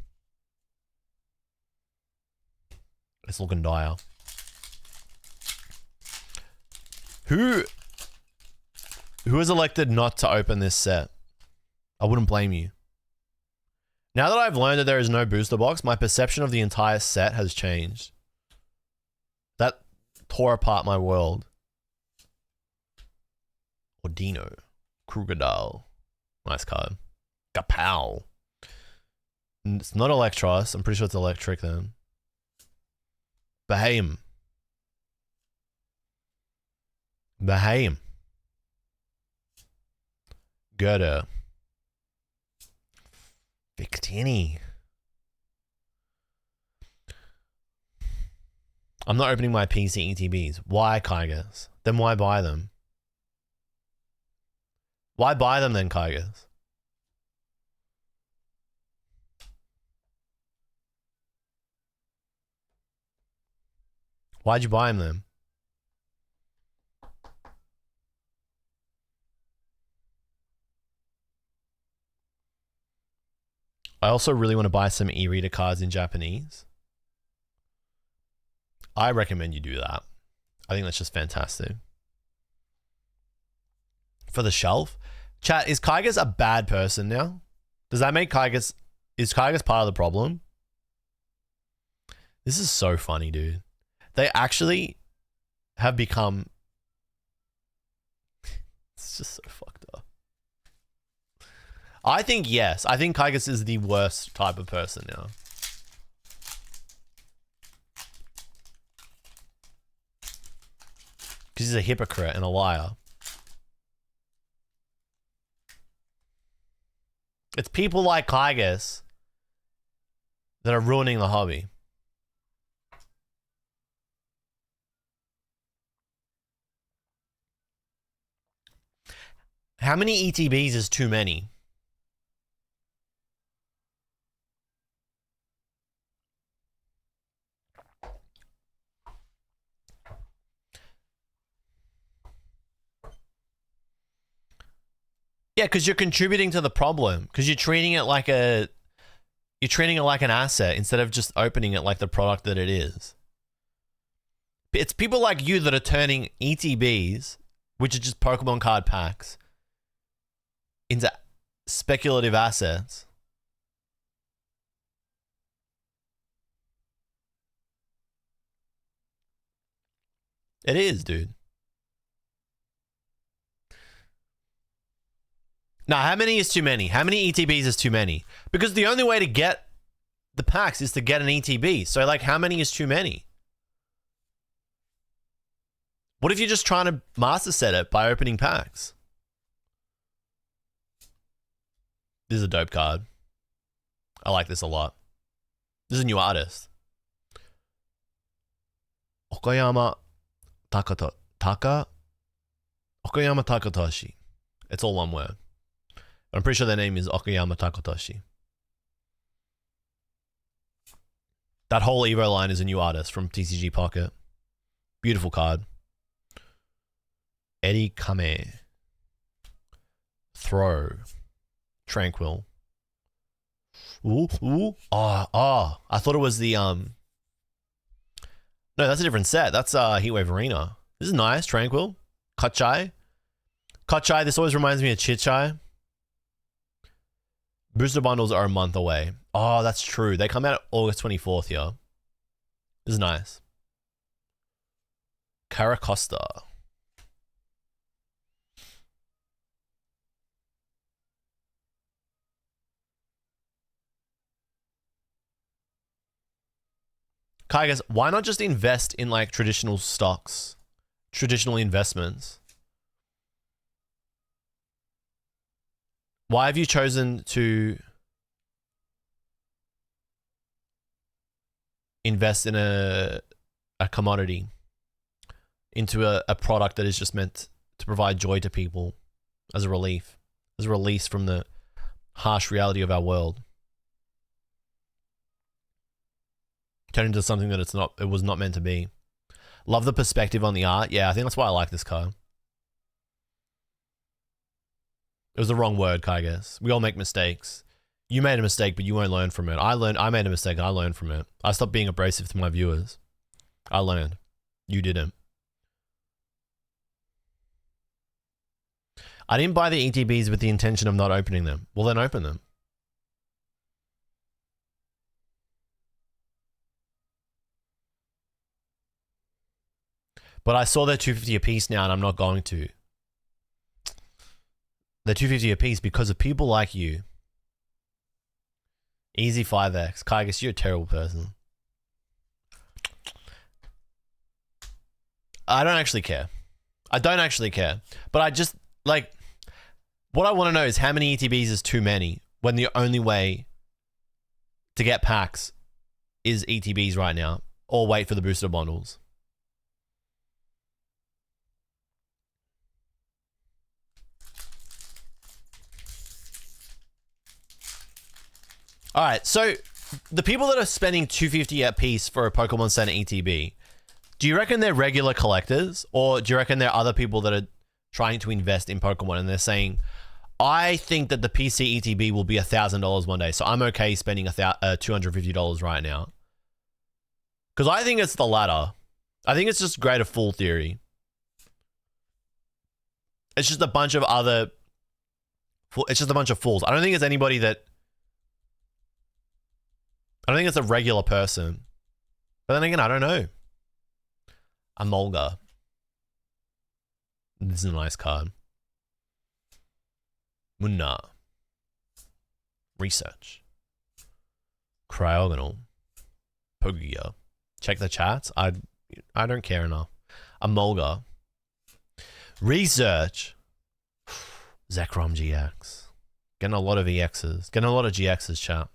It's looking dire. Who is elected not to open this set? I wouldn't blame you. Now that I've learned that there is no booster box, my perception of the entire set has changed. That tore apart my world. Ordino. Krugedal. Nice card. Gapow. It's not Electros. I'm pretty sure it's Electric then. Behaim. Behaim. Gerda. Victini. I'm not opening my PC ETBs. Why, Kygus? Then why buy them? Why buy them then, Kygus? Why'd you buy them then? I also really want to buy some e-reader cards in Japanese. I recommend you do that. I think that's just fantastic. For the shelf. Chat, is Kygus a bad person now? Does that make Kygus... Is Kygus part of the problem? This is so funny, dude. They actually have become... It's just so fucked up. I think yes. I think Kygus is the worst type of person now. Because he's a hypocrite and a liar. It's people like Kygus that are ruining the hobby. How many ETBs is too many? Yeah, because you're contributing to the problem. Because you're treating it like an asset instead of just opening it like the product that it is. It's people like you that are turning ETBs, which are just Pokemon card packs, into speculative assets. It is, dude. Now, how many is too many? How many ETBs is too many? Because the only way to get the packs is to get an ETB. So, like, how many is too many? What if you're just trying to master set it by opening packs? This is a dope card. I like this a lot. This is a new artist. Okayama Takatoshi. It's all one word. I'm pretty sure their name is Okayama Takatoshi. That whole Evo line is a new artist from TCG Pocket. Beautiful card. Eddie Kame. Throw. Tranquil. Ooh, ooh. Oh. I thought it was the, No, that's a different set. That's Heatwave Arena. This is nice. Tranquil. Kachai. Kachai, this always reminds me of Chichai. Booster bundles are a month away. Oh, that's true. They come out August 24th here. This is nice. Caracosta. Kai, guys, why not just invest in like traditional stocks, traditional investments? Why have you chosen to invest in a commodity, into a product that is just meant to provide joy to people as a relief, as a release from the harsh reality of our world? Turn into something that it was not meant to be. Love the perspective on the art. Yeah, I think that's why I like this card. It was the wrong word, Kai, I guess. We all make mistakes. You made a mistake, but you won't learn from it. I made a mistake, and I learned from it. I stopped being abrasive to my viewers. I learned. You didn't. I didn't buy the ETBs with the intention of not opening them. Well, then open them. But I saw they're $250 a piece now, and I'm not going to. They're $250 a piece because of people like you. Easy 5x. Kygus, you're a terrible person. I don't actually care. I don't actually care. But I just, like, what I want to know is how many ETBs is too many when the only way to get packs is ETBs right now, or wait for the booster bundles. All right, so the people that are spending $250 a piece for a Pokemon Center ETB, do you reckon they're regular collectors, or do you reckon they're other people that are trying to invest in Pokemon and they're saying, I think that the PC ETB will be $1,000 one day, so I'm okay spending $250 right now? Because I think it's the latter. I think it's just greater fool theory. It's just a bunch of other... It's just a bunch of fools. I don't think it's anybody that... I don't think it's a regular person. But then again, I don't know. Amolga. This is a nice card. Munna. Research. Cryogonal. Pogia. Check the chats. I don't care enough. Amolga. Research. Zekrom GX. Getting a lot of EXs. Getting a lot of GXs, chat.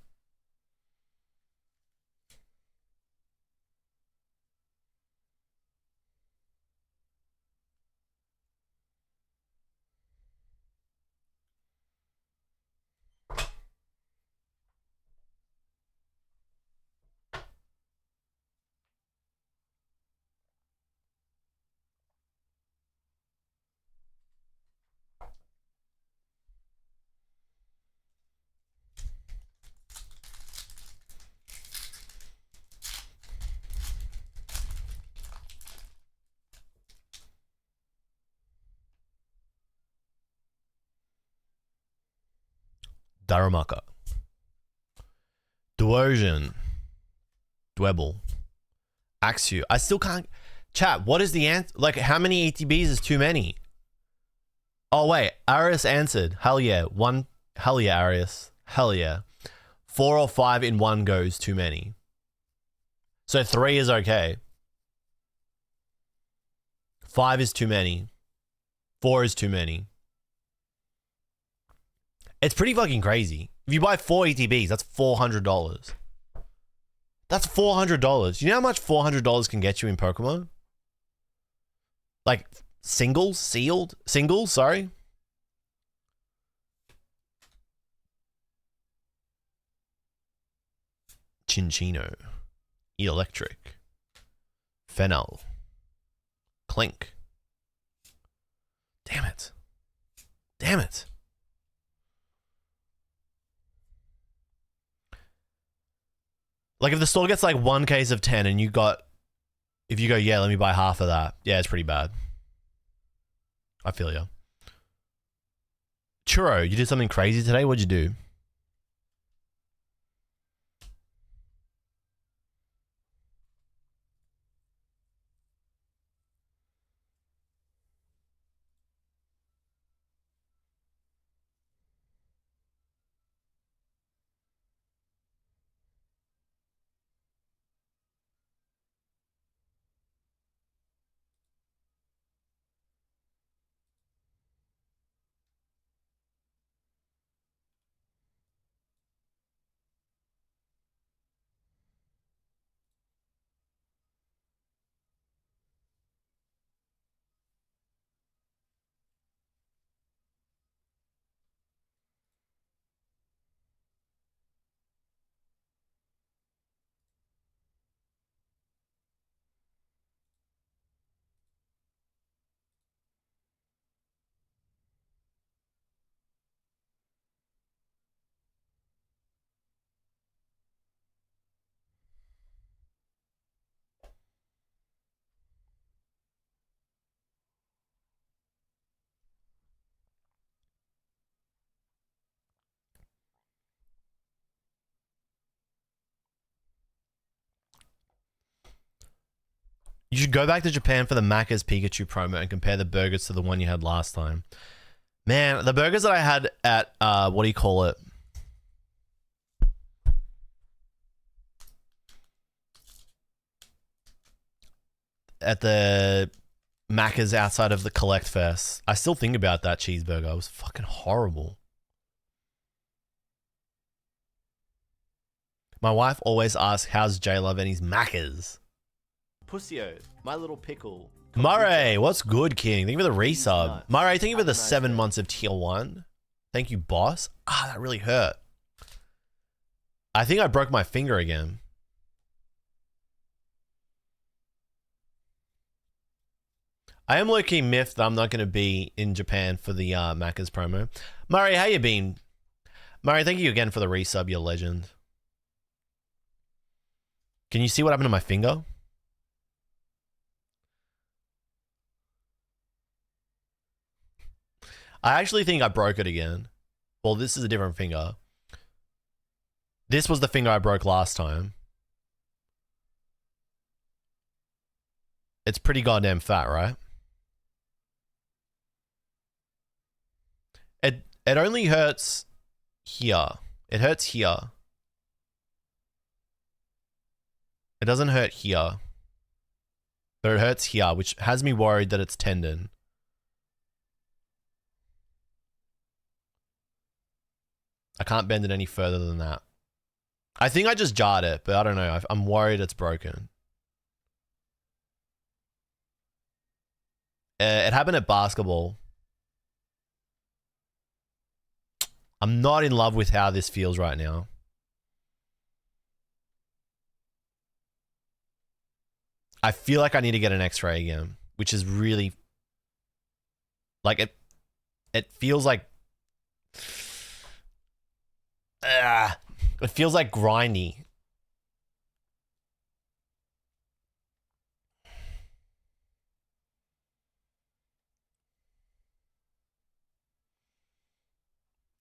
Daramaka. Duosion. Dwebble. Axu. I still can't... Chat, what is the answer? Like, how many ATBs is too many? Oh, wait. Arius answered. Hell yeah. Hell yeah, Arius. Hell yeah. 4 or 5 in one go is too many. So 3 is okay. 5 is too many. 4 is too many. It's pretty fucking crazy. If you buy 4 ETBs, that's $400. That's $400. You know how much $400 can get you in Pokemon? Like, singles? Sealed? Singles, sorry. Chinchino. Electric. Fennel. Clink. Damn it. Damn it. Like, if the store gets like 1 case of 10 and you got, if you go, yeah, let me buy half of that. Yeah, it's pretty bad. I feel you. Churro, you did something crazy today? What'd you do? You should go back to Japan for the Macca's Pikachu promo and compare the burgers to the one you had last time. Man, the burgers that I had at, what do you call it? At the Macca's outside of the Collect Fest. I still think about that cheeseburger. It was fucking horrible. My wife always asks, how's jluv and his Macca's? Pussyo, my little pickle. Murray, what's good, King? Thank you for the resub. Murray, thank you for the 7 months of tier 1. Thank you, boss. Ah, that really hurt. I think I broke my finger again. I am low-key miffed that I'm not going to be in Japan for the Macca's promo. Murray, how you been? Murray, thank you again for the resub, you legend. Can you see what happened to my finger? I actually think I broke it again. Well, this is a different finger. This was the finger I broke last time. It's pretty goddamn fat, right? It only hurts here. It hurts here. It doesn't hurt here. But it hurts here, which has me worried that it's tendon. I can't bend it any further than that. I think I just jarred it, but I don't know. I'm worried it's broken. It happened at basketball. I'm not in love with how this feels right now. I feel like I need to get an x-ray again, which is really like it feels like it feels like grindy.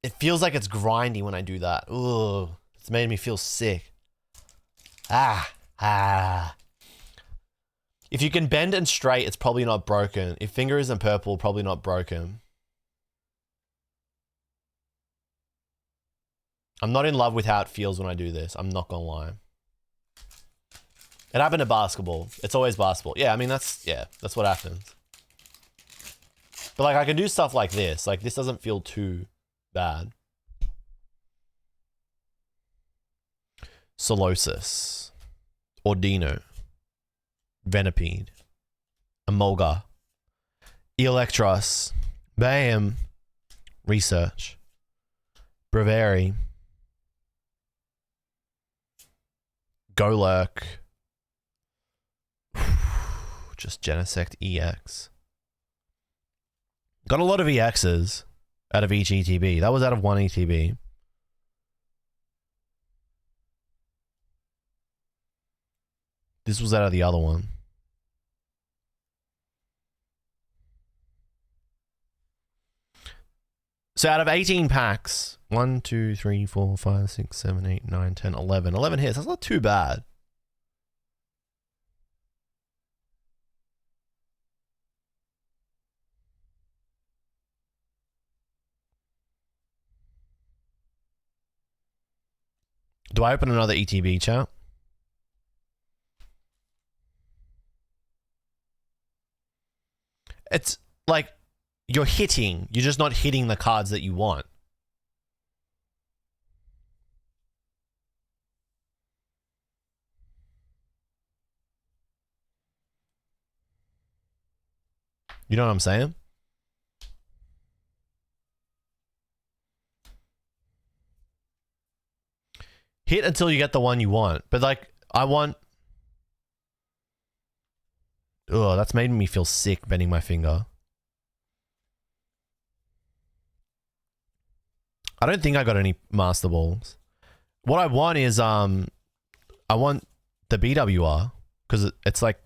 It feels like it's grindy when I do that. Ugh, it's made me feel sick. If you can bend and straight, it's probably not broken. If finger isn't purple, probably not broken. I'm not in love with how it feels when I do this. I'm not gonna lie. It happened at basketball. It's always basketball. Yeah, I mean, that's what happens. But like, I can do stuff like this. Like, this doesn't feel too bad. Solosis. Ordino. Venipede. Emolga. Electros. Bam. Research. Bravari. Golurk. Just Genesect EX. Got a lot of EXs out of each ETB. That was out of one ETB. This was out of the other one. So out of 18 packs, 1, 2, 3, 4, 5, 6, 7, 8, 9, 10, 11. 11 hits. That's not too bad. Do I open another ETB, chat? It's like you're hitting. You're just not hitting the cards that you want. You know what I'm saying? Hit until you get the one you want. But like, I want... Ugh, that's made me feel sick bending my finger. I don't think I got any Master Balls. What I want is, I want the BWR. Because it's like...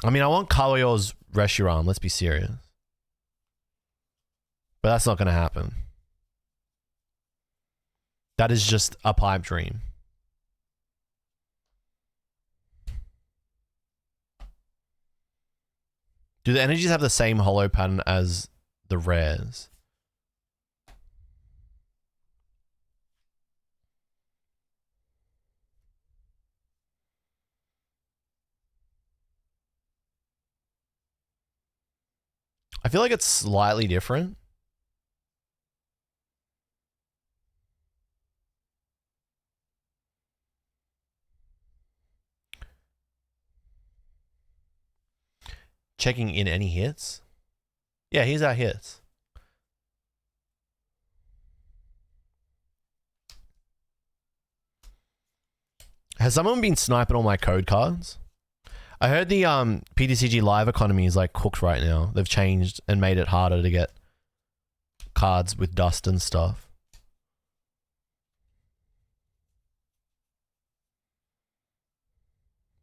I mean, I want Kaloyo's Reshiram, let's be serious. But that's not going to happen. That is just a pipe dream. Do the energies have the same holo pattern as the rares? I feel like it's slightly different. Checking in any hits. Yeah, here's our hits. Has someone been sniping all my code cards? I heard the PTCG live economy is like cooked right now. They've changed and made it harder to get cards with dust and stuff.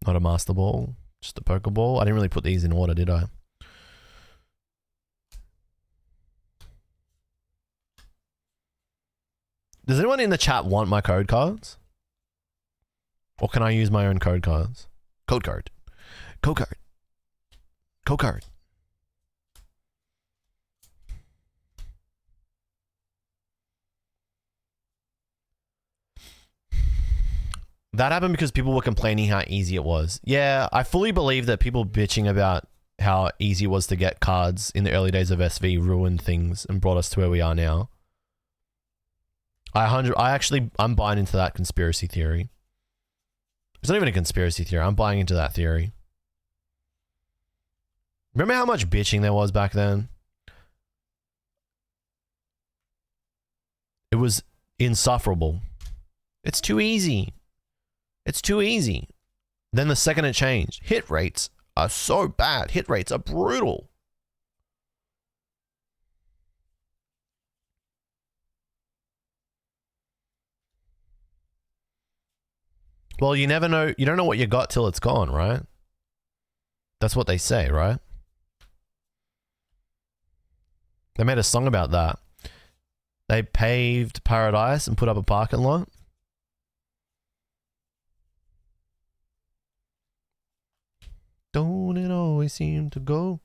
Not a Master Ball. Just a Pokeball. I didn't really put these in order, did I? Does anyone in the chat want my code cards? Or can I use my own code cards? Code card. Code card. Code card. That happened because people were complaining how easy it was. Yeah, I fully believe that people bitching about how easy it was to get cards in the early days of SV ruined things and brought us to where we are now. I'm buying into that conspiracy theory. It's not even a conspiracy theory. I'm buying into that theory. Remember how much bitching there was back then? It was insufferable. It's too easy. It's too easy. Then the second it changed, hit rates are so bad. Hit rates are brutal. Well, you never know. You don't know what you got till it's gone, right? That's what they say, right? They made a song about that. They paved paradise and put up a parking lot. Don't it always seem to go?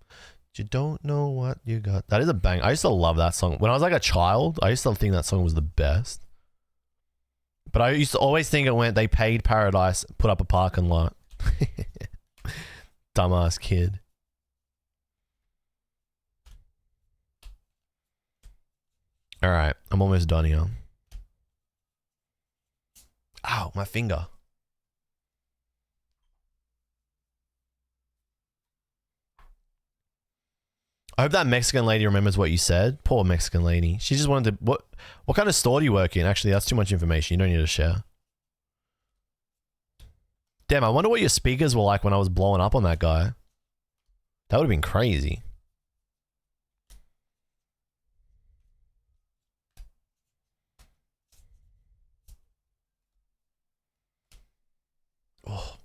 You don't know what you got. That is a bang. I used to love that song. When I was like a child, I used to think that song was the best. But I used to always think it went, they paid paradise, put up a parking lot. Dumbass kid. All right, I'm almost done here. Ow, my finger. I hope that Mexican lady remembers what you said. Poor Mexican lady. She just wanted to... What kind of store do you work in? Actually, that's too much information. You don't need to share. Damn, I wonder what your speakers were like when I was blowing up on that guy. That would have been crazy. Oh.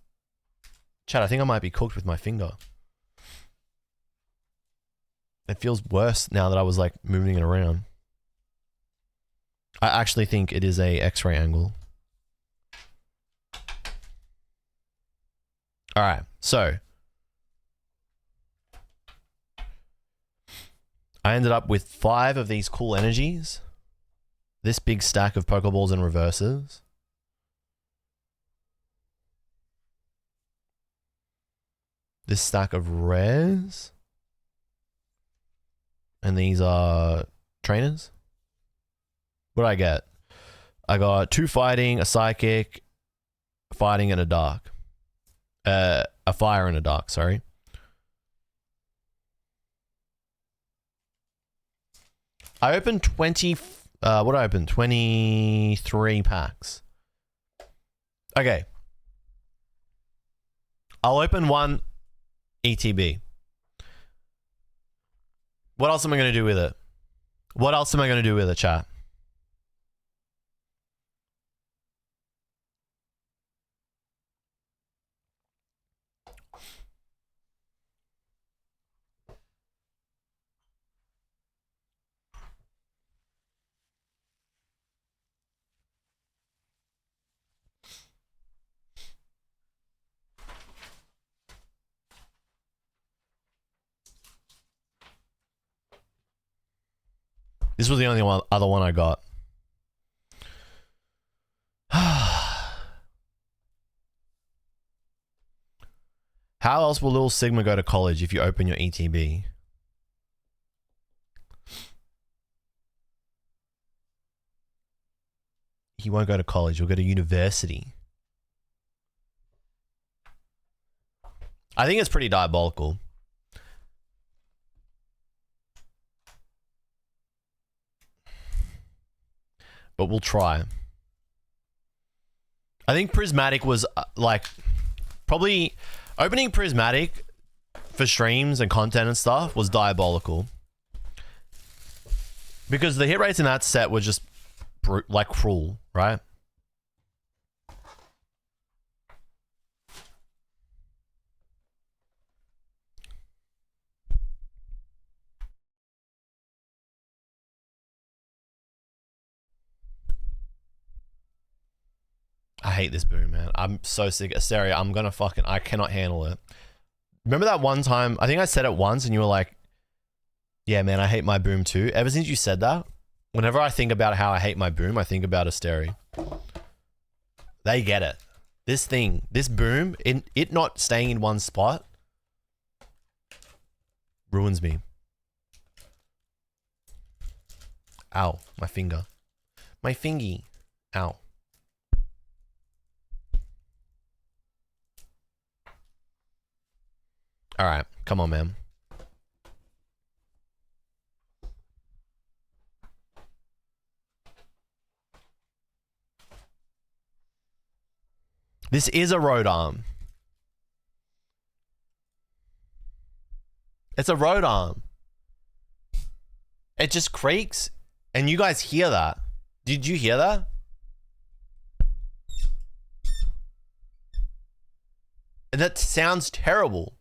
Chad, I think I might be cooked with my finger. It feels worse now that I was like moving it around. I actually think it is a X-ray angle. All right, so I ended up with 5 of these cool energies. This big stack of Pokeballs and reverses. This stack of rares. And these are trainers. What did I get? I got 2 fighting, a psychic, fighting, and a dark. A fire and a dark, sorry. I opened 20... what did I open? 23 packs. Okay. I'll open 1 ETB. What else am I going to do with it? What else am I going to do with it, chat? This was the only other one I got. How else will Lil Sigma go to college if you open your ETB? He won't go to college. He'll go to university. I think it's pretty diabolical. But we'll try. I think Prismatic was like probably opening Prismatic for streams and content and stuff was diabolical. Because the hit rates in that set were just like cruel, right? I hate this boom, man. I'm so sick. Asteria, I'm gonna fucking... I cannot handle it. Remember that one time... I think I said it once and you were like, yeah, man, I hate my boom too. Ever since you said that, whenever I think about how I hate my boom, I think about Asteria. They get it. This thing, this boom, it not staying in one spot ruins me. Ow, my finger. My fingy. Ow. All right, come on, man. This is a road arm. It's a road arm. It just creaks, and you guys hear that. Did you hear that? And that sounds terrible.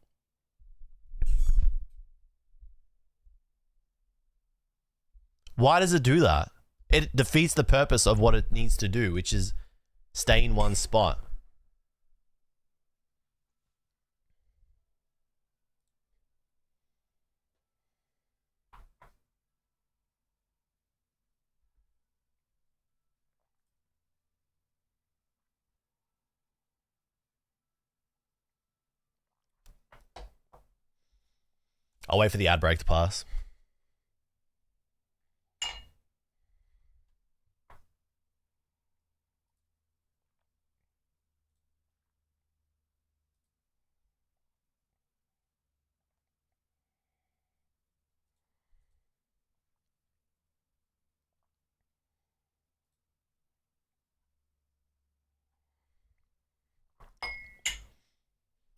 Why does it do that? It defeats the purpose of what it needs to do, which is stay in one spot. I'll wait for the ad break to pass.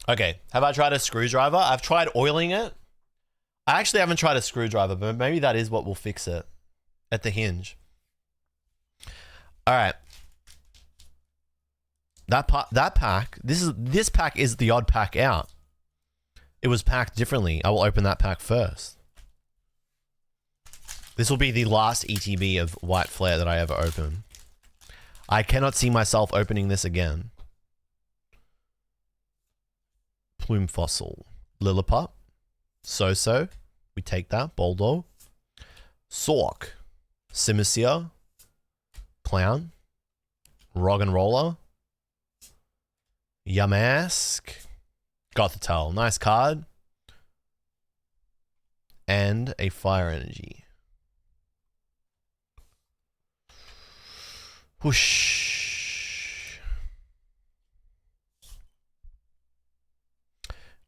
Okay, have I tried a screwdriver? I've tried oiling it. I actually haven't tried a screwdriver, but maybe that is what will fix it at the hinge. All right. That pack, this pack is the odd pack out. It was packed differently. I will open that pack first. This will be the last ETB of White Flare that I ever open. I cannot see myself opening this again. Plume Fossil. Lilliput. So-so. We take that. Boldo. Sork. Simicia. Clown. Rog and Roller. Yamask. Got the Towel. Nice card. And a Fire Energy. Whoosh.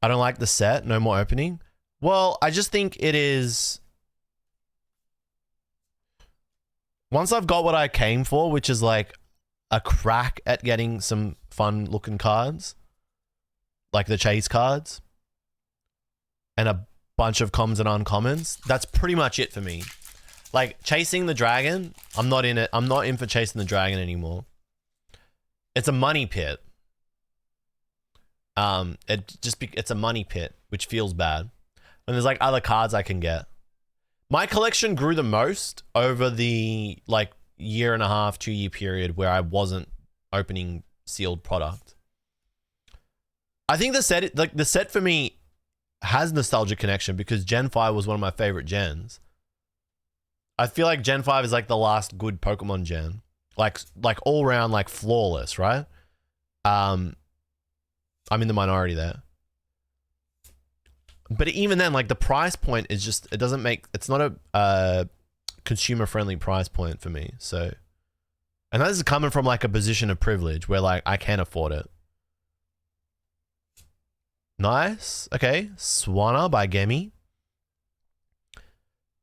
I don't like the set. No more opening. Well, I just think it is... Once I've got what I came for, which is like a crack at getting some fun looking cards, like the chase cards, and a bunch of commons and uncommons, that's pretty much it for me. Like chasing the dragon, I'm not in it. I'm not in for chasing the dragon anymore. It's a money pit. It's a money pit, which feels bad. And there's like other cards I can get. My collection grew the most over the like year and a half, 2 year period where I wasn't opening sealed product. I think the set for me has nostalgia connection because Gen 5 was one of my favorite gens. I feel like Gen 5 is like the last good Pokemon gen. Like all round like flawless, right? I'm in the minority there. But even then, like the price point is just, it's not a consumer friendly price point for me. So, and this is coming from like a position of privilege where like I can't afford it. Nice. Okay. Swanna by Gemi.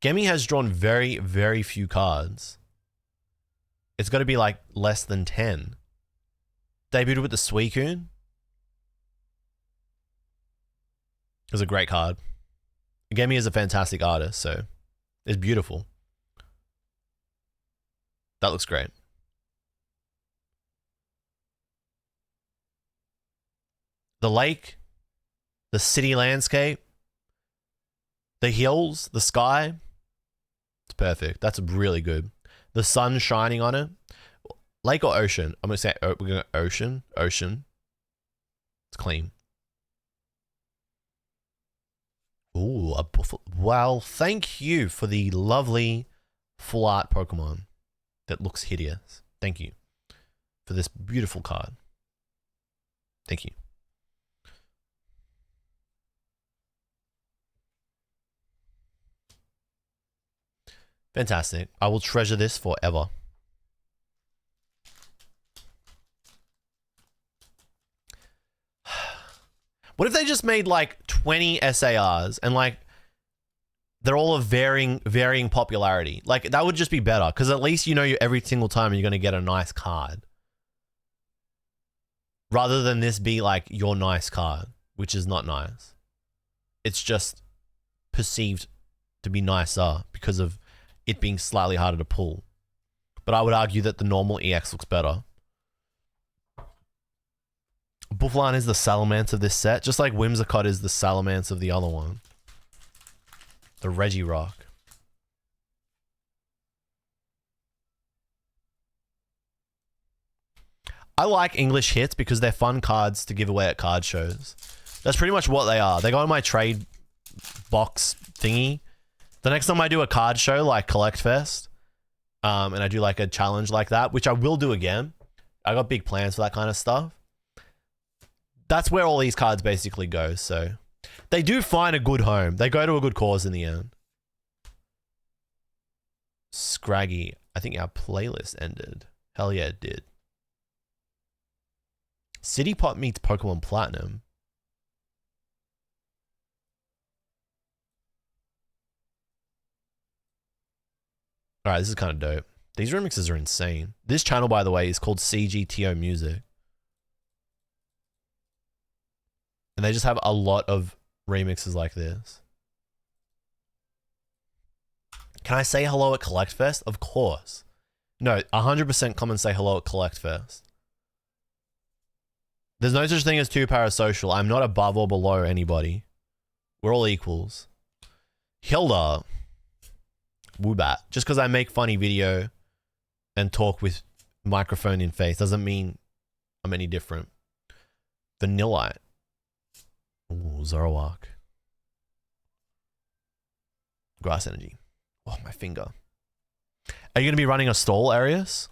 Gemi has drawn very, very few cards. It's got to be like less than 10. Debuted with the Suicune. It was a great card. Gemi is a fantastic artist, so it's beautiful. That looks great. The lake, the city landscape, the hills, the sky. It's perfect. That's really good. The sun shining on it. Lake or ocean? I'm going to say we're going to ocean. Ocean. It's clean. Ooh, a buffalo. Well, thank you for the lovely full art Pokemon that looks hideous. Thank you for this beautiful card. Thank you. Fantastic. I will treasure this forever. What if they just made like 20 SARs and like they're all of varying popularity? Like that would just be better because at least you know you every single time you're going to get a nice card. Rather than this be like your nice card, which is not nice. It's just perceived to be nicer because of it being slightly harder to pull. But I would argue that the normal EX looks better. Bufflan is the Salamence of this set, just like Whimsicott is the Salamence of the other one. The Regirock. I like English hits because they're fun cards to give away at card shows. That's pretty much what they are. They go in my trade box thingy. The next time I do a card show like Collect Fest, and I do like a challenge like that, which I will do again. I got big plans for that kind of stuff. That's where all these cards basically go. So they do find a good home. They go to a good cause in the end. Scraggy. I think our playlist ended. Hell yeah, it did. City Pop meets Pokemon Platinum. Alright, this is kind of dope. These remixes are insane. This channel, by the way, is called CGTO Music. And they just have a lot of remixes like this. Can I say hello at Collect Fest? Of course. No, 100% come and say hello at Collect Fest. There's no such thing as too parasocial. I'm not above or below anybody. We're all equals. Hilda. Woobat. Just because I make funny video and talk with microphone in face doesn't mean I'm any different. Vanillite. Ooh, Zoroark. Grass Energy. Oh, my finger. Are you going to be running a stall, Arius?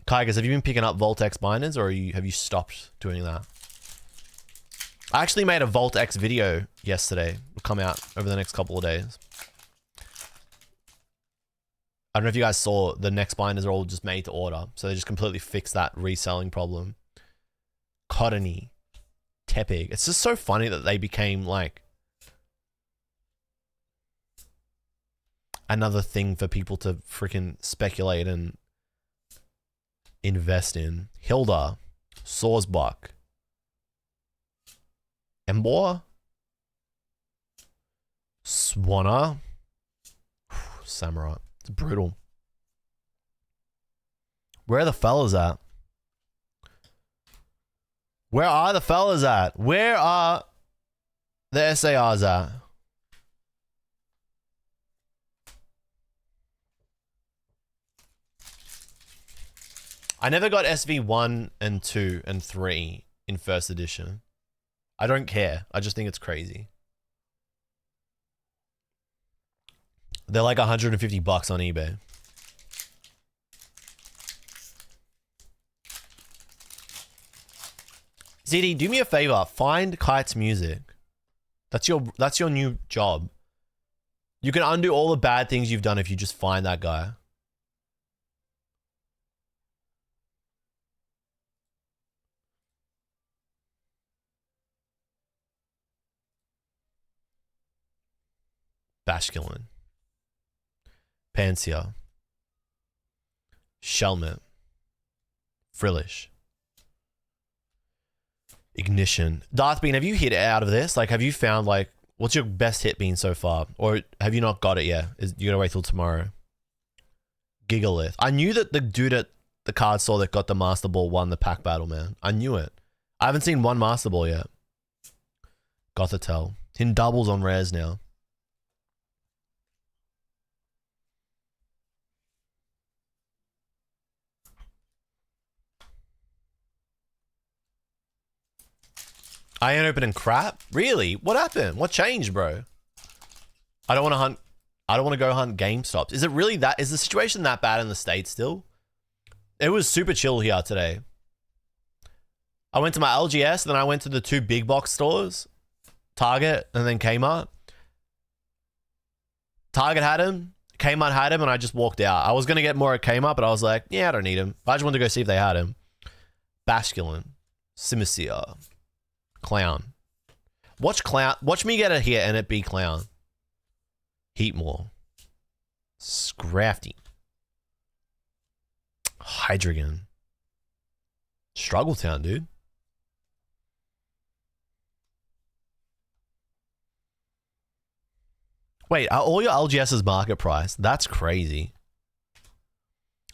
Kaigas, have you been picking up Volt X binders or have you stopped doing that? I actually made a Volt X video yesterday. It'll come out over the next couple of days. I don't know if you guys saw, the next binders are all just made to order. So they just completely fixed that reselling problem. Cottony. Tepig. It's just so funny that they became like another thing for people to freaking speculate and invest in. Hilda. Sawsbuck. Embor. Swanner. Samurai. It's brutal. Where are the fellas at? Where are the fellas at? Where are the SARs at? I never got SV1 and 2 and 3 in first edition. I don't care. I just think it's crazy. They're like $150 on eBay. ZD, do me a favor. Find Kite's music. That's your new job. You can undo all the bad things you've done if you just find that guy. Bashkilin. Pansia. Shelmet. Frillish. Ignition. Darthbean, have you hit out of this? Like, have you found, like, what's your best hit been so far? Or have you not got it yet? You gotta wait till tomorrow. Gigalith. I knew that the dude at the card store that got the Master Ball won the pack battle, man. I knew it. I haven't seen one Master Ball yet. Gothitelle. In doubles on rares now. I ain't opening crap? Really? What happened? What changed, bro? I don't want to hunt. I don't want to go hunt GameStops. Is it really that? Is the situation that bad in the States still? It was super chill here today. I went to my LGS, then I went to the 2 big box stores. Target and then Kmart. Target had him, Kmart had him, and I just walked out. I was going to get more at Kmart, but I was like, yeah, I don't need him. I just wanted to go see if they had him. Basculin, Simicia, Clown. Watch me get it here and it be Clown. Heatmore. Scrafty. Hydreigon. Struggletown, dude. Wait, are all your LGS's market price? That's crazy.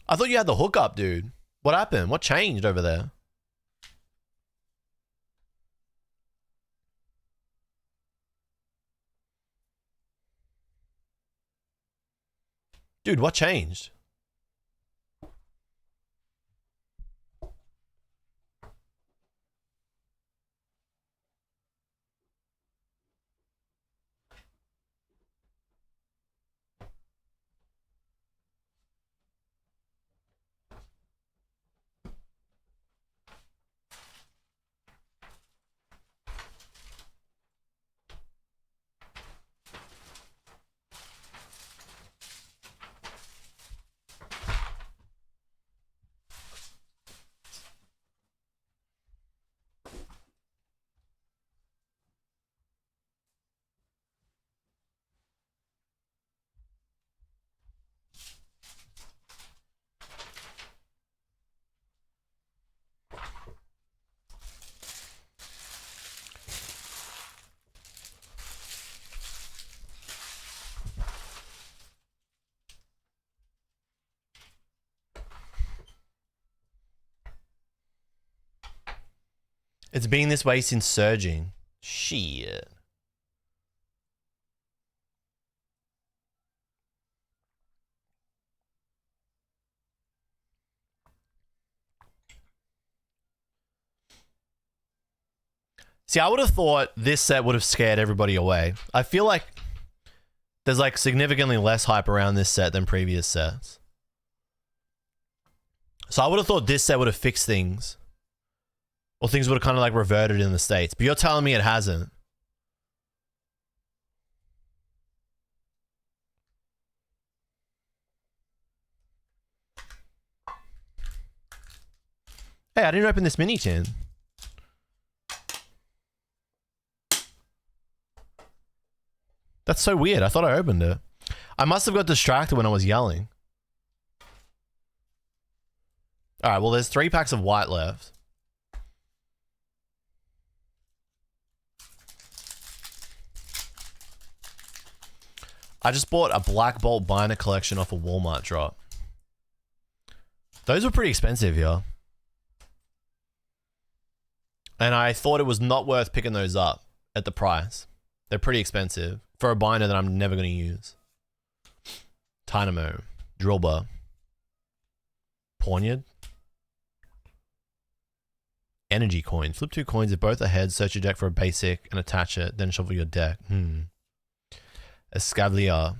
I thought you had the hookup, dude. What happened? What changed over there? Dude, what changed? It's been this way since surging. Shit. See, I would have thought this set would have scared everybody away. I feel like there's like significantly less hype around this set than previous sets. So I would have thought this set would have fixed things. Or things would have kind of like reverted in the States. But you're telling me it hasn't. Hey, I didn't open this mini tin. That's so weird. I thought I opened it. I must have got distracted when I was yelling. Alright, well there's 3 packs of white left. I just bought a Black Bolt binder collection off a Walmart drop. Those were pretty expensive, yeah. And I thought it was not worth picking those up at the price. They're pretty expensive for a binder that I'm never going to use. Dynamo, Drillbar, Pawniard, Energy Coin. Flip 2 coins if both are heads, search your deck for a basic and attach it, then shuffle your deck. Escavalier,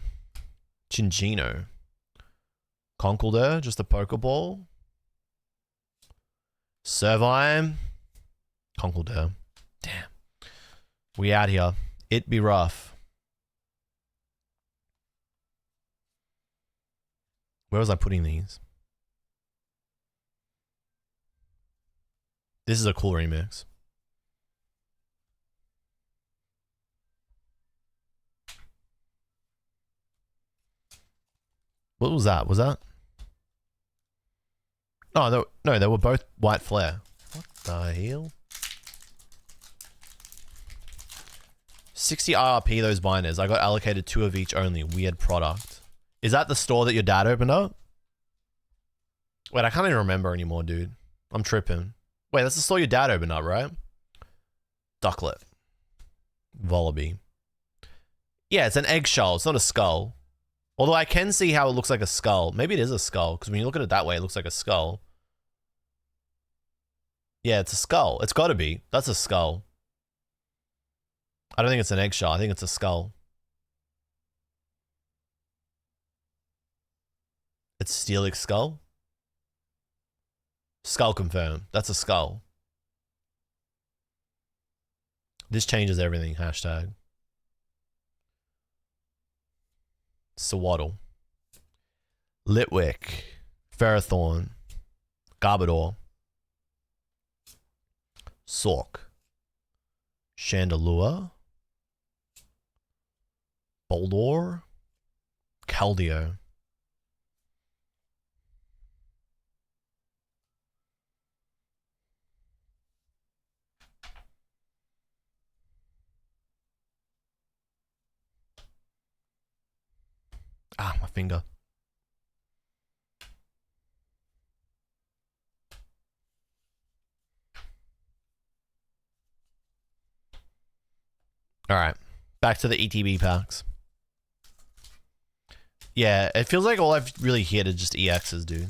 Chinchino, Conkeldurr, just a Pokeball, Servine, Conkeldurr. Damn. We out here. It be rough. Where was I putting these? This is a cool remix. What was that? Was that? Oh, no, they were both white flare. What the hell? 60 RRP those binders. I got allocated 2 of each only. Weird product. Is that the store that your dad opened up? Wait, I can't even remember anymore, dude. I'm tripping. Wait, that's the store your dad opened up, right? Ducklet. Volibee. Yeah, it's an eggshell. It's not a skull. Although I can see how it looks like a skull. Maybe it is a skull, because when you look at it that way, it looks like a skull. Yeah, it's a skull. It's got to be. That's a skull. I don't think it's an eggshell. I think it's a skull. It's Steelix skull? Skull confirmed. That's a skull. This changes everything. Hashtag. Swaddle. Litwick. Ferrothorn. Garbodor. Sork. Chandelure. Boldor. Keldeo. Ah, my finger. All right, back to the ETB packs. Yeah, it feels like all I've really hit are just EXs, dude.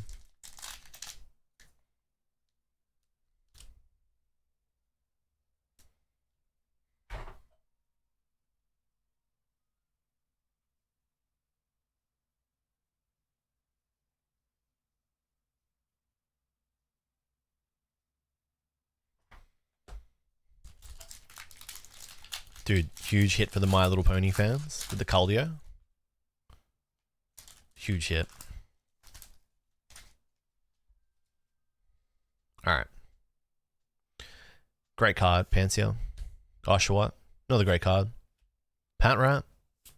Dude, huge hit for the My Little Pony fans with the Keldeo. Huge hit. Alright. Great card, Pansear. Oshawott. Another great card. Pantrat.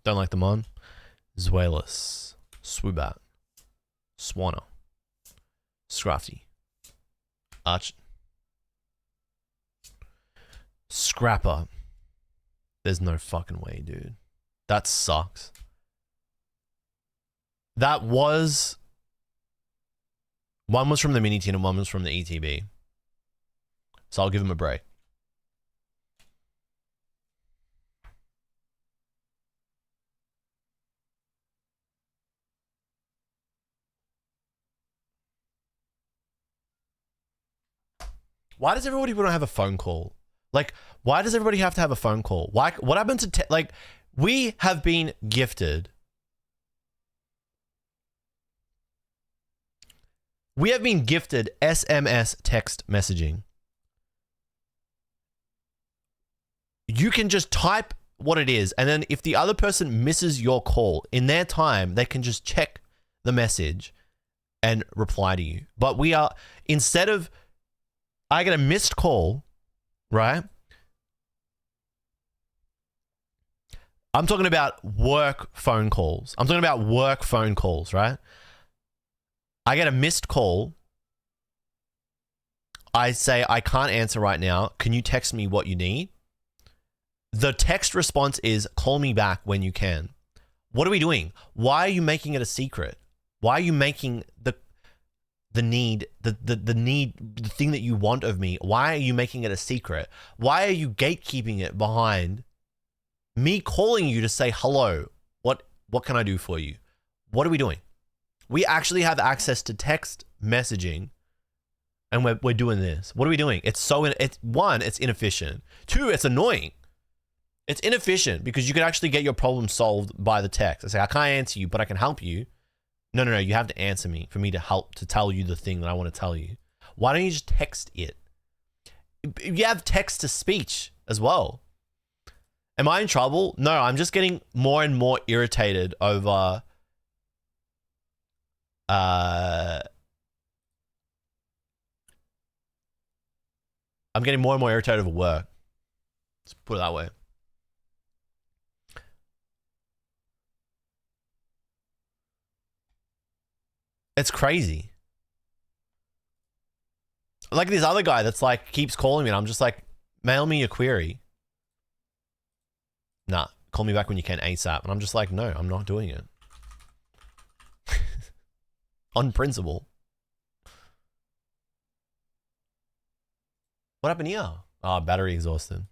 Don't like them on. Zweilous. Swoobat. Swanner. Scrafty. Arch. Scrapper. There's no fucking way, dude. That sucks. That was... One was from the mini tin and one was from the ETB. So I'll give him a break. Why does everybody want to have a phone call? Like, why does everybody have to have a phone call? Why? What happened to... like, we have been gifted... We have been gifted SMS text messaging. You can just type what it is, and then if the other person misses your call, in their time, they can just check the message and reply to you. But we are... Instead of... I get a missed call... Right? I'm talking about work phone calls. I'm talking about work phone calls, right? I get a missed call. I say, I can't answer right now. Can you text me what you need? The text response is, call me back when you can. What are we doing? Why are you making it a secret? Why are you making the need, the thing that you want of me, why are you making it a secret? Why are you gatekeeping it behind me calling you to say hello? What can I do for you? What are we doing? We actually have access to text messaging and we're doing this. What are we doing? It's one, it's inefficient. Two, it's annoying. It's inefficient because you could actually get your problem solved by the text. I say, I can't answer you, but I can help you. No, you have to answer me for me to help to tell you the thing that I want to tell you. Why don't you just text it? You have text to speech as well. Am I in trouble? No, I'm just getting more and more irritated over I'm getting more and more irritated over work. Let's put it that way. It's crazy. Like this other guy that's like keeps calling me and I'm just like, mail me your query. Nah, call me back when you can ASAP. And I'm just like, no, I'm not doing it. On principle. What happened here? Ah, battery exhausted.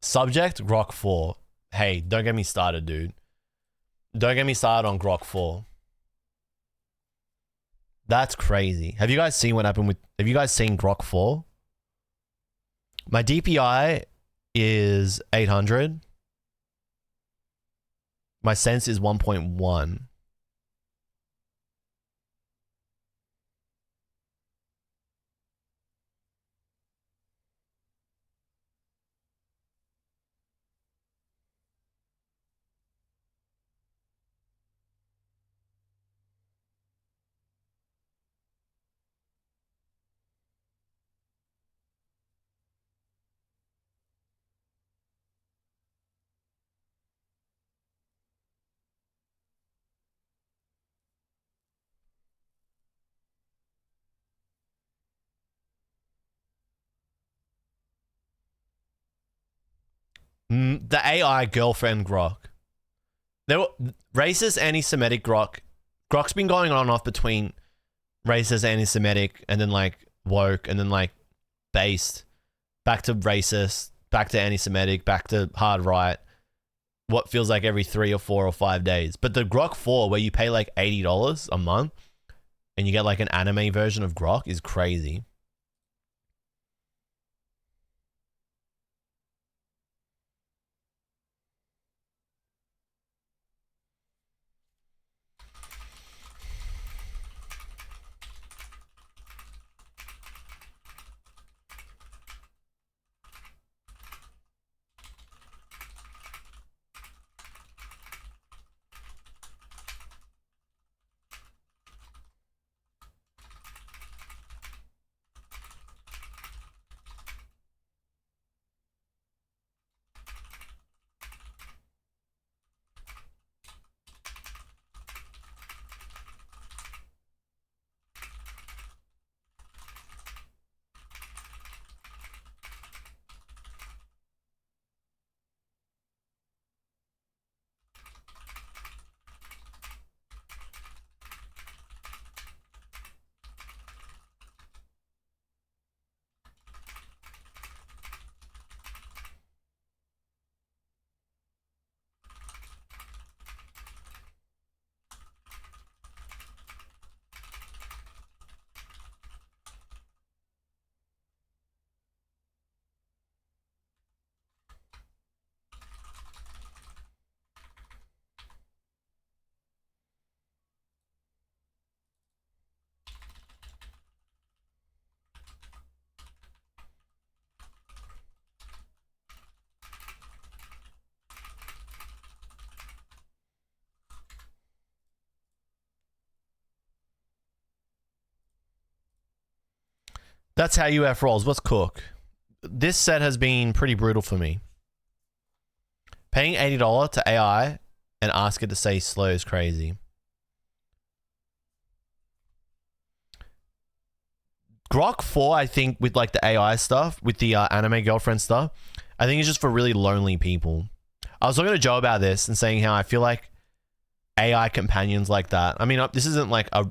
Subject, Grok 4. Hey, don't get me started, dude. Don't get me started on Grok 4. That's crazy. Have you guys seen what happened with... Have you guys seen Grok 4? My DPI is 800. My sense is 1.1. The AI girlfriend Grok. There were racist, anti-Semitic Grok. Grok's been going on and off between racist, anti-Semitic, and then like woke, and then like based, back to racist, back to anti-Semitic, back to hard right. What feels like every 3 or 4 or 5 days. But the Grok 4, where you pay like $80 a month, and you get like an anime version of Grok, is crazy. That's how UF rolls. What's Cook? This set has been pretty brutal for me. Paying $80 to AI and ask it to say slow is crazy. Grok 4, I think, with like the AI stuff, with the anime girlfriend stuff, I think it's just for really lonely people. I was talking to Joe about this and saying how I feel like AI companions like that. I mean, this isn't like an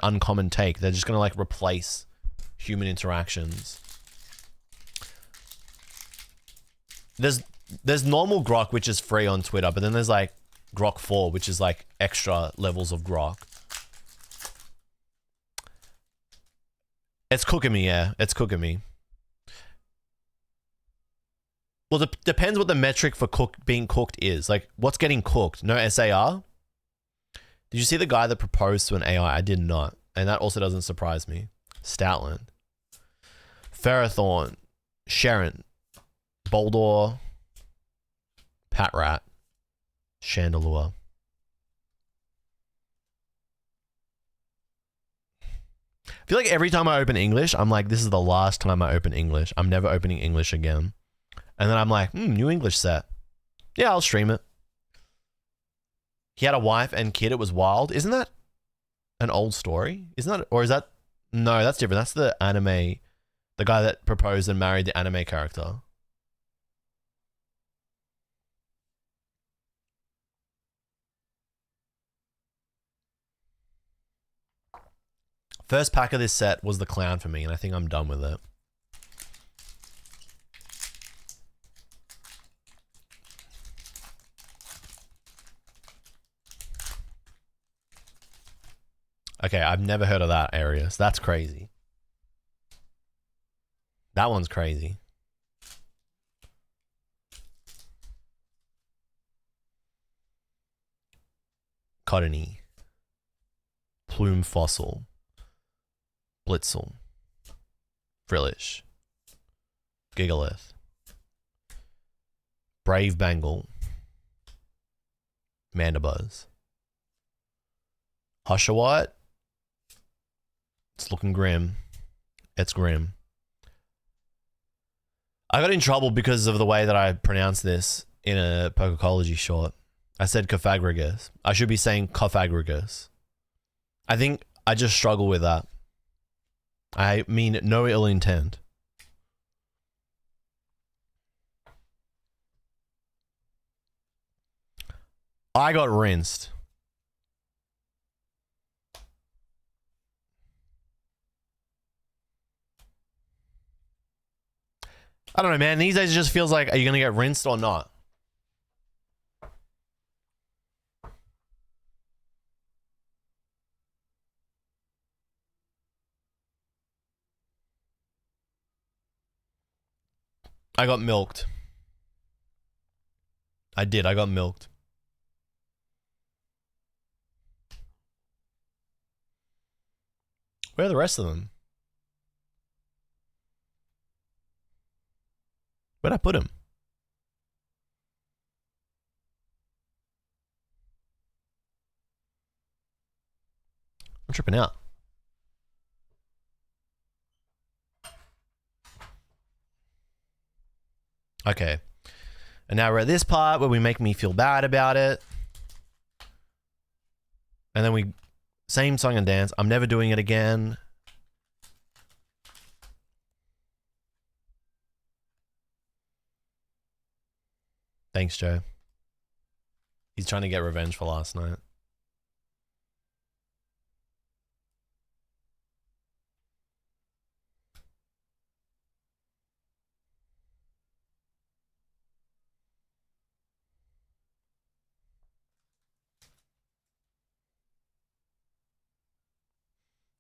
uncommon take. They're just going to like replace human interactions. There's normal Grok, which is free on Twitter, but then there's like Grok 4, which is like extra levels of Grok. It's cooking me, yeah. It's cooking me. Well, depends what the metric for being cooked is. Like, what's getting cooked? No SAR? Did you see the guy that proposed to an AI? I did not. And that also doesn't surprise me. Stoutland. Ferrothorn. Sharon. Boldor. Patrat. Chandelure. I feel like every time I open English, I'm like, this is the last time I open English. I'm never opening English again. And then I'm like, new English set. Yeah, I'll stream it. He had a wife and kid. It was wild. Isn't that an old story? Isn't that, or is that, no, that's different. That's the anime, the guy that proposed and married the anime character. First pack of this set was the clown for me, and I think I'm done with it. Okay, I've never heard of that, Arius. That's crazy. That one's crazy. Cottony. Plume Fossil. Blitzel. Frillish. Gigalith. Brave Bangle. Mandibuzz. Hushawat. It's looking grim. It's grim. I got in trouble because of the way that I pronounced this in a Pokecology short. I said Cofagrigus. I should be saying Cofagrigus. I think I just struggle with that. I mean no ill intent. I got rinsed. I don't know, man. These days it just feels like, are you going to get rinsed or not? I got milked. I did. I got milked. Where are the rest of them? Where'd I put him? I'm tripping out. Okay. And now we're at this part where we make me feel bad about it. And then we... Same song and dance. I'm never doing it again. Thanks, Joe. He's trying to get revenge for last night.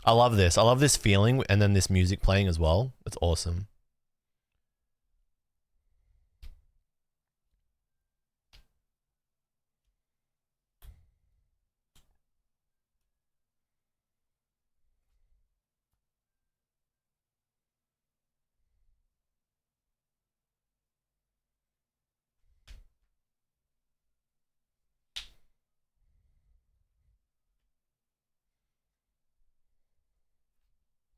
I love this. I love this feeling and then this music playing as well. It's awesome.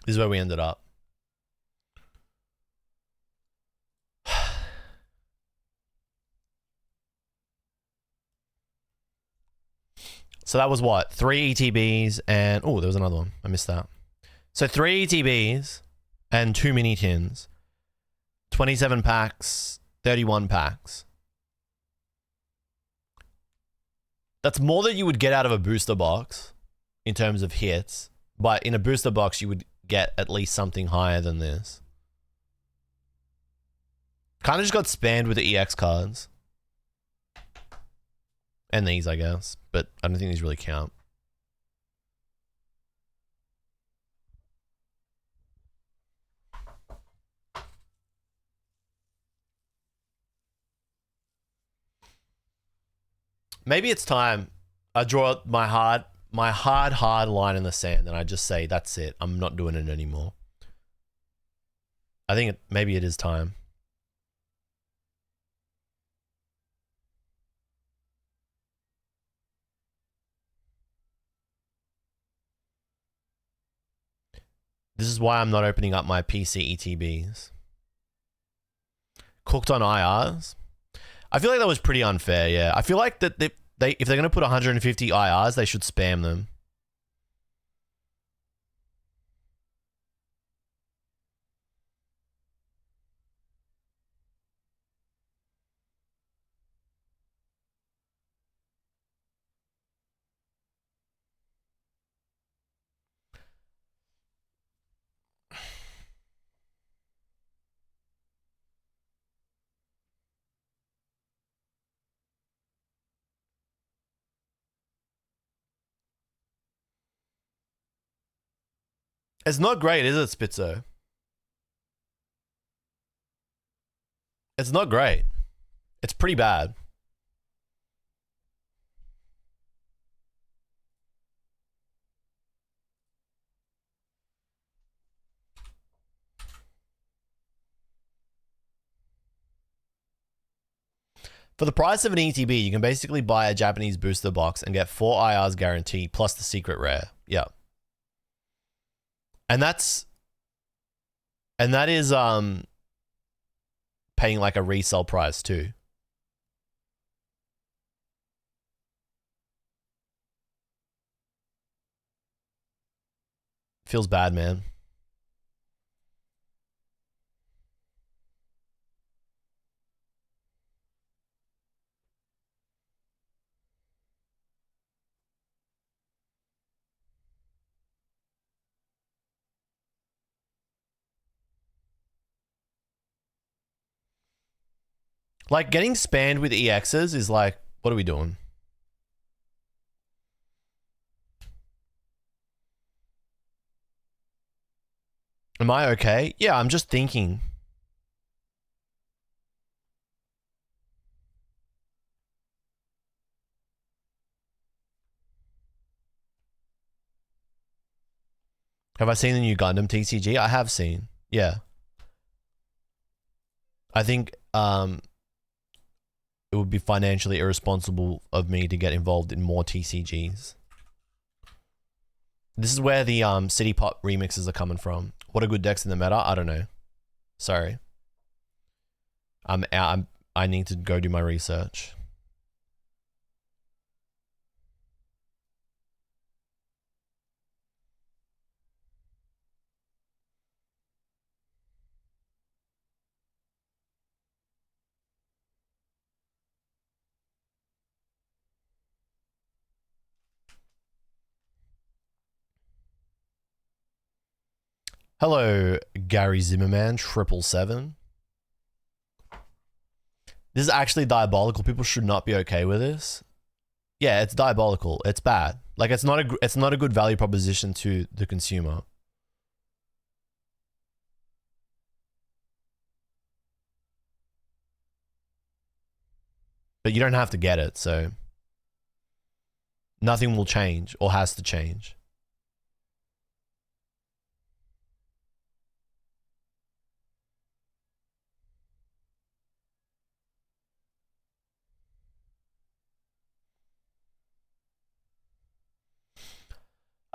This is where we ended up. So that was what? 3 ETBs and... Oh, there was another one. I missed that. So 3 ETBs and 2 mini tins. 27 packs, 31 packs. That's more than you would get out of a booster box in terms of hits. But in a booster box, you would get at least something higher than this. Kind of just got spammed with the EX cards. And these, I guess. But I don't think these really count. Maybe it's time I draw my hard line in the sand and I just say, that's it. I'm not doing it anymore. I think maybe it is time. This is why I'm not opening up my PC ETBs. Cooked on IRs. I feel like that was pretty unfair, yeah. I feel like that if they're going to put 150 IRs, they should spam them. It's not great, is it, Spitzo? It's not great. It's pretty bad. For the price of an ETB, you can basically buy a Japanese booster box and get 4 IRs guaranteed plus the secret rare. Yeah. And that is paying like a resale price too. Feels bad, man. Like, getting spammed with EXs is like, what are we doing? Am I okay? Yeah, I'm just thinking. Have I seen the new Gundam TCG? I have seen. Yeah. I think it would be financially irresponsible of me to get involved in more TCGs. This is where the City Pop remixes are coming from. What are good decks in the meta? I don't know. Sorry. I'm out. I need to go do my research. Hello, Gary Zimmerman, 777. This is actually diabolical. People should not be okay with this. Yeah, it's diabolical. It's bad. Like, it's not a good value proposition to the consumer. But you don't have to get it, so nothing will change or has to change.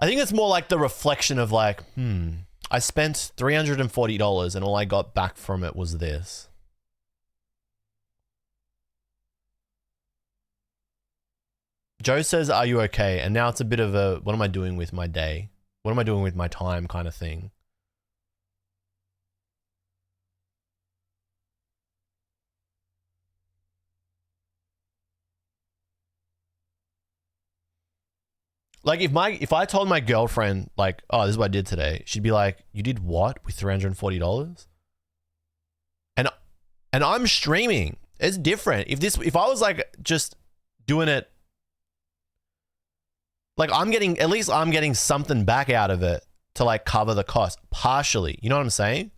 I think it's more like the reflection of like, I spent $340 and all I got back from it was this. Joe says, are you okay? And now it's a bit of a, what am I doing with my day? What am I doing with my time kind of thing. Like, if I told my girlfriend, like, oh, this is what I did today, she'd be like, you did what with $340? And I'm streaming. It's different. If I was like just doing it, like, at least I'm getting something back out of it to like cover the cost partially. You know what I'm saying?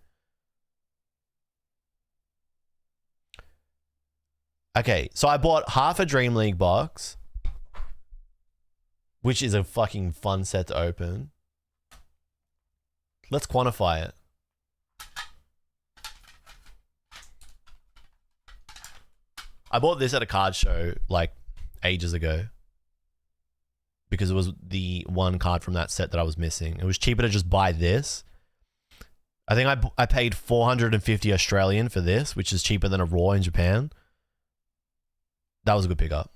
Okay, so I bought half a Dream League box, which is a fucking fun set to open. Let's quantify it. I bought this at a card show like ages ago because it was the one card from that set that I was missing. It was cheaper to just buy this. I think I paid 450 Australian for this, which is cheaper than a Raw in Japan. That was a good pickup.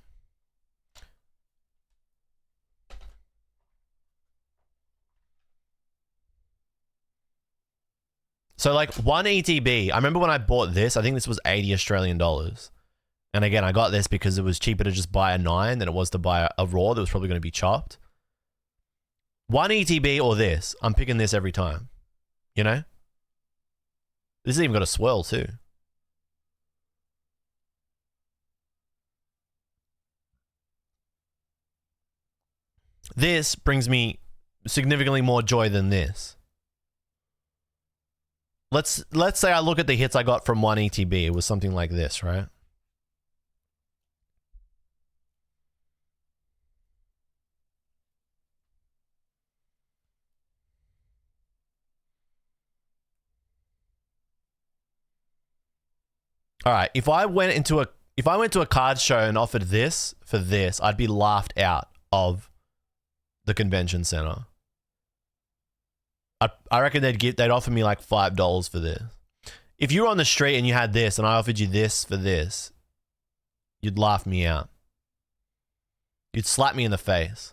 So like one ETB, I remember when I bought this, I think this was 80 Australian dollars. And again, I got this because it was cheaper to just buy a 9 than it was to buy a Raw that was probably going to be chopped. One ETB or this, I'm picking this every time. You know? This has even got a swirl too. This brings me significantly more joy than this. let's say I look at the hits I got from one ETB. It was something like this, right? All right, if I went to a card show and offered this for this, I'd be laughed out of the convention center. I reckon they'd offer me like $5 for this. If you were on the street and you had this and I offered you this for this, you'd laugh me out. You'd slap me in the face.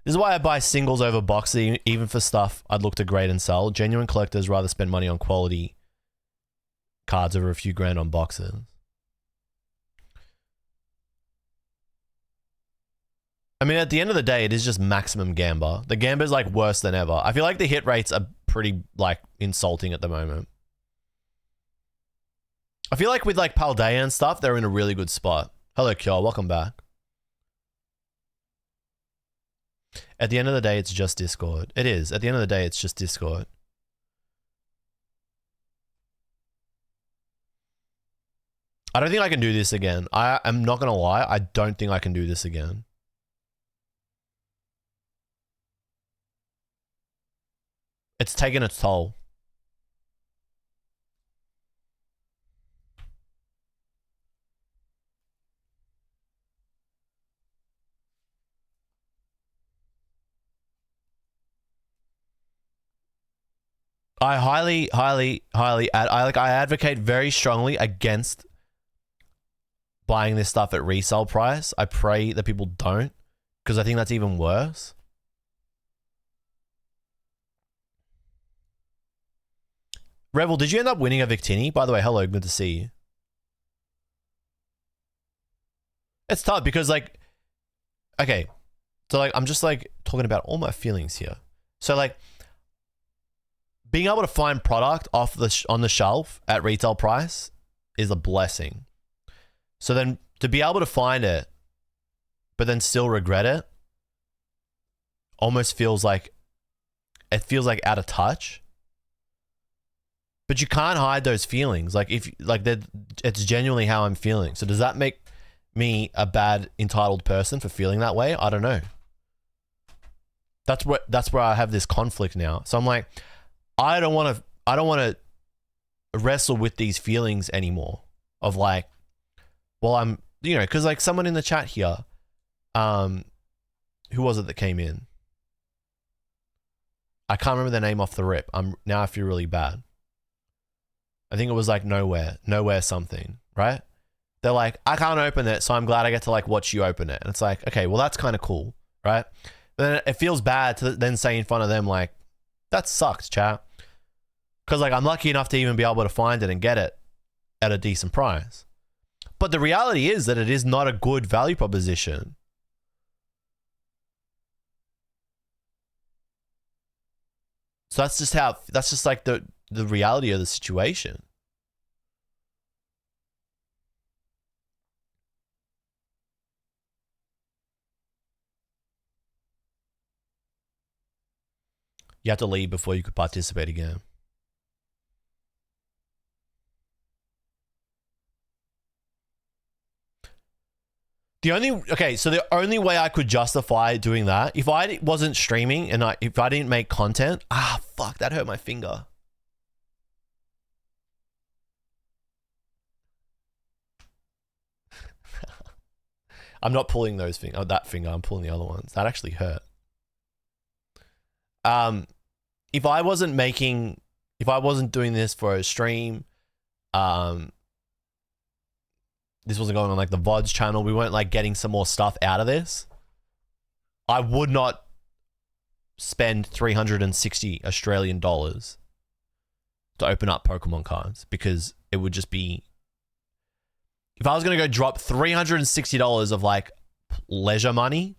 This is why I buy singles over boxes, even for stuff I'd look to grade and sell. Genuine collectors rather spend money on quality cards over a few grand on boxes. I mean, at the end of the day, it is just maximum gamba. The gamba is like worse than ever. I feel like the hit rates are pretty like insulting at the moment. I feel like with like Paldea and stuff, they're in a really good spot. Hello, Kyo. Welcome back. At the end of the day, it's just Discord. It is. At the end of the day, it's just Discord. I don't think I can do this again. I'm not going to lie. I don't think I can do this again. It's taken its toll. I I advocate very strongly against buying this stuff at resale price. I pray that people don't, because I think that's even worse. Revel, did you end up winning a Victini? By the way, hello, good to see you. It's tough because like, okay, so like I'm just like talking about all my feelings here. So like, being able to find product off on the shelf at retail price is a blessing. So then to be able to find it, but then still regret it, almost feels like, it feels like out of touch. But you can't hide those feelings. Like if like that, it's genuinely how I'm feeling. So does that make me a bad entitled person for feeling that way? I don't know. That's where I have this conflict now. So I'm like, I don't want to wrestle with these feelings anymore of like, well, I'm, you know, because like someone in the chat here, who was it that came in? I can't remember their name off the rip. Now I feel really bad. I think it was like nowhere something, right? They're like, I can't open it, so I'm glad I get to like watch you open it. And it's like, okay, well that's kind of cool, right? But then it feels bad to then say in front of them like, that sucks, chat. Because like I'm lucky enough to even be able to find it and get it at a decent price. But the reality is that it is not a good value proposition. So that's just like the reality of the situation. You have to leave before you could participate again. So the only way I could justify doing that, if I wasn't streaming and if I didn't make content, fuck, that hurt my finger. I'm not pulling that finger, I'm pulling the other ones. That actually hurt. If I wasn't doing this for a stream, this wasn't going on like the VODs channel, we weren't like getting some more stuff out of this, I would not spend 360 Australian dollars to open up Pokemon cards, because it would just be, if I was going to go drop $360 of like leisure money,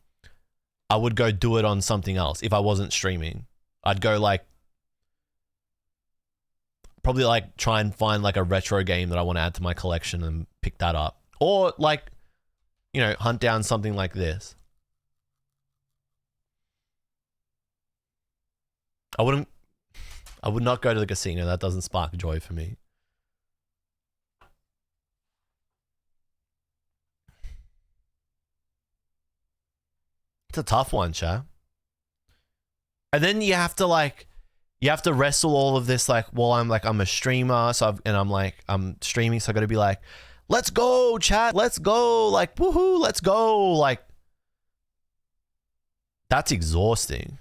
I would go do it on something else. If I wasn't streaming, I'd go like probably like try and find like a retro game that I want to add to my collection and pick that up. Or like, you know, hunt down something like this. I would not go to the casino. That doesn't spark joy for me. It's a tough one, chat. And then you have to like, you have to wrestle all of this like, well, I'm a streamer, so I'm streaming, so I got to be like, let's go, chat, let's go, like, woohoo, let's go, like, that's exhausting.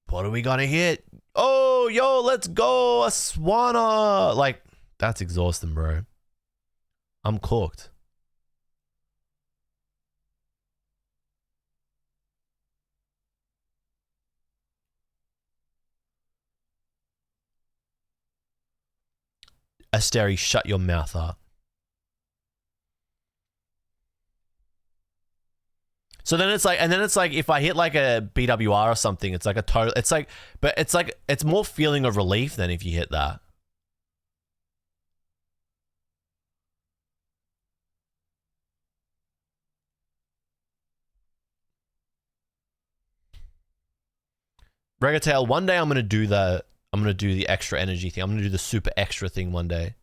What are we gonna hit? Oh, yo, let's go, Aswana, like, that's exhausting, bro. I'm cooked. Asteri, shut your mouth up. So then it's like, and then it's like, if I hit like a BWR or something, it's like a total, it's like, but it's like, it's more feeling of relief than if you hit that. Regatail, one day I'm gonna do the extra energy thing. I'm gonna do the super extra thing one day.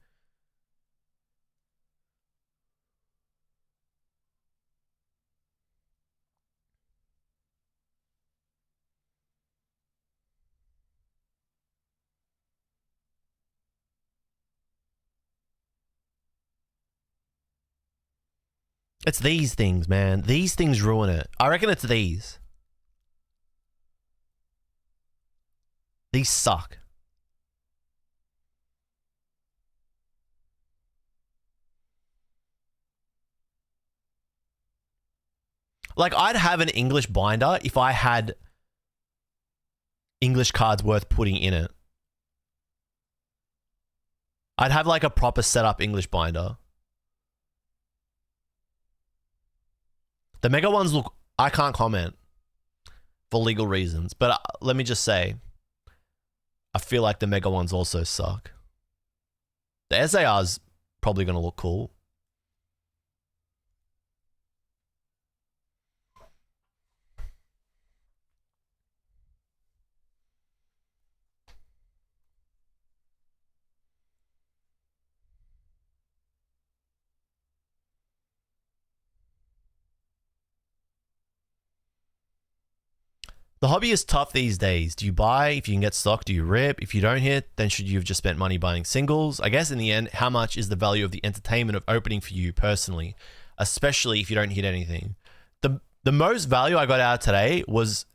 It's these things, man. These things ruin it. I reckon it's these. These suck. Like, I'd have an English binder if I had English cards worth putting in it. I'd have like a proper setup English binder. The mega ones look, I can't comment for legal reasons, but let me just say, I feel like the mega ones also suck. The SAR's probably going to look cool. The hobby is tough these days. Do you buy? If you can get stock, do you rip? If you don't hit, then should you have just spent money buying singles? I guess in the end, how much is the value of the entertainment of opening for you personally, especially if you don't hit anything? The most value I got out today was,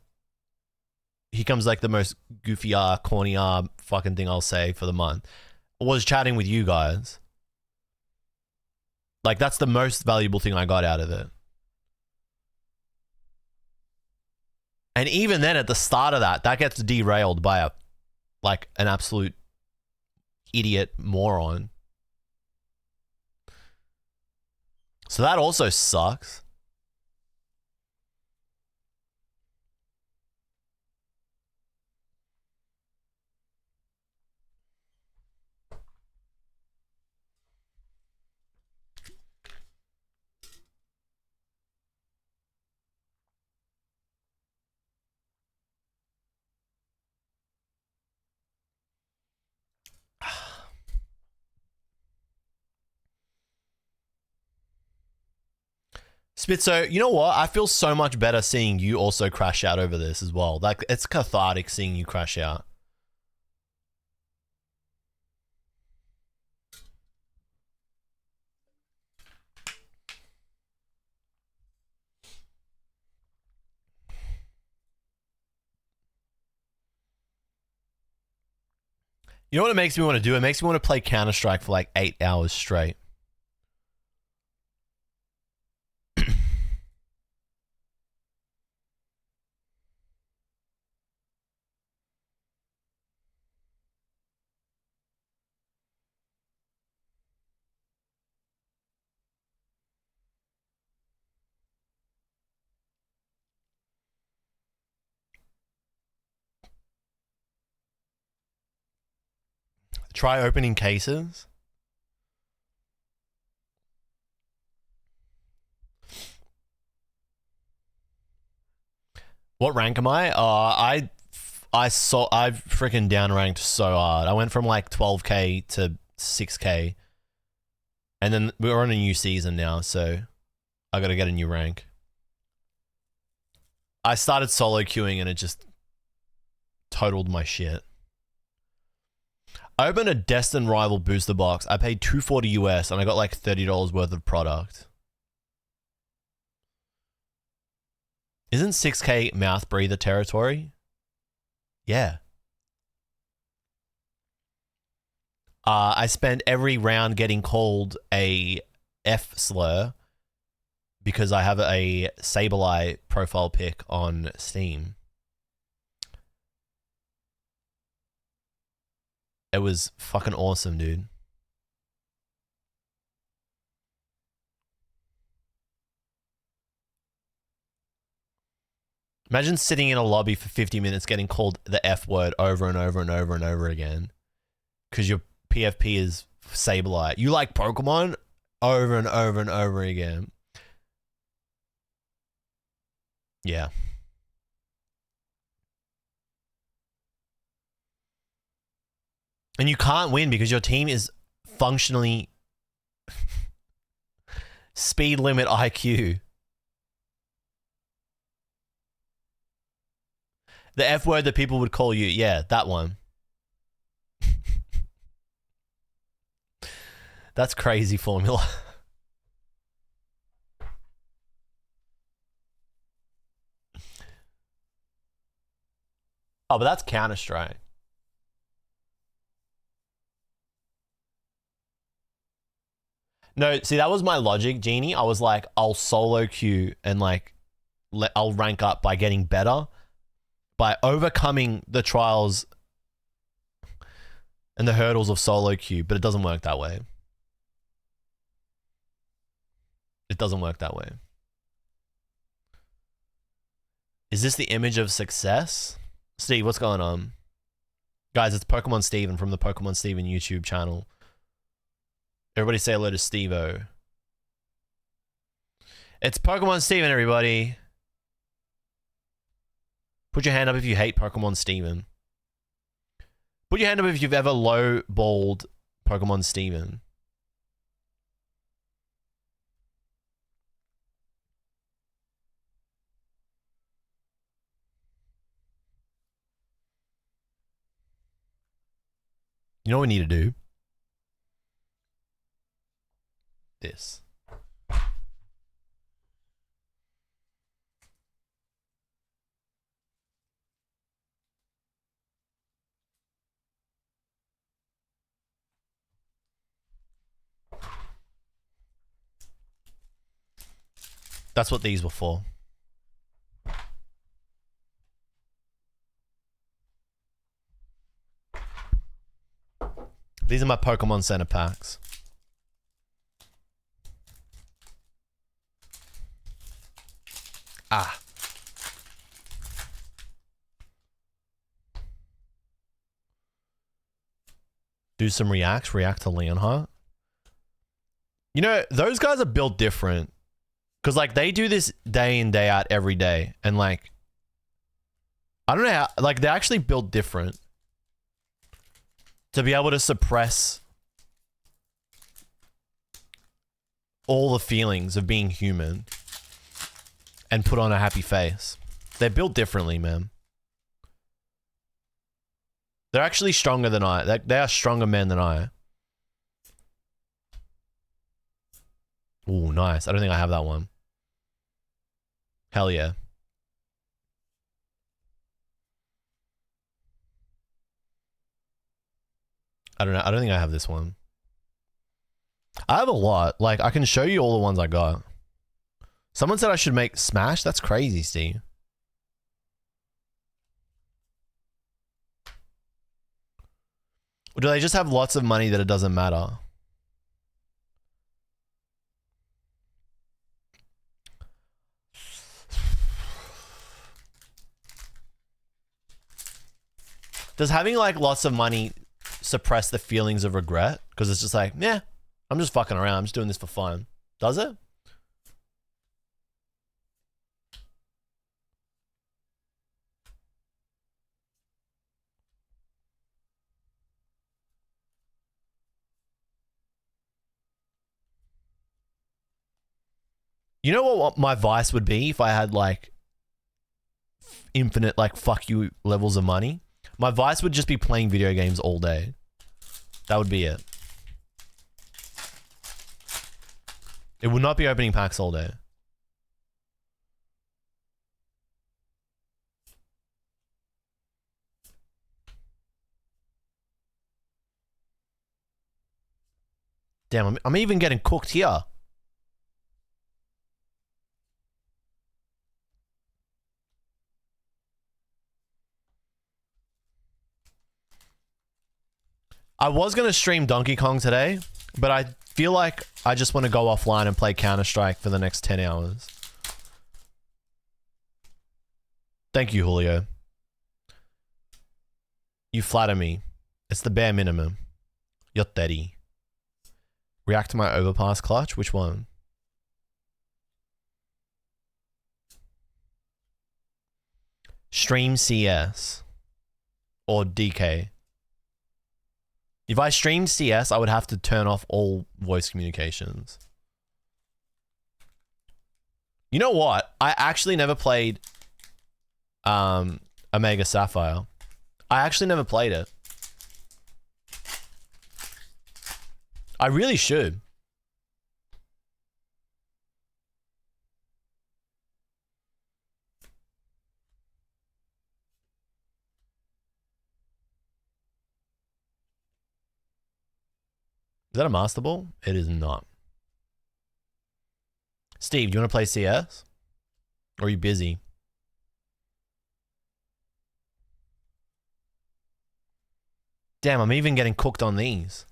here comes like the most goofy corny fucking thing I'll say for the month, was chatting with you guys. Like, that's the most valuable thing I got out of it. And even then, at the start of that gets derailed by an absolute idiot moron. So that also sucks. Spitzo, you know what? I feel so much better seeing you also crash out over this as well. Like, it's cathartic seeing you crash out. You know what it makes me want to do? It makes me want to play Counter-Strike for like 8 hours straight. Try opening cases. What rank am I? I freaking downranked so hard. I went from like 12k to 6k. And then we're on a new season now, so I gotta get a new rank. I started solo queuing and it just totaled my shit. I opened a Destined Rival booster box. I paid $240 US and I got like $30 worth of product. Isn't 6k mouth breather territory? Yeah. I spent every round getting called a F slur because I have a Sableye profile pic on Steam. It was fucking awesome, dude. Imagine sitting in a lobby for 50 minutes getting called the F word over and over and over and over again. Because your PFP is Sableye. You like Pokemon? Over and over and over again. Yeah. And you can't win because your team is functionally speed limit IQ. The F word that people would call you. Yeah, that one. That's crazy formula. Oh, but that's Counter-Strike. No, see, that was my logic, Genie. I was like, I'll solo queue and like, I'll rank up by getting better, by overcoming the trials and the hurdles of solo queue, but it doesn't work that way. It doesn't work that way. Is this the image of success? Steve, what's going on? Guys, it's Pokemon Steven from the Pokemon Steven YouTube channel. Everybody say hello to Steve-O. It's Pokemon Steven, everybody. Put your hand up if you hate Pokemon Steven. Put your hand up if you've ever low-balled Pokemon Steven. You know what we need to do? This. That's what these were for. These are my Pokemon Center packs. Ah. Do some reacts. React to Leonhardt. You know, those guys are built different. Because, like, they do this day in, day out every day. And, like, I don't know how... Like, they're actually built different. To be able to suppress all the feelings of being human and put on a happy face. They're built differently, man. They're actually stronger than I. They are stronger men than I. Ooh, nice. I don't think I have that one. Hell yeah. I don't know. I don't think I have this one. I have a lot. Like, I can show you all the ones I got. Someone said I should make Smash? That's crazy, Steve. Or do they just have lots of money that it doesn't matter? Does having, like, lots of money suppress the feelings of regret because it's just like, yeah, I'm just fucking around. I'm just doing this for fun. Does it? You know what my vice would be if I had like infinite like fuck you levels of money? My vice would just be playing video games all day. That would be it. It would not be opening packs all day. Damn, I'm even getting cooked here. I was going to stream Donkey Kong today, but I feel like I just want to go offline and play Counter-Strike for the next 10 hours. Thank you, Julio. You flatter me. It's the bare minimum. You're 30. React to my overpass clutch? Which one? Stream CS. Or DK. If I streamed CS, I would have to turn off all voice communications. You know what? I actually never played Omega Sapphire. I actually never played it. I really should. Is that a Master Ball? It is not. Steve, do you want to play CS? Or are you busy? Damn, I'm even getting cooked on these.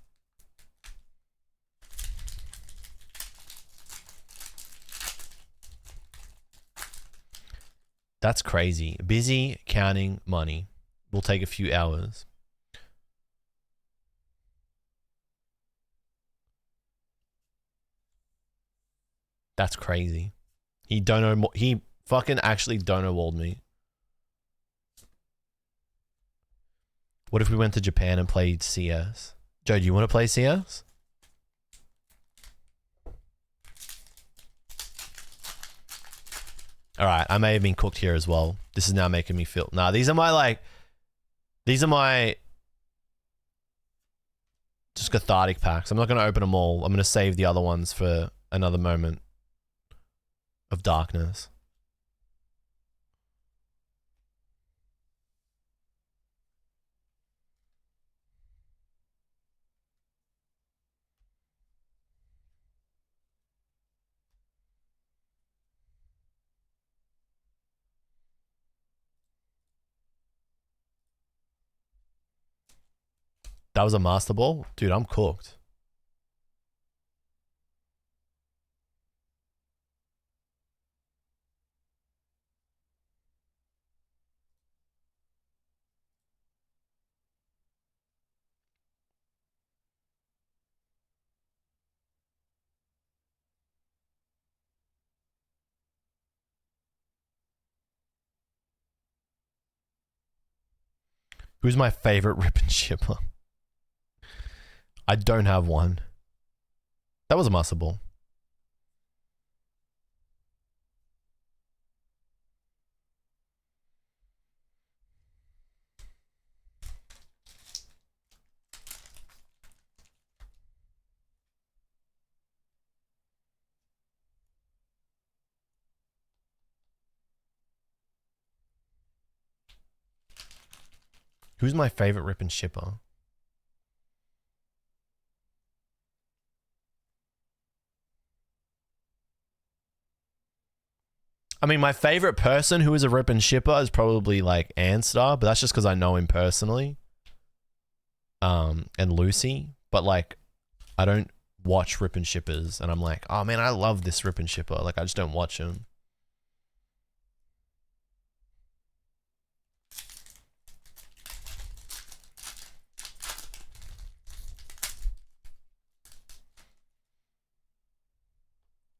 That's crazy. Busy counting money. Will take a few hours. That's crazy. He fucking actually dono-walled me. What if we went to Japan and played CS? Joe, do you want to play CS? Alright, I may have been cooked here as well. This is now making me feel... Nah, these are my just cathartic packs. I'm not going to open them all. I'm going to save the other ones for another moment of darkness. That was a Master Ball? Dude, I'm cooked. Who's my favorite rip and shipper? I don't have one. That was a Master Ball. Who's my favorite rip and shipper? I mean, my favorite person who is a rip and shipper is probably like Anstar, but that's just because I know him personally. And Lucy, but like, I don't watch rip and shippers, and I'm like, oh man, I love this rip and shipper. Like, I just don't watch him.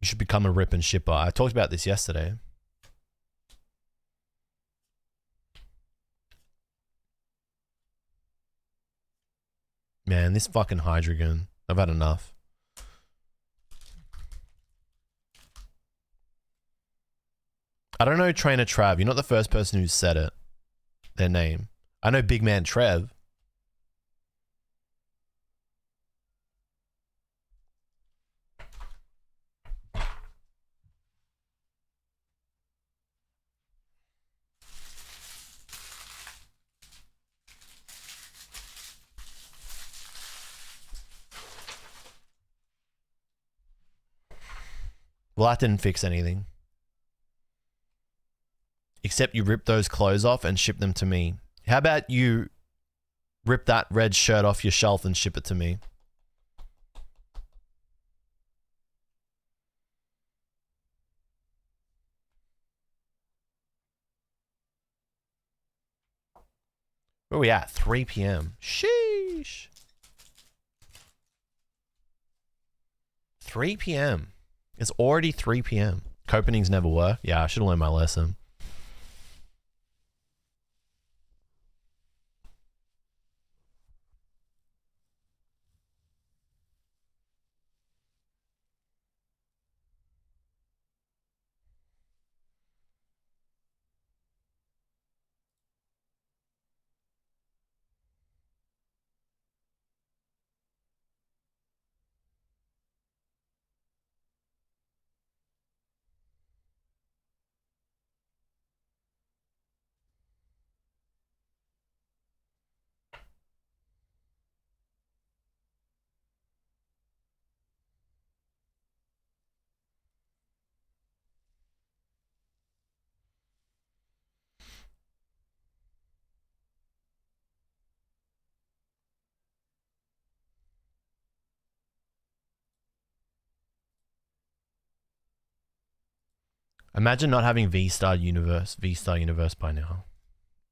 You should become a rip and shipper. I talked about this yesterday. Man, this fucking Hydreigon. I've had enough. I don't know Trainer Trav. You're not the first person who said it. Their name. I know Big Man Trev. Well, that didn't fix anything. Except you rip those clothes off and ship them to me. How about you rip that red shirt off your shelf and ship it to me? Where are we at? 3 p.m. Sheesh. 3 p.m. It's already 3 p.m. Copenings never work. Yeah, I should have learned my lesson. Imagine not having V-Star Universe by now.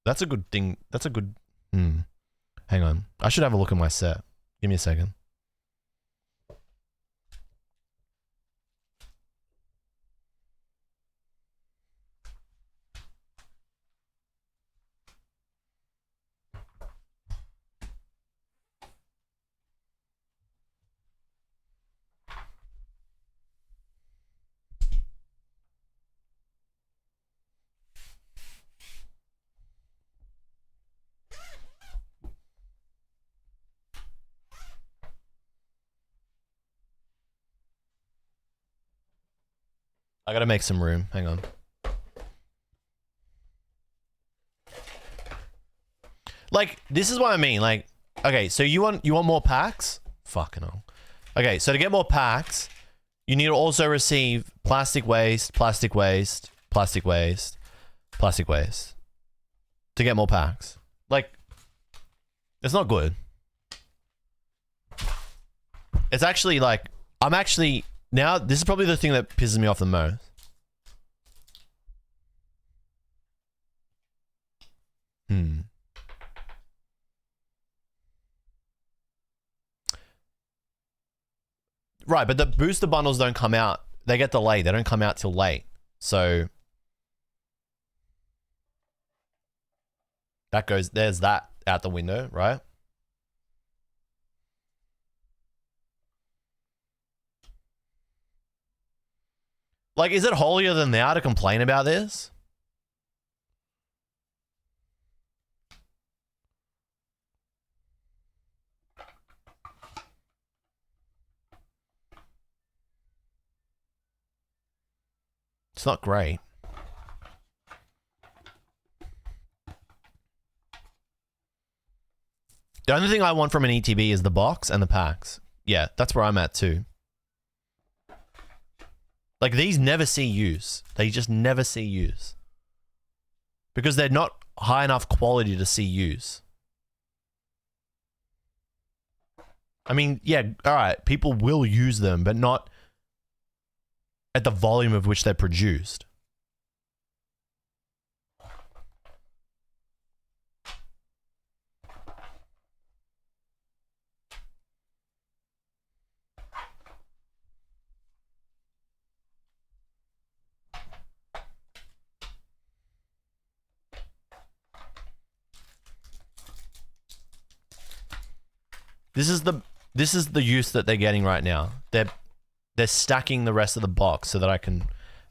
That's a good thing. That's a good... Hang on. I should have a look at my set. Give me a second. I gotta make some room. Hang on. Like, this is what I mean. Like, okay, so you want more packs? Fucking hell. Okay, so to get more packs, you need to also receive plastic waste, plastic waste, plastic waste, plastic waste. To get more packs. Like, it's not good. It's actually like, I'm actually... Now, this is probably the thing that pisses me off the most. Right, but the booster bundles don't come out. They get delayed. They don't come out till late. So... that goes... There's that out the window, right? Like, is it holier than thou to complain about this? It's not great. The only thing I want from an ETB is the box and the packs. Yeah, that's where I'm at too. Like, these never see use. They just never see use. Because they're not high enough quality to see use. I mean, yeah, alright, people will use them, but not at the volume of which they're produced. This is the use that they're getting right now. They're stacking the rest of the box so that I can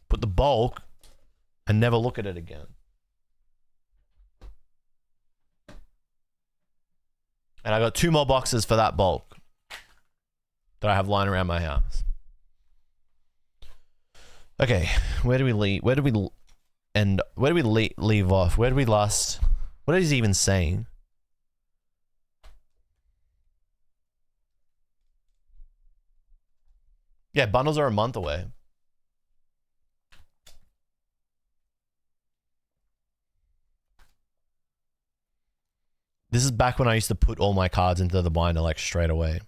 put the bulk and never look at it again. And I got 2 more boxes for that bulk that I have lying around my house. Okay, where do we leave? Where do we leave off? Where did we last? What is he even saying? Yeah, bundles are a month away. This is back when I used to put all my cards into the binder like straight away.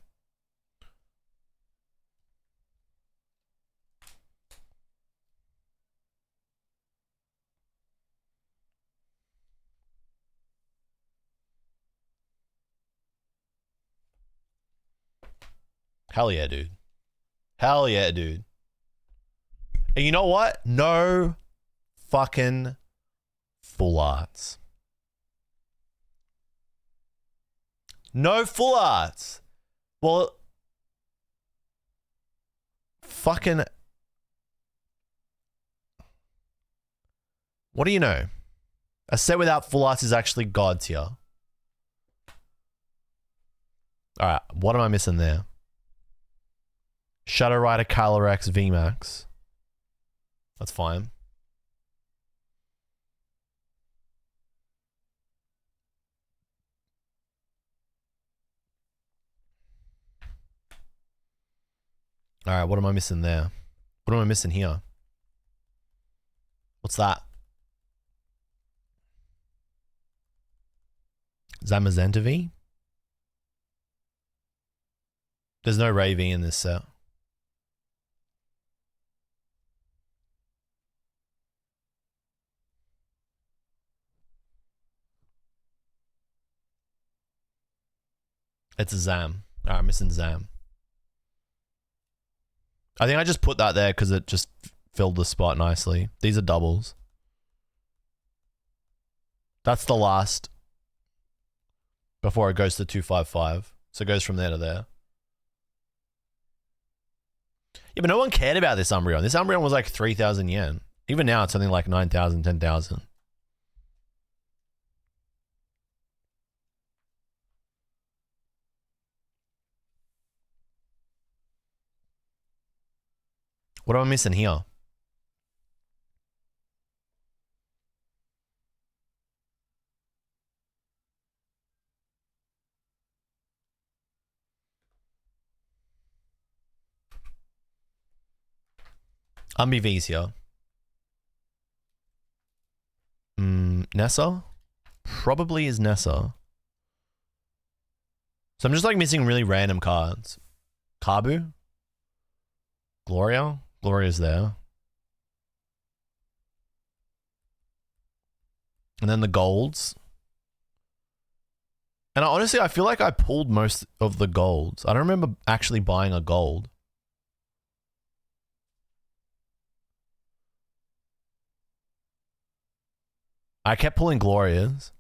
Hell yeah, dude. Hell yeah, dude. And you know what? No fucking full arts. No full arts. Well, fucking... What do you know? A set without full arts is actually God tier. Alright, what am I missing there? Shadow Rider Calyrex VMAX. That's fine. Alright, what am I missing there? What am I missing here? What's that? Zamazenta V? There's no Ray V in this set. It's a Zam. Alright, I'm missing Zam. I think I just put that there because it just filled the spot nicely. These are doubles. That's the last before it goes to 255. So it goes from there to there. Yeah, but no one cared about this Umbreon. This Umbreon was like 3,000 yen. Even now it's only like 9,000, 10,000. What am I missing here? V's here. Nessa? Probably is Nessa. So I'm just like missing really random cards. Kabu? Gloria? Gloria's there. And then the golds. And honestly, I feel like I pulled most of the golds. I don't remember actually buying a gold. I kept pulling Glorias.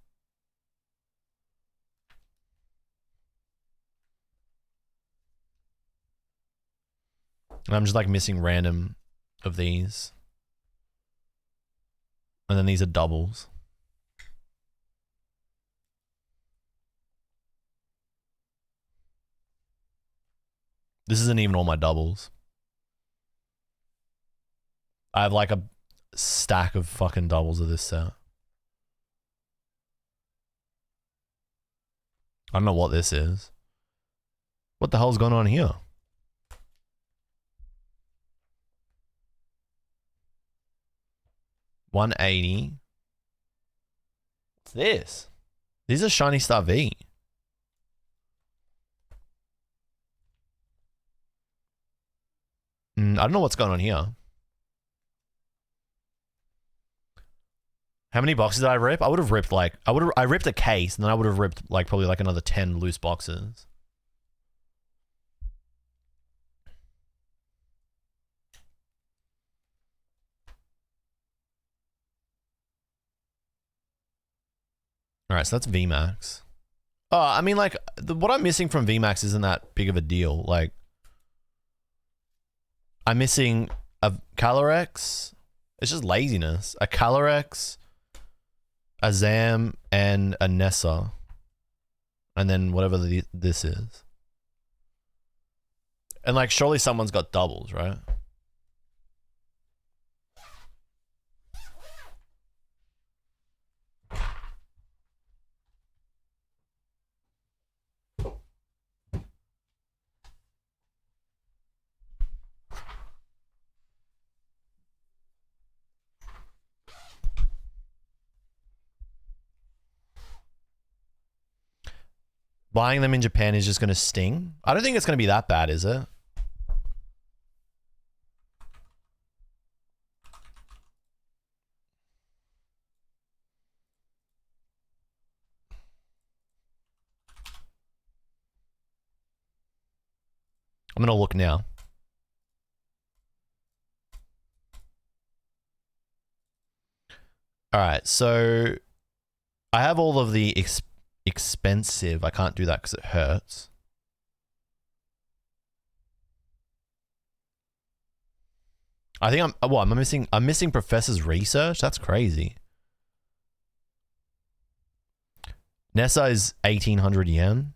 And I'm just like missing random of these. And then these are doubles. This isn't even all my doubles. I have like a stack of fucking doubles of this set. I don't know what this is. What the hell's going on here? $180. What's this? These are Shiny Star V. I don't know what's going on here. How many boxes did I rip? I would have ripped like I ripped a case and then I would have ripped like probably like another 10 loose boxes. All right, so that's VMAX. Oh, I mean, like, what I'm missing from VMAX isn't that big of a deal. Like, I'm missing a Calyrex. It's just laziness. A Calyrex, a Zam, and a Nessa. And then whatever this is. And, like, surely someone's got doubles, right? Buying them in Japan is just going to sting. I don't think it's going to be that bad, is it? I'm going to look now. All right, so I have all of the expensive. I can't do that because it hurts. I think I'm missing Professor's Research. That's crazy. Nessa is 1,800 yen.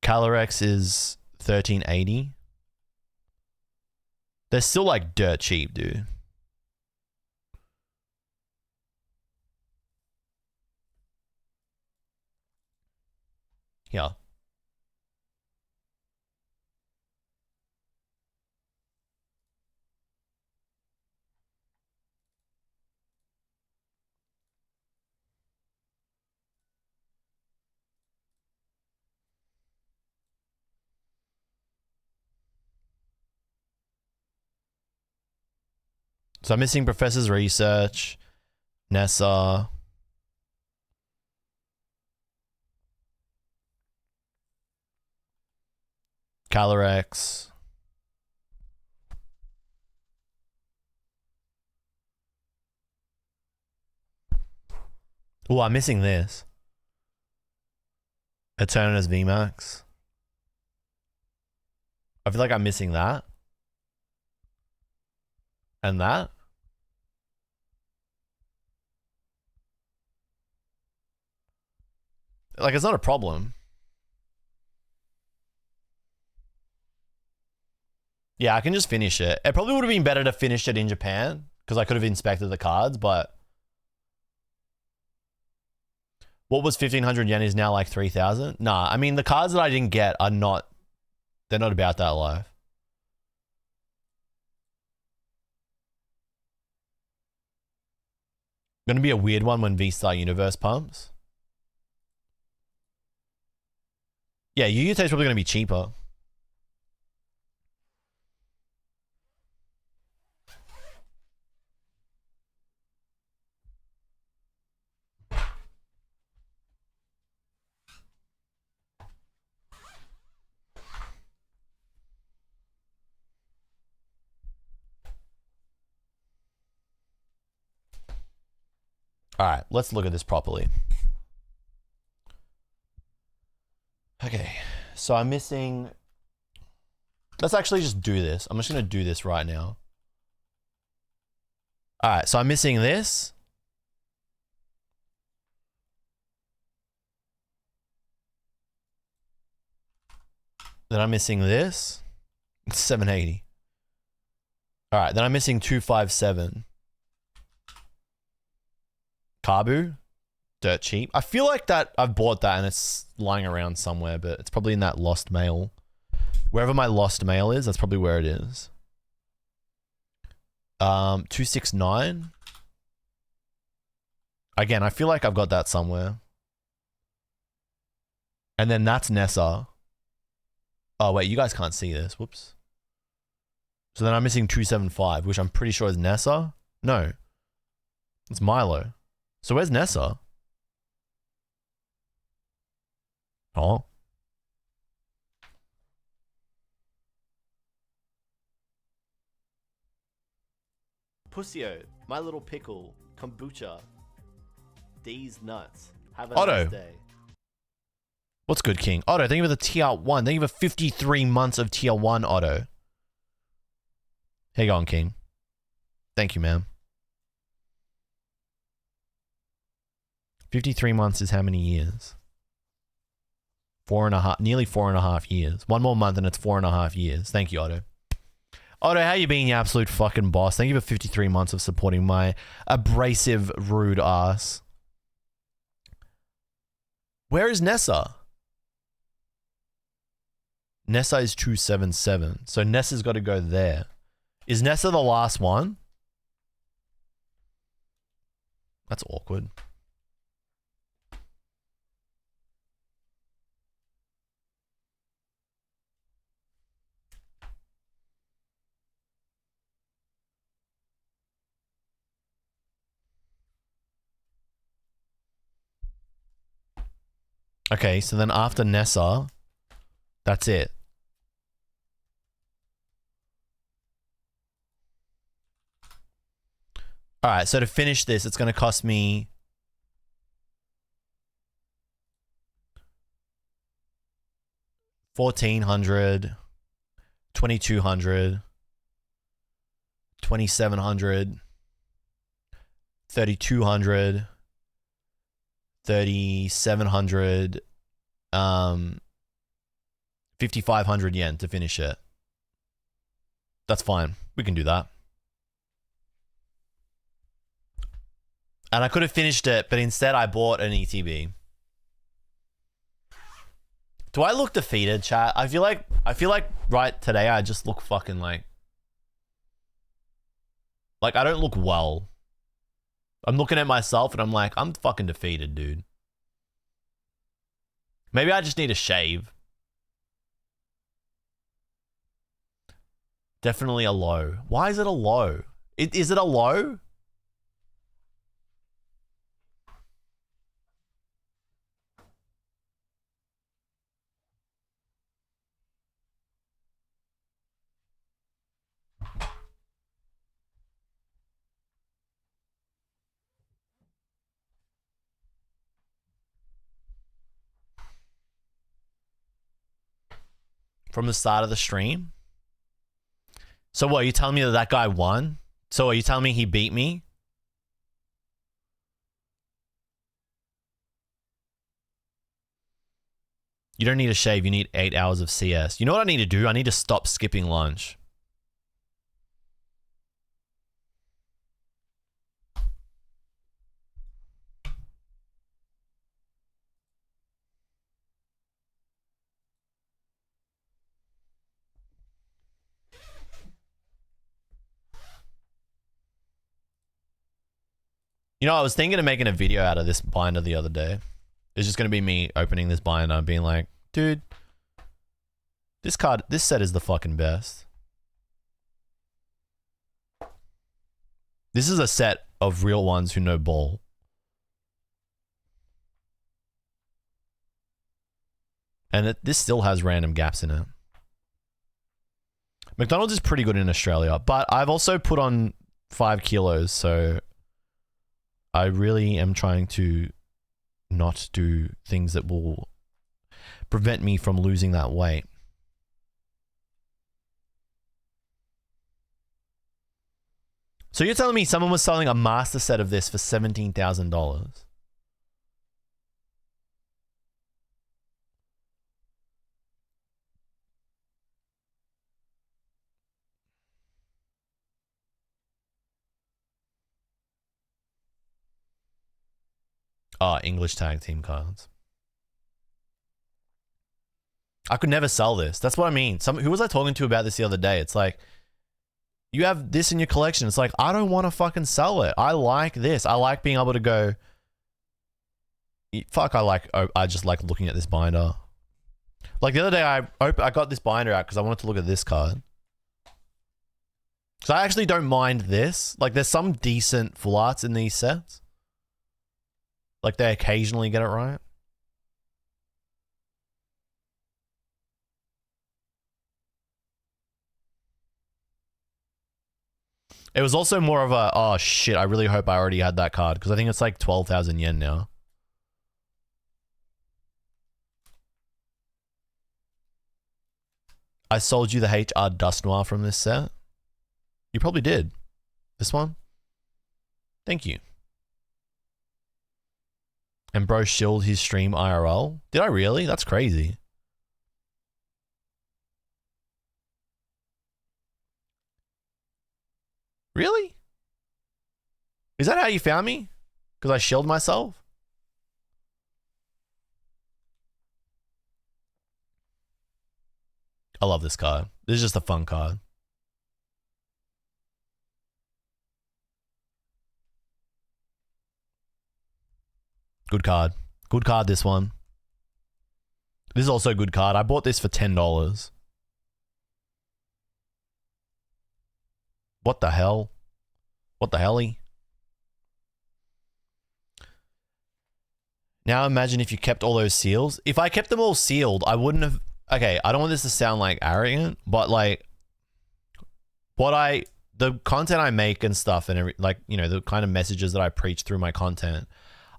Calyrex is 1,380. They're still like dirt cheap, dude. Yeah. So I'm missing Professor's Research, Nessa, Calyrex. Oh, I'm missing this. Eternatus VMAX. I feel like I'm missing that. And that. Like, it's not a problem. Yeah, I can just finish it. It probably would have been better to finish it in Japan because I could have inspected the cards, but what was 1,500 yen is now like 3,000. Nah, I mean, the cards that I didn't get are not, they're not about that life. Gonna be a weird one when V-Star Universe pumps. Yeah, Yu-Gi-Oh! Is probably gonna be cheaper. All right, let's look at this properly. Okay, so I'm missing... Let's actually just do this. I'm just going to do this right now. All right, so I'm missing this. Then I'm missing this. It's 780. All right, then I'm missing 257. Kabu. Dirt cheap. I feel like that I've bought that and it's lying around somewhere, but it's probably in that lost mail. Wherever my lost mail is, that's probably where it is. 269. Again, I feel like I've got that somewhere. And then that's Nessa. Oh, wait, you guys can't see this. Whoops. So then I'm missing 275, which I'm pretty sure is Nessa. No. It's Milo. So where's Nessa? Oh. Pussyo, my little pickle.
Kombucha. These nuts. Have a
Otto.
nice day.
What's good, King? Otto, thank you for the tier 1. Thank you for 53 months of tier 1, Otto. How you going, King? Thank you, man. 53 months is how many years? 4.5, nearly 4.5 years. One more month and it's 4.5 years. Thank you, Otto. Otto, how you been, you absolute fucking boss? Thank you for 53 months of supporting my abrasive, rude ass. Where is Nessa? Nessa is 277. So Nessa's got to go there. Is Nessa the last one? That's awkward. Okay, so then after Nessa, that's it. Alright, so to finish this, it's going to cost me... $1,400, $2,200, $2,700, $3,200, $3,700, 5,500 yen to finish it. That's fine. We can do that. And I could have finished it, but instead I bought an ETB. Do I look defeated, chat? I feel like right today I just look fucking like I don't look well. I'm looking at myself and I'm like, I'm fucking defeated, dude. Maybe I just need a shave. Definitely a low. Why is it a low? Is it a low? From the start of the stream? So what, are you telling me that that guy won? So are you telling me he beat me? You don't need a shave, you need 8 hours of CS. You know what I need to do? I need to stop skipping lunch. You know, I was thinking of making a video out of this binder the other day. It's just going to be me opening this binder and being like, dude, this set is the fucking best. This is a set of real ones who know ball. And this still has random gaps in it. McDonald's is pretty good in Australia, but I've also put on 5 kilos, so I really am trying to not do things that will prevent me from losing that weight. So you're telling me someone was selling a master set of this for $17,000? English tag team cards. I could never sell this. That's what I mean. Who was I talking to about this the other day? It's like, you have this in your collection. It's like, I don't want to fucking sell it. I like this. I like being able to go, fuck, I just like looking at this binder. Like the other day, I got this binder out because I wanted to look at this card. So I actually don't mind this. Like there's some decent full arts in these sets. Like they occasionally get it right. It was also more of a, oh shit, I really hope I already had that card because I think it's like 12,000 yen now. I sold you the HR Dust Noir from this set. You probably did. This one? Thank you. And bro shilled his stream IRL. Did I really? That's crazy. Really? Is that how you found me? Because I shilled myself? I love this card. This is just a fun card. Good card. Good card, this one. This is also a good card. I bought this for $10. What the hell? What the helly? Now imagine if you kept all those seals. If I kept them all sealed, I wouldn't have... Okay, I don't want this to sound like arrogant, but like... The content I make and stuff and like, you know, the kind of messages that I preach through my content,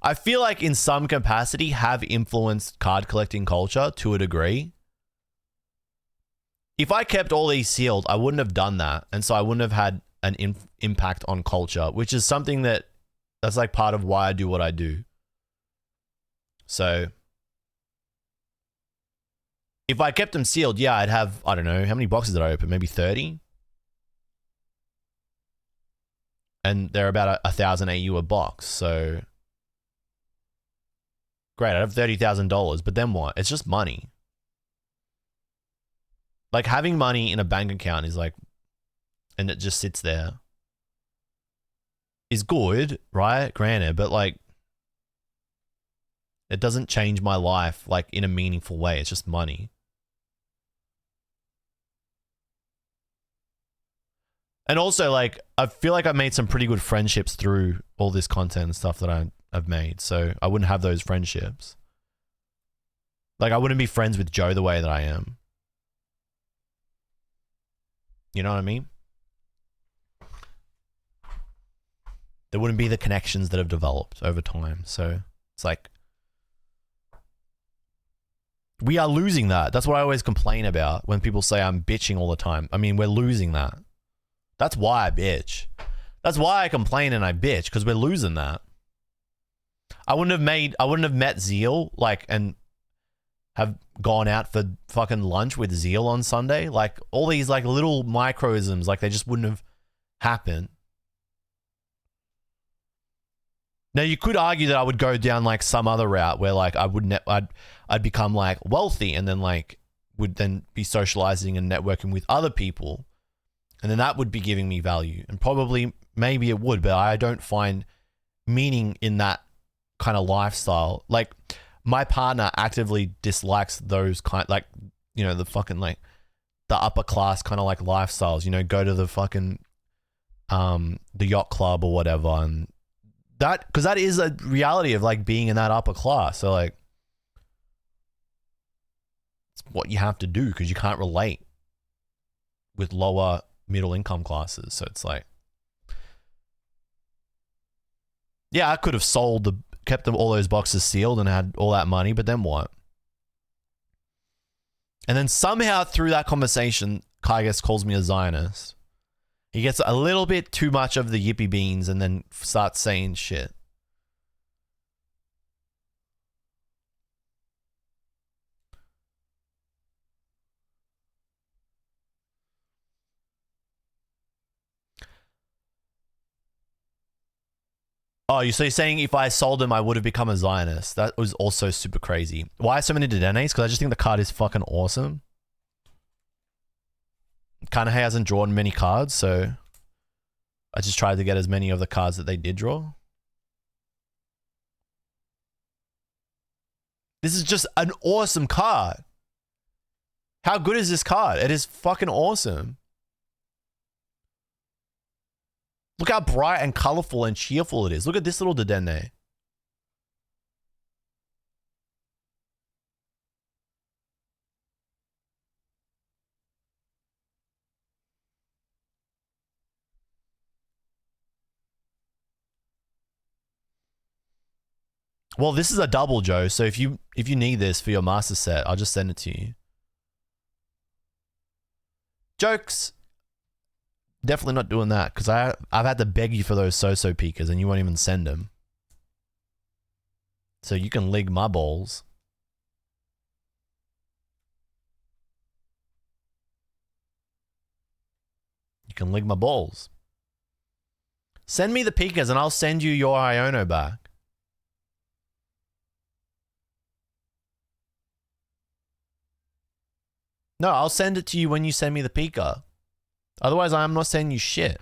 I feel like in some capacity have influenced card collecting culture to a degree. If I kept all these sealed, I wouldn't have done that. And so I wouldn't have had an impact on culture, which is something that's like part of why I do what I do. So if I kept them sealed, yeah, I'd have, I don't know, how many boxes did I open? Maybe 30? And they're about 1,000 AU a box, so... Great, I have $30,000, but then what? It's just money. Like, having money in a bank account is like... And it just sits there. Is good, right? Granted, but like... It doesn't change my life, like, in a meaningful way. It's just money. And also, like, I feel like I've made some pretty good friendships through all this content and stuff that I've made. So I wouldn't have those friendships. Like, I wouldn't be friends with Joe the way that I am. You know what I mean? There wouldn't be the connections that have developed over time. So it's like... We are losing that. That's what I always complain about when people say I'm bitching all the time. I mean, we're losing that. That's why I bitch. That's why I complain and I bitch, because we're losing that. I wouldn't have met Zeal, like, and have gone out for fucking lunch with Zeal on Sunday. Like, all these, like, little microisms, like, they just wouldn't have happened. Now, you could argue that I would go down, like, some other route where, like, I'd become, like, wealthy and then, like, would then be socializing and networking with other people. And then that would be giving me value. And probably, maybe it would, but I don't find meaning in that kind of lifestyle. Like, my partner actively dislikes those kind, like, you know, the fucking, like, the upper class kind of, like, lifestyles. You know, go to the fucking, the yacht club or whatever. And that, because that is a reality of, like, being in that upper class. So, like, it's what you have to do because you can't relate with lower middle income classes. So it's like, yeah, I could have kept them all those boxes sealed and had all that money, but then what? And then somehow through that conversation, Kaigas calls me a Zionist. He gets a little bit too much of the yippee beans and then starts saying shit. Oh, so you're saying if I sold them, I would have become a Zionist. That was also super crazy. Why so many Dedenes? Because I just think the card is fucking awesome. Kanahe hasn't drawn many cards, so I just tried to get as many of the cards that they did draw. This is just an awesome card. How good is this card? It is fucking awesome. Look how bright and colorful and cheerful it is. Look at this little Dedenne. Well, this is a double, Joe. So if you need this for your master set, I'll just send it to you. Jokes. Definitely not doing that because I've had to beg you for those so-so peekers and you won't even send them. So you can lig my balls. You can lig my balls. Send me the peekers and I'll send you your Iono back. No, I'll send it to you when you send me the peeker. Otherwise, I'm not sending you shit.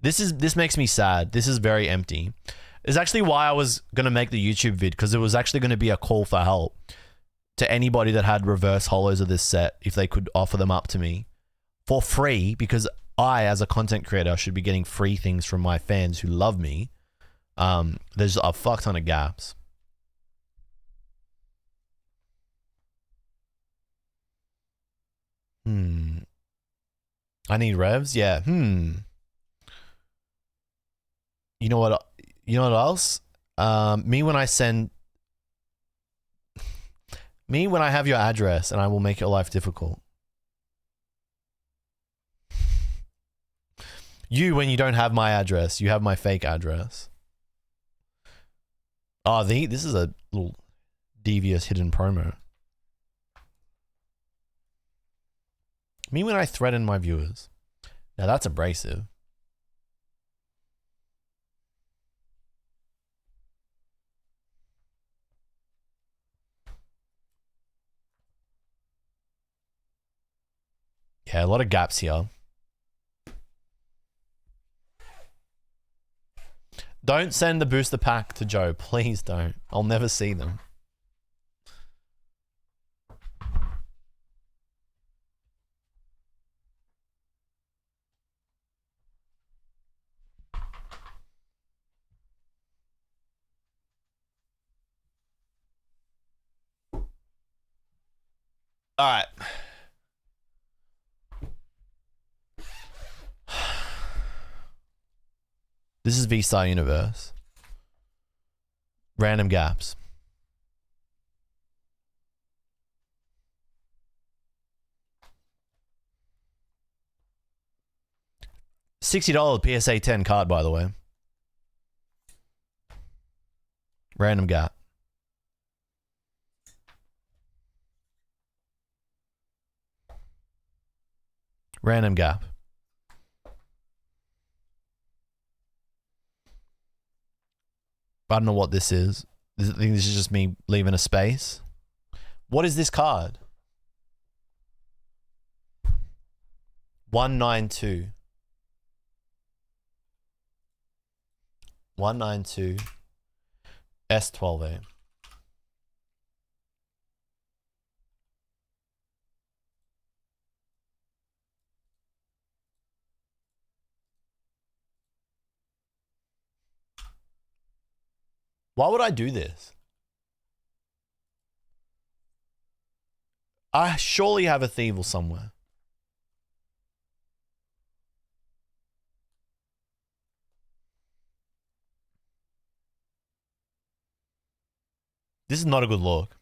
This makes me sad. This is very empty. It's actually why I was going to make the YouTube vid, because it was actually going to be a call for help to anybody that had reverse holos of this set, if they could offer them up to me for free, because I, as a content creator, should be getting free things from my fans who love me. There's a fuck ton of gaps. I need revs? Yeah. You know what? You know what else? Me when I have your address and I will make your life difficult. You, when you don't have my address, you have my fake address. Oh, this is a little devious hidden promo. Me when I threaten my viewers. Now that's abrasive. Yeah, a lot of gaps here. Don't send the booster pack to Joe. Please don't. I'll never see them. All right. This is V-Star Universe. Random gaps. $60 PSA 10 card, by the way. Random gap. Random gap. I don't know what this is. I think this is just me leaving a space. What is this card? 192. 192 S12A. Why would I do this? I surely have a Thievel somewhere. This is not a good look.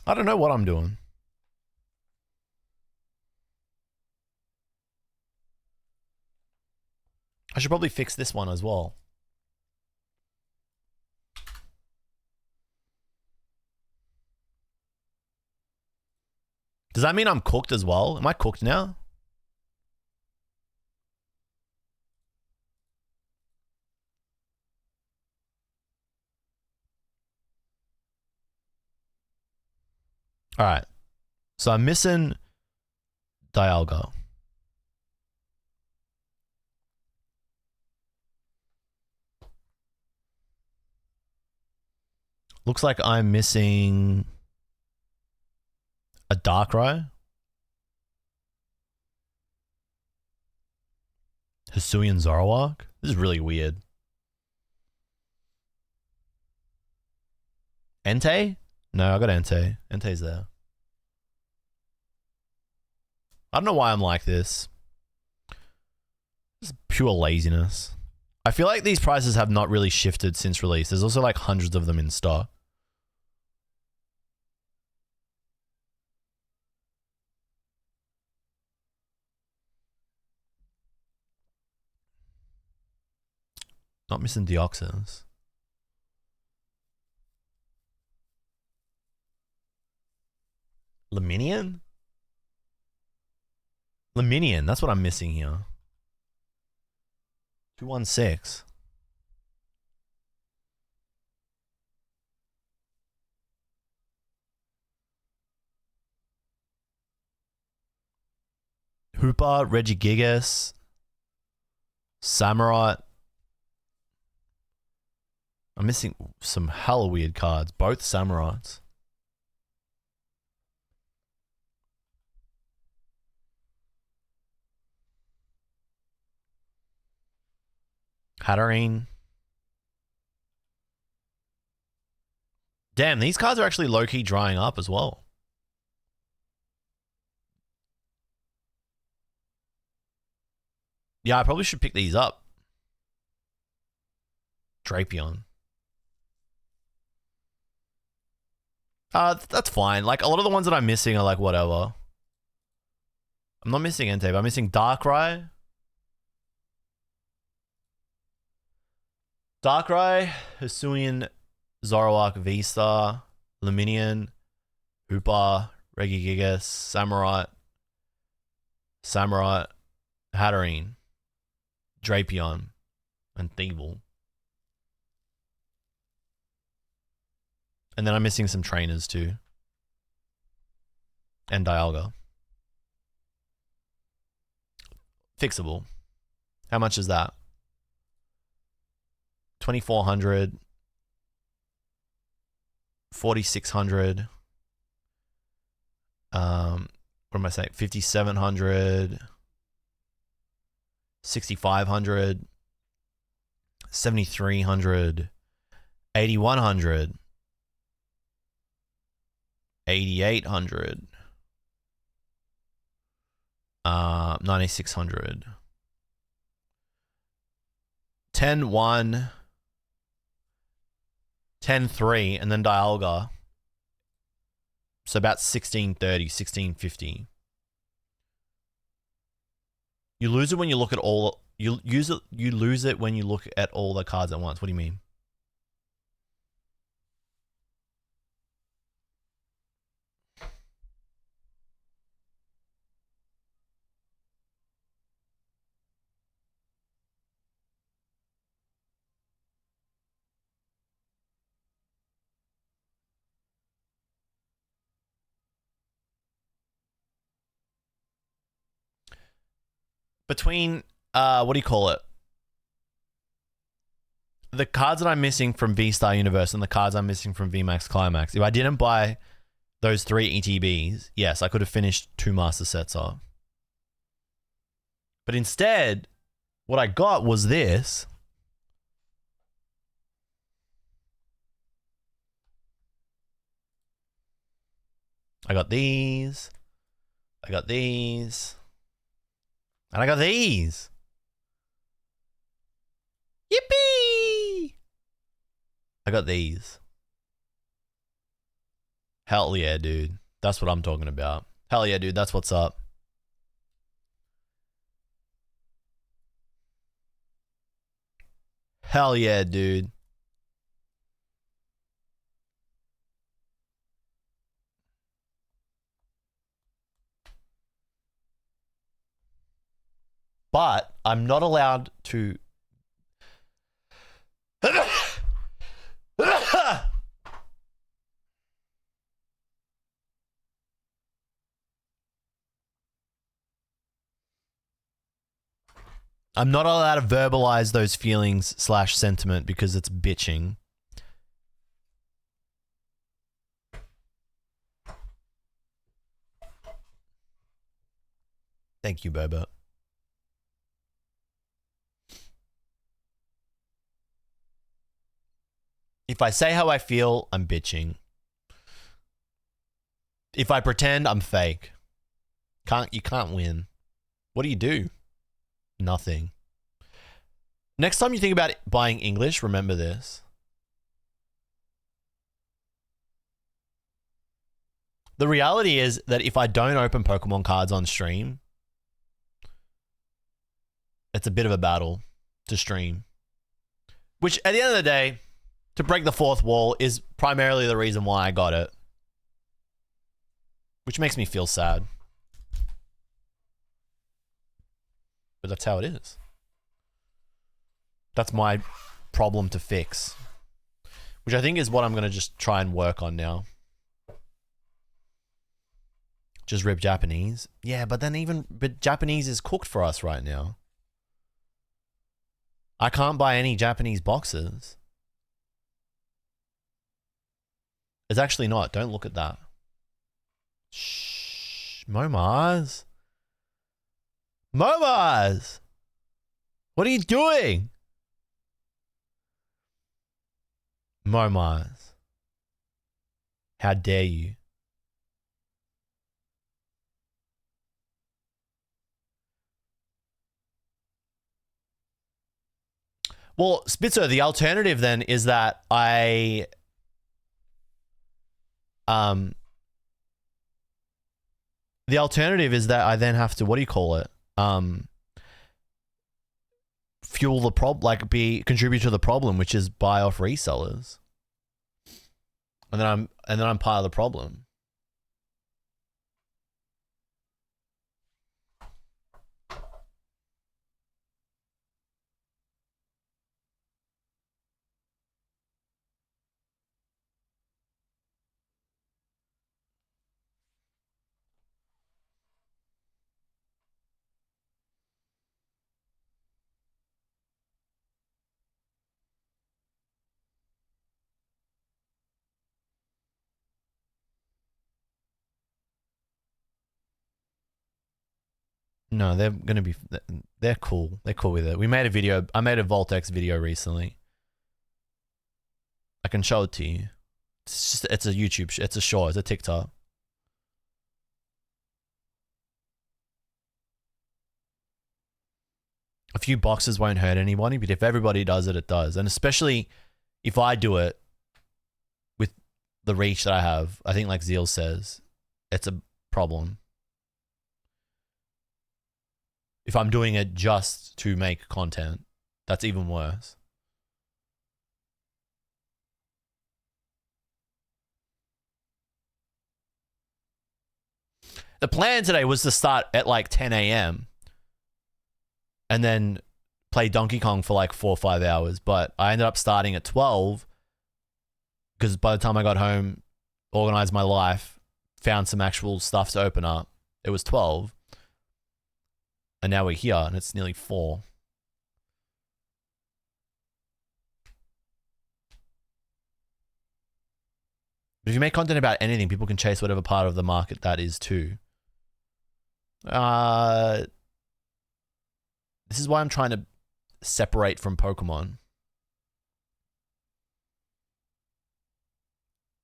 I don't know what I'm doing. I should probably fix this one as well. Does that mean I'm cooked as well? Am I cooked now? All right. So I'm missing Dialga. Looks like I'm missing a Darkrai. Hisuian Zoroark? This is really weird. Entei? No, I got Entei. Entei's there. I don't know why I'm like this. It's pure laziness. I feel like these prices have not really shifted since release. There's also like hundreds of them in stock. Not missing Deoxys. Laminian? Laminian, that's what I'm missing here. 216. Hooper, Regigigas, Samurai. I'm missing some hella weird cards. Both Samurais. Hatterene. Damn, these cards are actually low-key drying up as well. Yeah, I probably should pick these up. Drapion. That's fine. Like, a lot of the ones that I'm missing are like, whatever. I'm not missing Entei, but I'm missing Darkrai. Darkrai, Hisuian, Zoroark, V-Star, Luminion, Hoopa, Regigigas, Samurai, Hatterene, Drapion, and Thievul. And then I'm missing some trainers too. And Dialga. Fixable. How much is that? 2,400. 4,600. What am I saying? 5,700. 6,500. 7,300. 8,100. 8,800. 9,600. 10,1. 10,3, and then Dialga. So about 1630, 1650. You lose it when you look at all. You lose it when you look at all the cards at once. What do you mean? Between what do you call it? The cards that I'm missing from V-Star Universe and the cards I'm missing from VMAX Climax. If I didn't buy those 3 ETBs, yes, I could have finished 2 master sets off. But instead, what I got was this. I got these. I got these. And I got these. Yippee! I got these. Hell yeah, dude. That's what I'm talking about. Hell yeah, dude. That's what's up. Hell yeah, dude. But I'm not allowed to... I'm not allowed to verbalize those feelings / sentiment because it's bitching. Thank you, Boba. If I say how I feel, I'm bitching. If I pretend, I'm fake. You can't win. What do? Nothing. Next time you think about buying English, remember this. The reality is that if I don't open Pokemon cards on stream, it's a bit of a battle to stream. Which, at the end of the day, to break the fourth wall is primarily the reason why I got it. Which makes me feel sad. But that's how it is. That's my problem to fix. Which I think is what I'm going to just try and work on now. Just rip Japanese. Yeah, but Japanese is cooked for us right now. I can't buy any Japanese boxes. It's actually not. Don't look at that. Shh. Momars. Momars! What are you doing? Momars. How dare you? Well, Spitzer, the alternative then is that I the alternative is that I then have to, what do you call it? Fuel the problem, like contribute to the problem, which is buy off resellers. And then I'm part of the problem. No, they're going to be, they're cool. They're cool with it. We made a video. I made a Voltex video recently. I can show it to you. It's just, it's a YouTube, it's a short, it's a TikTok. A few boxes won't hurt anybody, but if everybody does it, it does. And especially if I do it with the reach that I have, I think like Zeal says, it's a problem. If I'm doing it just to make content, that's even worse. The plan today was to start at like 10 a.m. and then play Donkey Kong for like 4 or 5 hours. But I ended up starting at 12 because by the time I got home, organized my life, found some actual stuff to open up, it was 12. And now we're here and it's nearly 4. But if you make content about anything, people can chase whatever part of the market that is too. This is why I'm trying to separate from Pokemon.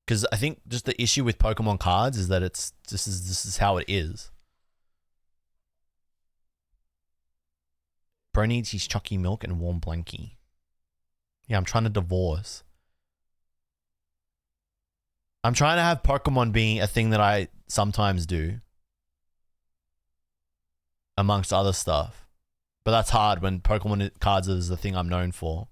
Because I think just the issue with Pokemon cards is that this is how it is. Bro needs his chalky milk and warm blankie. Yeah, I'm trying to divorce. I'm trying to have Pokemon being a thing that I sometimes do. Amongst other stuff. But that's hard when Pokemon cards is the thing I'm known for.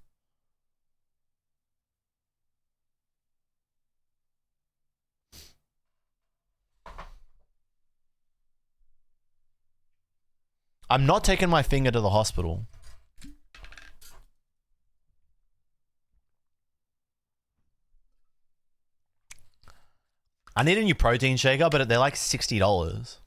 I'm not taking my finger to the hospital. I need a new protein shaker, but they're like $60.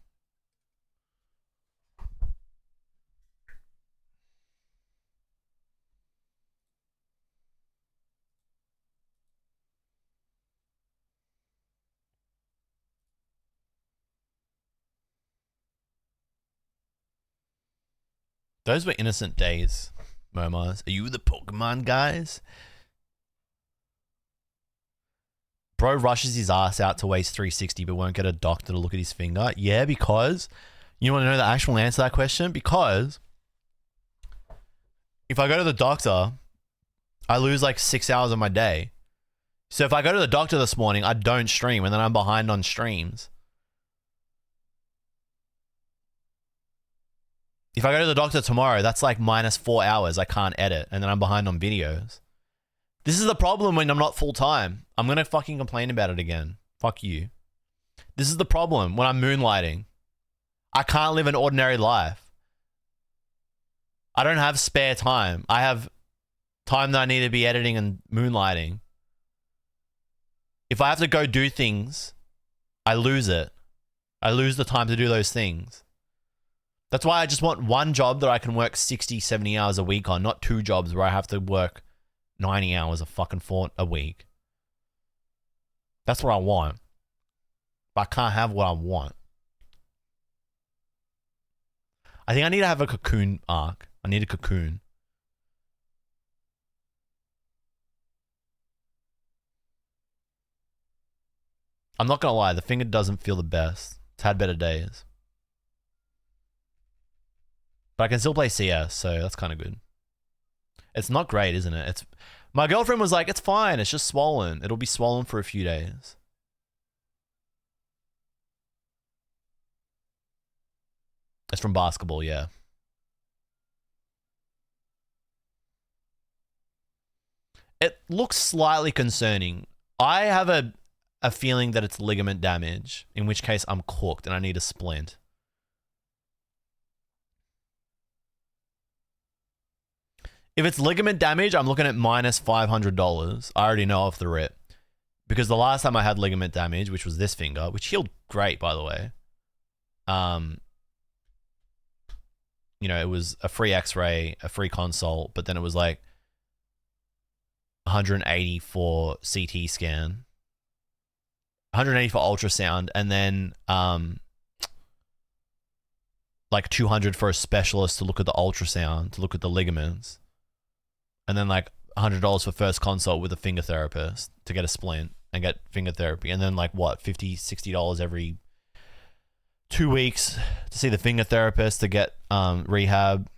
Those were innocent days, Momars. Are you the Pokemon guys? Bro rushes his ass out to waste 360 but won't get a doctor to look at his finger. Yeah, because you want to know the actual answer to that question? Because if I go to the doctor, I lose like 6 hours of my day. So if I go to the doctor this morning, I don't stream and then I'm behind on streams. If I go to the doctor tomorrow, that's like minus 4 hours. I can't edit and then I'm behind on videos. This is the problem when I'm not full time. I'm going to fucking complain about it again. Fuck you. This is the problem when I'm moonlighting. I can't live an ordinary life. I don't have spare time. I have time that I need to be editing and moonlighting. If I have to go do things, I lose it. I lose the time to do those things. That's why I just want one job that I can work 60, 70 hours a week on, not two jobs where I have to work 90 hours a week. That's what I want. But I can't have what I want. I think I need to have a cocoon arc. I need a cocoon. I'm not gonna lie, the finger doesn't feel the best. It's had better days. But I can still play CS, so that's kind of good. It's not great, isn't it? My girlfriend was like, it's fine, it's just swollen. It'll be swollen for a few days. It's from basketball, yeah. It looks slightly concerning. I have a feeling that it's ligament damage, in which case I'm cooked and I need a splint. If it's ligament damage, I'm looking at minus $500. I already know off the rip. Because the last time I had ligament damage, which was this finger, which healed great, by the way. You know, it was a free x-ray, a free consult, but then it was like 180 for CT scan, 180 for ultrasound, and then like 200 for a specialist to look at the ultrasound, to look at the ligaments. And then like $100 for first consult with a finger therapist to get a splint and get finger therapy. And then like what, $50, $60 every 2 weeks to see the finger therapist to get rehab.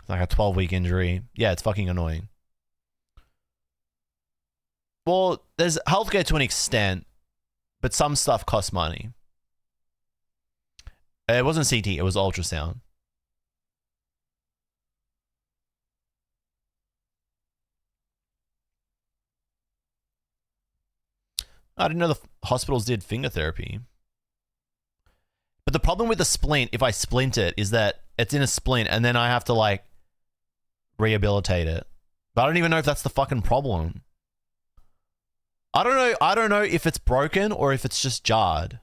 Like a 12-week injury. Yeah, it's fucking annoying. Well, there's healthcare to an extent, but some stuff costs money. It wasn't CT, it was ultrasound. I didn't know the hospitals did finger therapy. But the problem with the splint, if I splint it, is that it's in a splint and then I have to like rehabilitate it. But I don't even know if that's the fucking problem. I don't know if it's broken or if it's just jarred.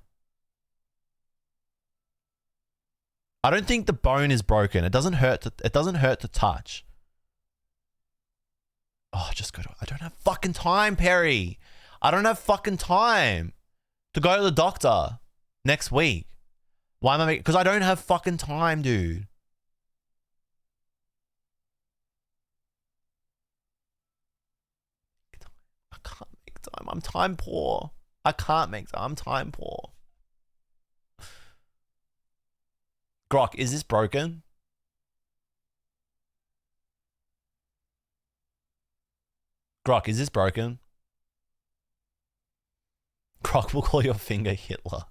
I don't think the bone is broken. It doesn't hurt to touch. Oh, just go to... I don't have fucking time, Perry. I don't have fucking time to go to the doctor next week. Why am I... Because I don't have fucking time, dude. I can't make time. I'm time poor. I can't make time. I'm time poor. Grok, is this broken? Grok, is this broken? Grok will call your finger Hitler.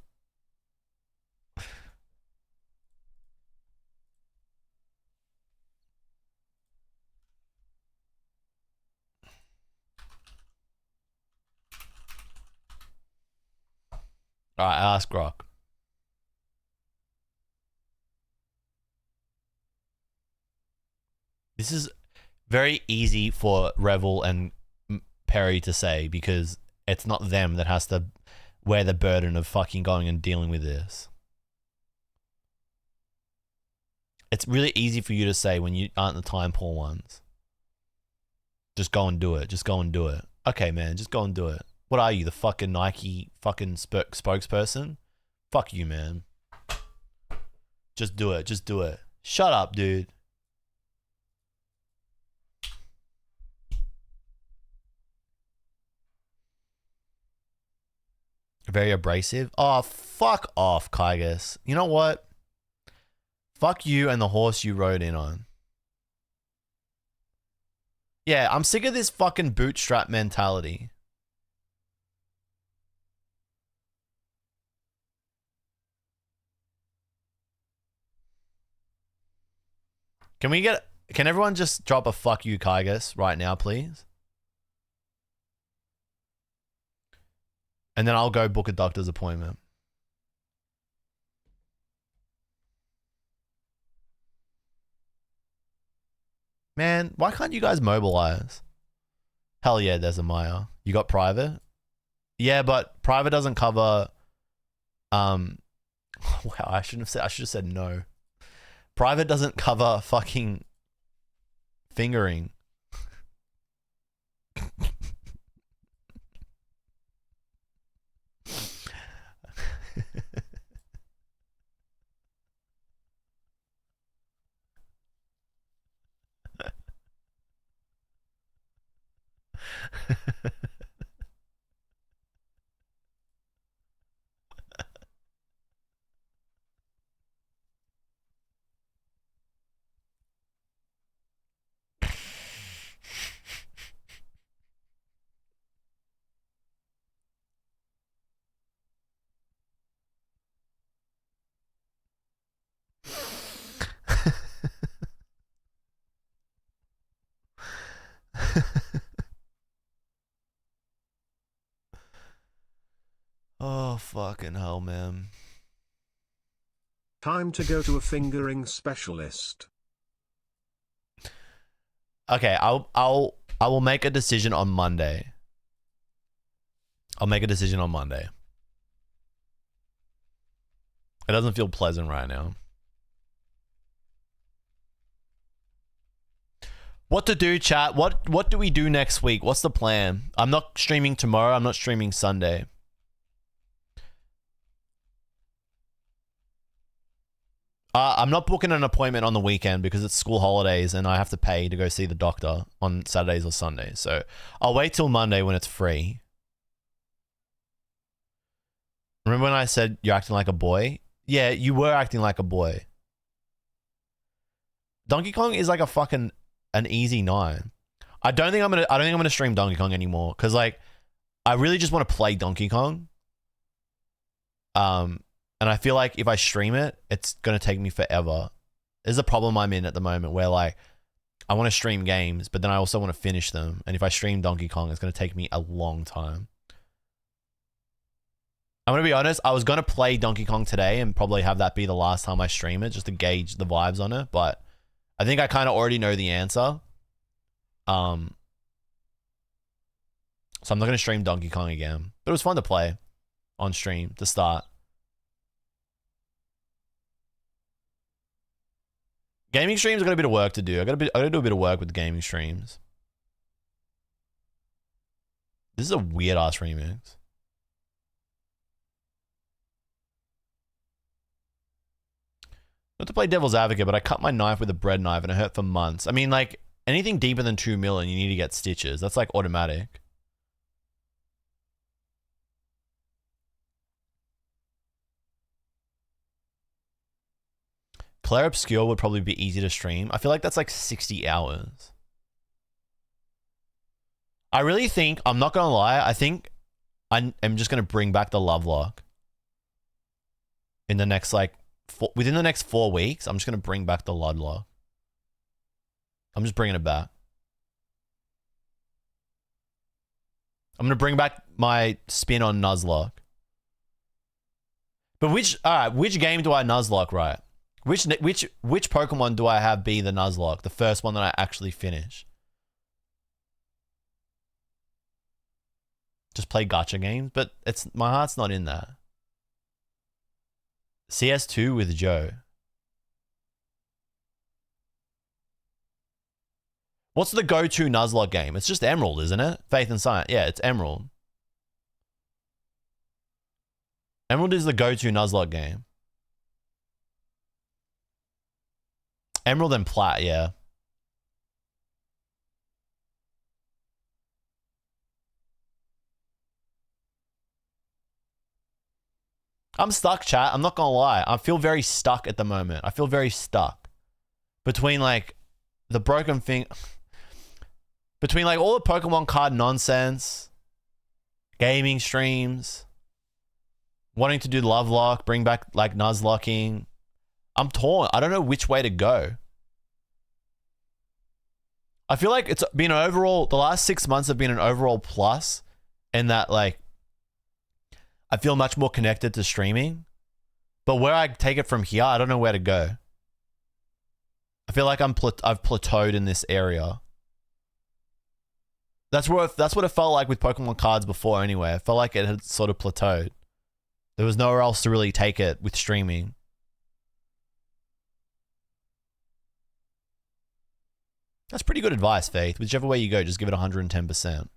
Alright, ask Grok. This is very easy for Revel and Perry to say because it's not them that has to wear the burden of fucking going and dealing with this. It's really easy for you to say when you aren't the time poor ones. Just go and do it. Just go and do it. Okay, man, just go and do it. What are you, the fucking Nike fucking spokesperson? Fuck you, man. Just do it. Just do it. Shut up, dude. Very abrasive. Oh, fuck off, Kygus. You know what? Fuck you and the horse you rode in on. Yeah, I'm sick of this fucking bootstrap mentality. Can everyone just drop a fuck you, Kygus, right now, please? And then I'll go book a doctor's appointment. Man, why can't you guys mobilize? Hell yeah, there's a Maya. You got private? Yeah, but private doesn't cover wow, I should have said no. Private doesn't cover fucking fingering. Oh, fucking hell, man.
Time to go to a fingering specialist.
Okay, I will make a decision on Monday. I'll make a decision on Monday. It doesn't feel pleasant right now. What to do, chat? What do we do next week? What's the plan? I'm not streaming tomorrow. I'm not streaming Sunday. I'm not booking an appointment on the weekend because it's school holidays and I have to pay to go see the doctor on Saturdays or Sundays. So I'll wait till Monday when it's free. Remember when I said you're acting like a boy? Yeah, you were acting like a boy. Donkey Kong is like an easy 9. I don't think I'm gonna stream Donkey Kong anymore because like I really just want to play Donkey Kong. And I feel like if I stream it, it's going to take me forever. There's a problem I'm in at the moment where like I want to stream games, but then I also want to finish them. And if I stream Donkey Kong, it's going to take me a long time. I'm going to be honest, I was going to play Donkey Kong today and probably have that be the last time I stream it just to gauge the vibes on it. But I think I kind of already know the answer. So I'm not going to stream Donkey Kong again. But it was fun to play on stream to start. Gaming streams, I got a bit of work to do. I got to do a bit of work with gaming streams. This is a weird ass remix. Not to play devil's advocate, but I cut my knife with a bread knife and it hurt for months. I mean, like anything deeper than 2 mil and you need to get stitches. That's like automatic. Claire Obscure would probably be easy to stream. I feel like that's like 60 hours. I really think, I'm not going to lie, I think I am just going to bring back the Lovelock. In the next like, within the next 4 weeks, I'm just going to bring back the Ludlock. I'm just bringing it back. I'm going to bring back my spin on Nuzlocke. But which game do I Nuzlocke, right? Which Pokemon do I have be the Nuzlocke? The first one that I actually finish. Just play gacha games, but my heart's not in that. CS2 with Joe. What's the go-to Nuzlocke game? It's just Emerald, isn't it? Faith and Science. Yeah, it's Emerald. Emerald is the go-to Nuzlocke game. Emerald and Plat, yeah. I'm stuck, chat. I'm not gonna lie. I feel very stuck at the moment. I feel very stuck between like the broken thing, between like all the Pokemon card nonsense, gaming streams, wanting to do love lock, bring back like Nuzlocking. I'm torn. I don't know which way to go. I feel like it's been overall, the last 6 months have been an overall plus in that like I feel much more connected to streaming. But where I take it from here, I don't know where to go. I feel like I've plateaued in this area. That's what it felt like with Pokemon cards before anyway. I felt like it had sort of plateaued. There was nowhere else to really take it with streaming. That's pretty good advice, Faith. Whichever way you go, just give it 110%.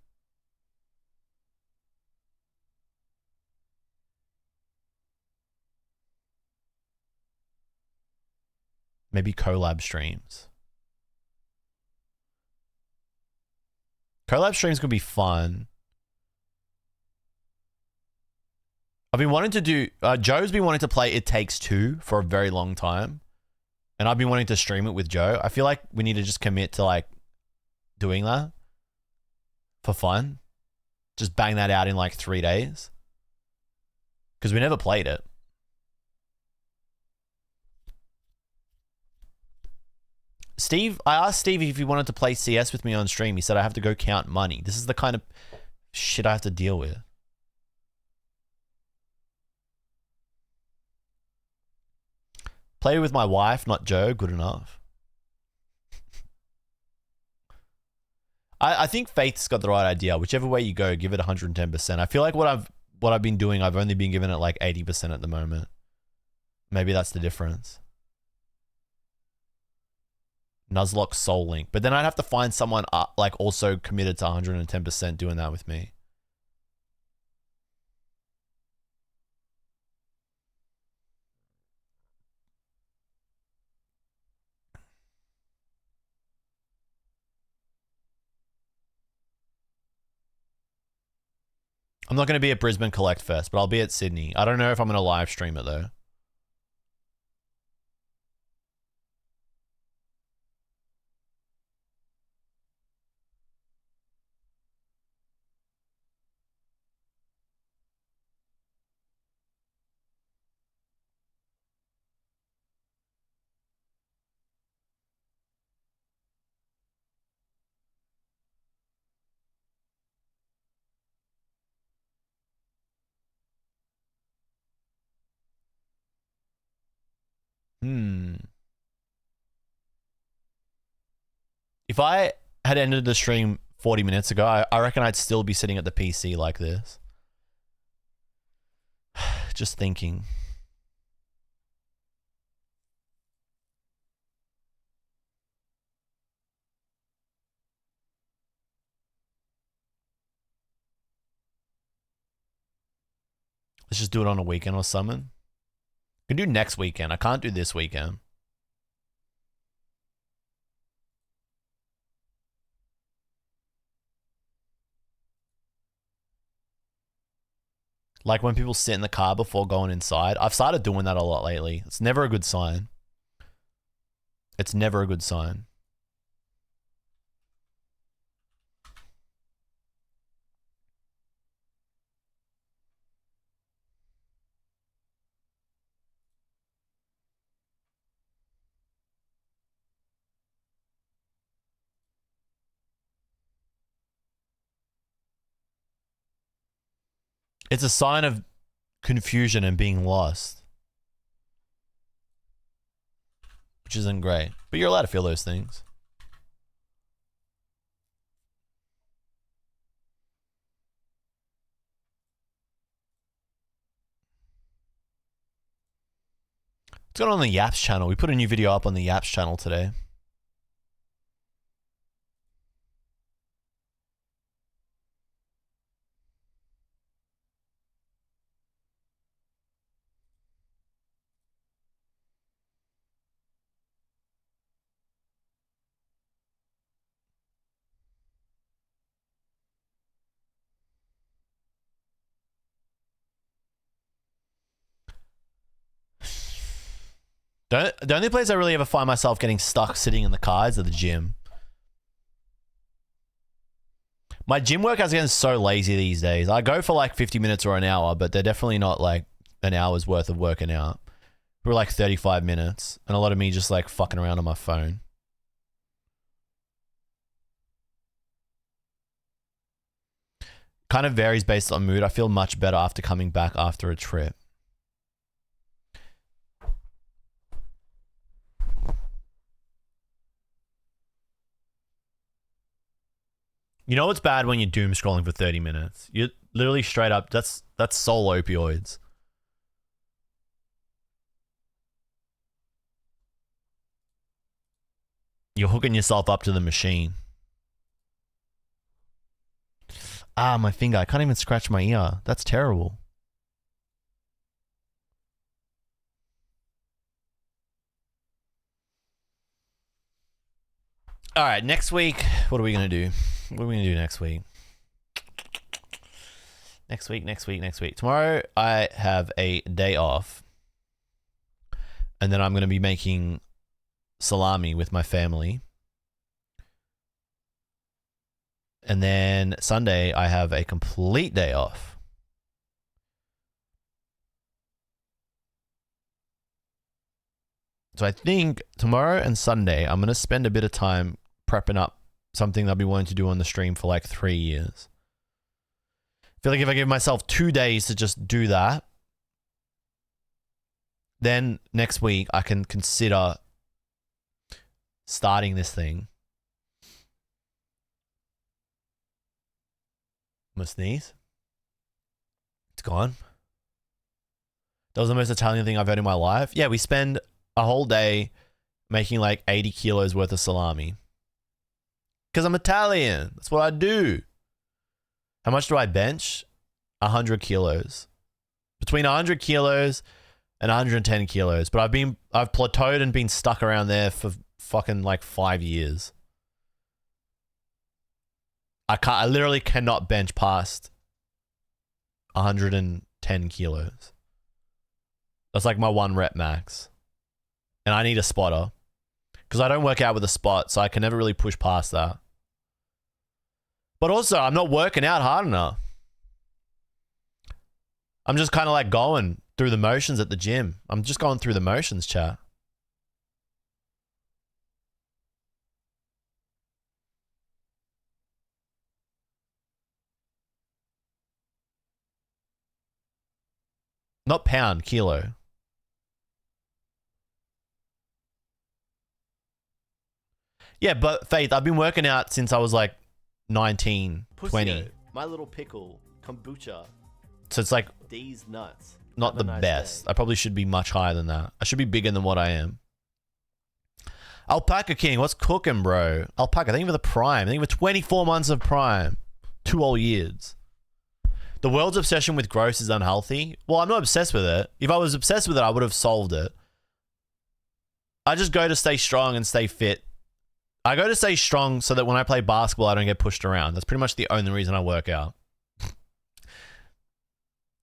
Maybe collab streams. Collab streams could be fun. I've been wanting to do... Joe's been wanting to play It Takes Two for a very long time. And I've been wanting to stream it with Joe. I feel like we need to just commit to like doing that for fun. Just bang that out in like 3 days. Because we never played it. Steve, I asked Steve if he wanted to play CS with me on stream. He said I have to go count money. This is the kind of shit I have to deal with. Play with my wife, not Joe. Good enough. I think Faith's got the right idea. Whichever way you go, give it 110%. I feel like what I've been doing, I've only been giving it like 80% at the moment. Maybe that's the difference. Nuzlocke Soul Link. But then I'd have to find someone like also committed to 110% doing that with me. I'm not going to be at Brisbane Collect Fest, but I'll be at Sydney. I don't know if I'm going to live stream it though. If I had ended the stream 40 minutes ago, I reckon I'd still be sitting at the PC like this. Just thinking. Let's just do it on a weekend or something. I can do next weekend. I can't do this weekend. Like when people sit in the car before going inside. I've started doing that a lot lately. It's never a good sign. It's never a good sign. It's a sign of confusion and being lost. Which isn't great. But you're allowed to feel those things. What's going on the Yaps channel? We put a new video up on the Yaps channel today. The only place I really ever find myself getting stuck sitting in the car is at the gym. My gym workouts are getting so lazy these days. I go for like 50 minutes or an hour, but they're definitely not like an hour's worth of working out. We're like 35 minutes, and a lot of me just like fucking around on my phone. Kind of varies based on mood. I feel much better after coming back after a trip. You know what's bad when you're doom scrolling for 30 minutes? You're literally straight up, that's soul opioids. You're hooking yourself up to the machine. Ah, my finger. I can't even scratch my ear. That's terrible. All right, next week, what are we going to do? What are we going to do next week? Next week. Tomorrow, I have a day off. And then I'm going to be making salami with my family. And then Sunday, I have a complete day off. So I think tomorrow and Sunday, I'm going to spend a bit of time prepping up something I'll be wanting to do on the stream for like 3 years. I feel like if I give myself 2 days to just do that, then next week I can consider starting this thing. I'm gonna sneeze. It's gone. That was the most Italian thing I've heard in my life. Yeah, we spend a whole day making like 80 kilos worth of salami. Because I'm Italian. That's what I do. How much do I bench? 100 kilos. Between 100 kilos and 110 kilos. But I've plateaued and been stuck around there for fucking like 5 years. I literally cannot bench past 110 kilos. That's like my 1 rep max. And I need a spotter. Because I don't work out with a spot, so I can never really push past that. But also, I'm not working out hard enough. I'm just kind of like going through the motions at the gym. I'm just going through the motions, chat. Not pound, kilo. Yeah, but Faith, I've been working out since I was like 19, 20.
My little pickle, kombucha.
So it's like
These nuts.
not the best. I probably should be much higher than that. I should be bigger than what I am. Alpaca King, what's cooking, bro? Alpaca, thank you for the prime. Thank you for 24 months of prime. 2 whole years. The world's obsession with gross is unhealthy. Well, I'm not obsessed with it. If I was obsessed with it, I would have solved it. I just go to stay strong and stay fit. I go to stay strong so that when I play basketball, I don't get pushed around. That's pretty much the only reason I work out.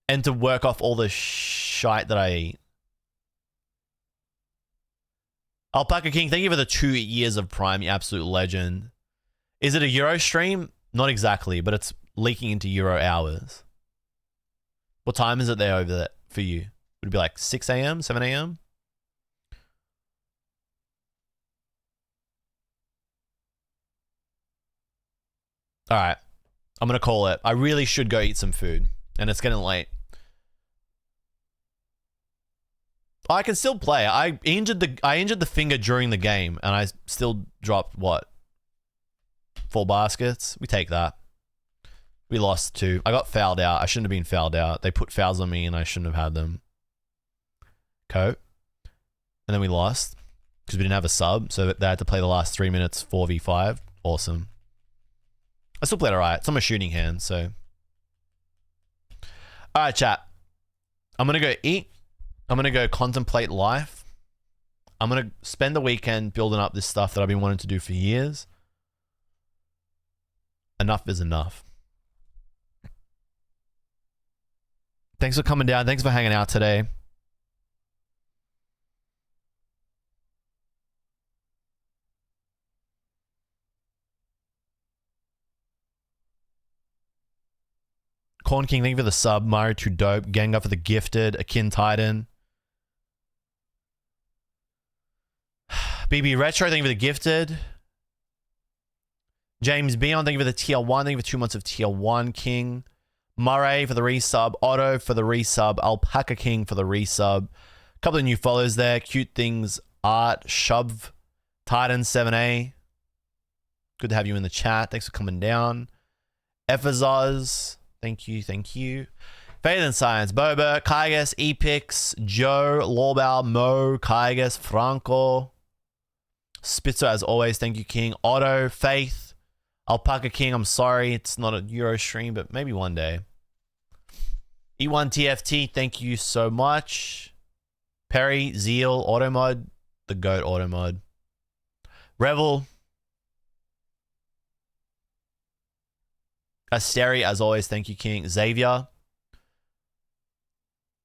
And to work off all the shite that I eat. Alpaca King, thank you for the 2 years of prime, you absolute legend. Is it a Euro stream? Not exactly, but it's leaking into Euro hours. What time is it there over there for you? Would it be like 6 a.m., 7 a.m.? All right. I'm going to call it. I really should go eat some food. And it's getting late. I can still play. I injured the finger during the game. And I still dropped, what? 4 baskets? We take that. We lost 2. I got fouled out. I shouldn't have been fouled out. They put fouls on me and I shouldn't have had them. Coat. And then we lost. Because we didn't have a sub. So they had to play the last 3 minutes 4v5. Awesome. I still played alright. It's on my shooting hand, so. Alright, chat. I'm gonna go eat. I'm gonna go contemplate life. I'm gonna spend the weekend building up this stuff that I've been wanting to do for years. Enough is enough. Thanks for coming down. Thanks for hanging out today. Corn King, thank you for the sub. Mario Too Dope. Gengar for the gifted. Akin Titan. BB Retro, thank you for the gifted. James Beyond, thank you for the tier 1. Thank you for 2 months of tier 1, King. Murray for the resub. Otto for the resub. Alpaca King for the resub. A couple of new follows there. Cute Things Art. Shove. Titan 7A. Good to have you in the chat. Thanks for coming down. Ephazaz. Thank you. Thank you. Faith and Science. Boba. Kygas. Epix. Joe. Lawbow. Mo. Kygas. Franco. Spitzer, as always. Thank you, King. Otto. Faith. Alpaca King. I'm sorry. It's not a Euro stream, but maybe one day. E1 TFT. Thank you so much. Perry. Zeal. Automod. The GOAT Automod. Revel. Asteri, as always, thank you, King. Xavier.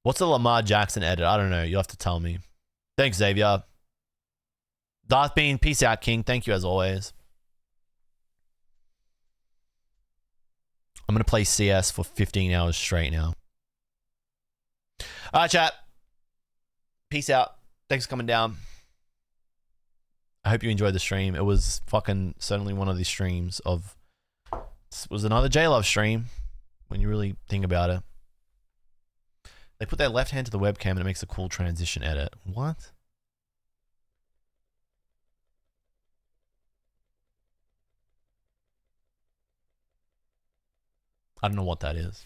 What's the Lamar Jackson edit? I don't know. You'll have to tell me. Thanks, Xavier. Darth Bean, peace out, King. Thank you, as always. I'm going to play CS for 15 hours straight now. All right, chat. Peace out. Thanks for coming down. I hope you enjoyed the stream. It was fucking certainly one of the streams of... It was another jluv stream when you really think about it. They put their left hand to the webcam and it makes a cool transition edit. What? I don't know what that is.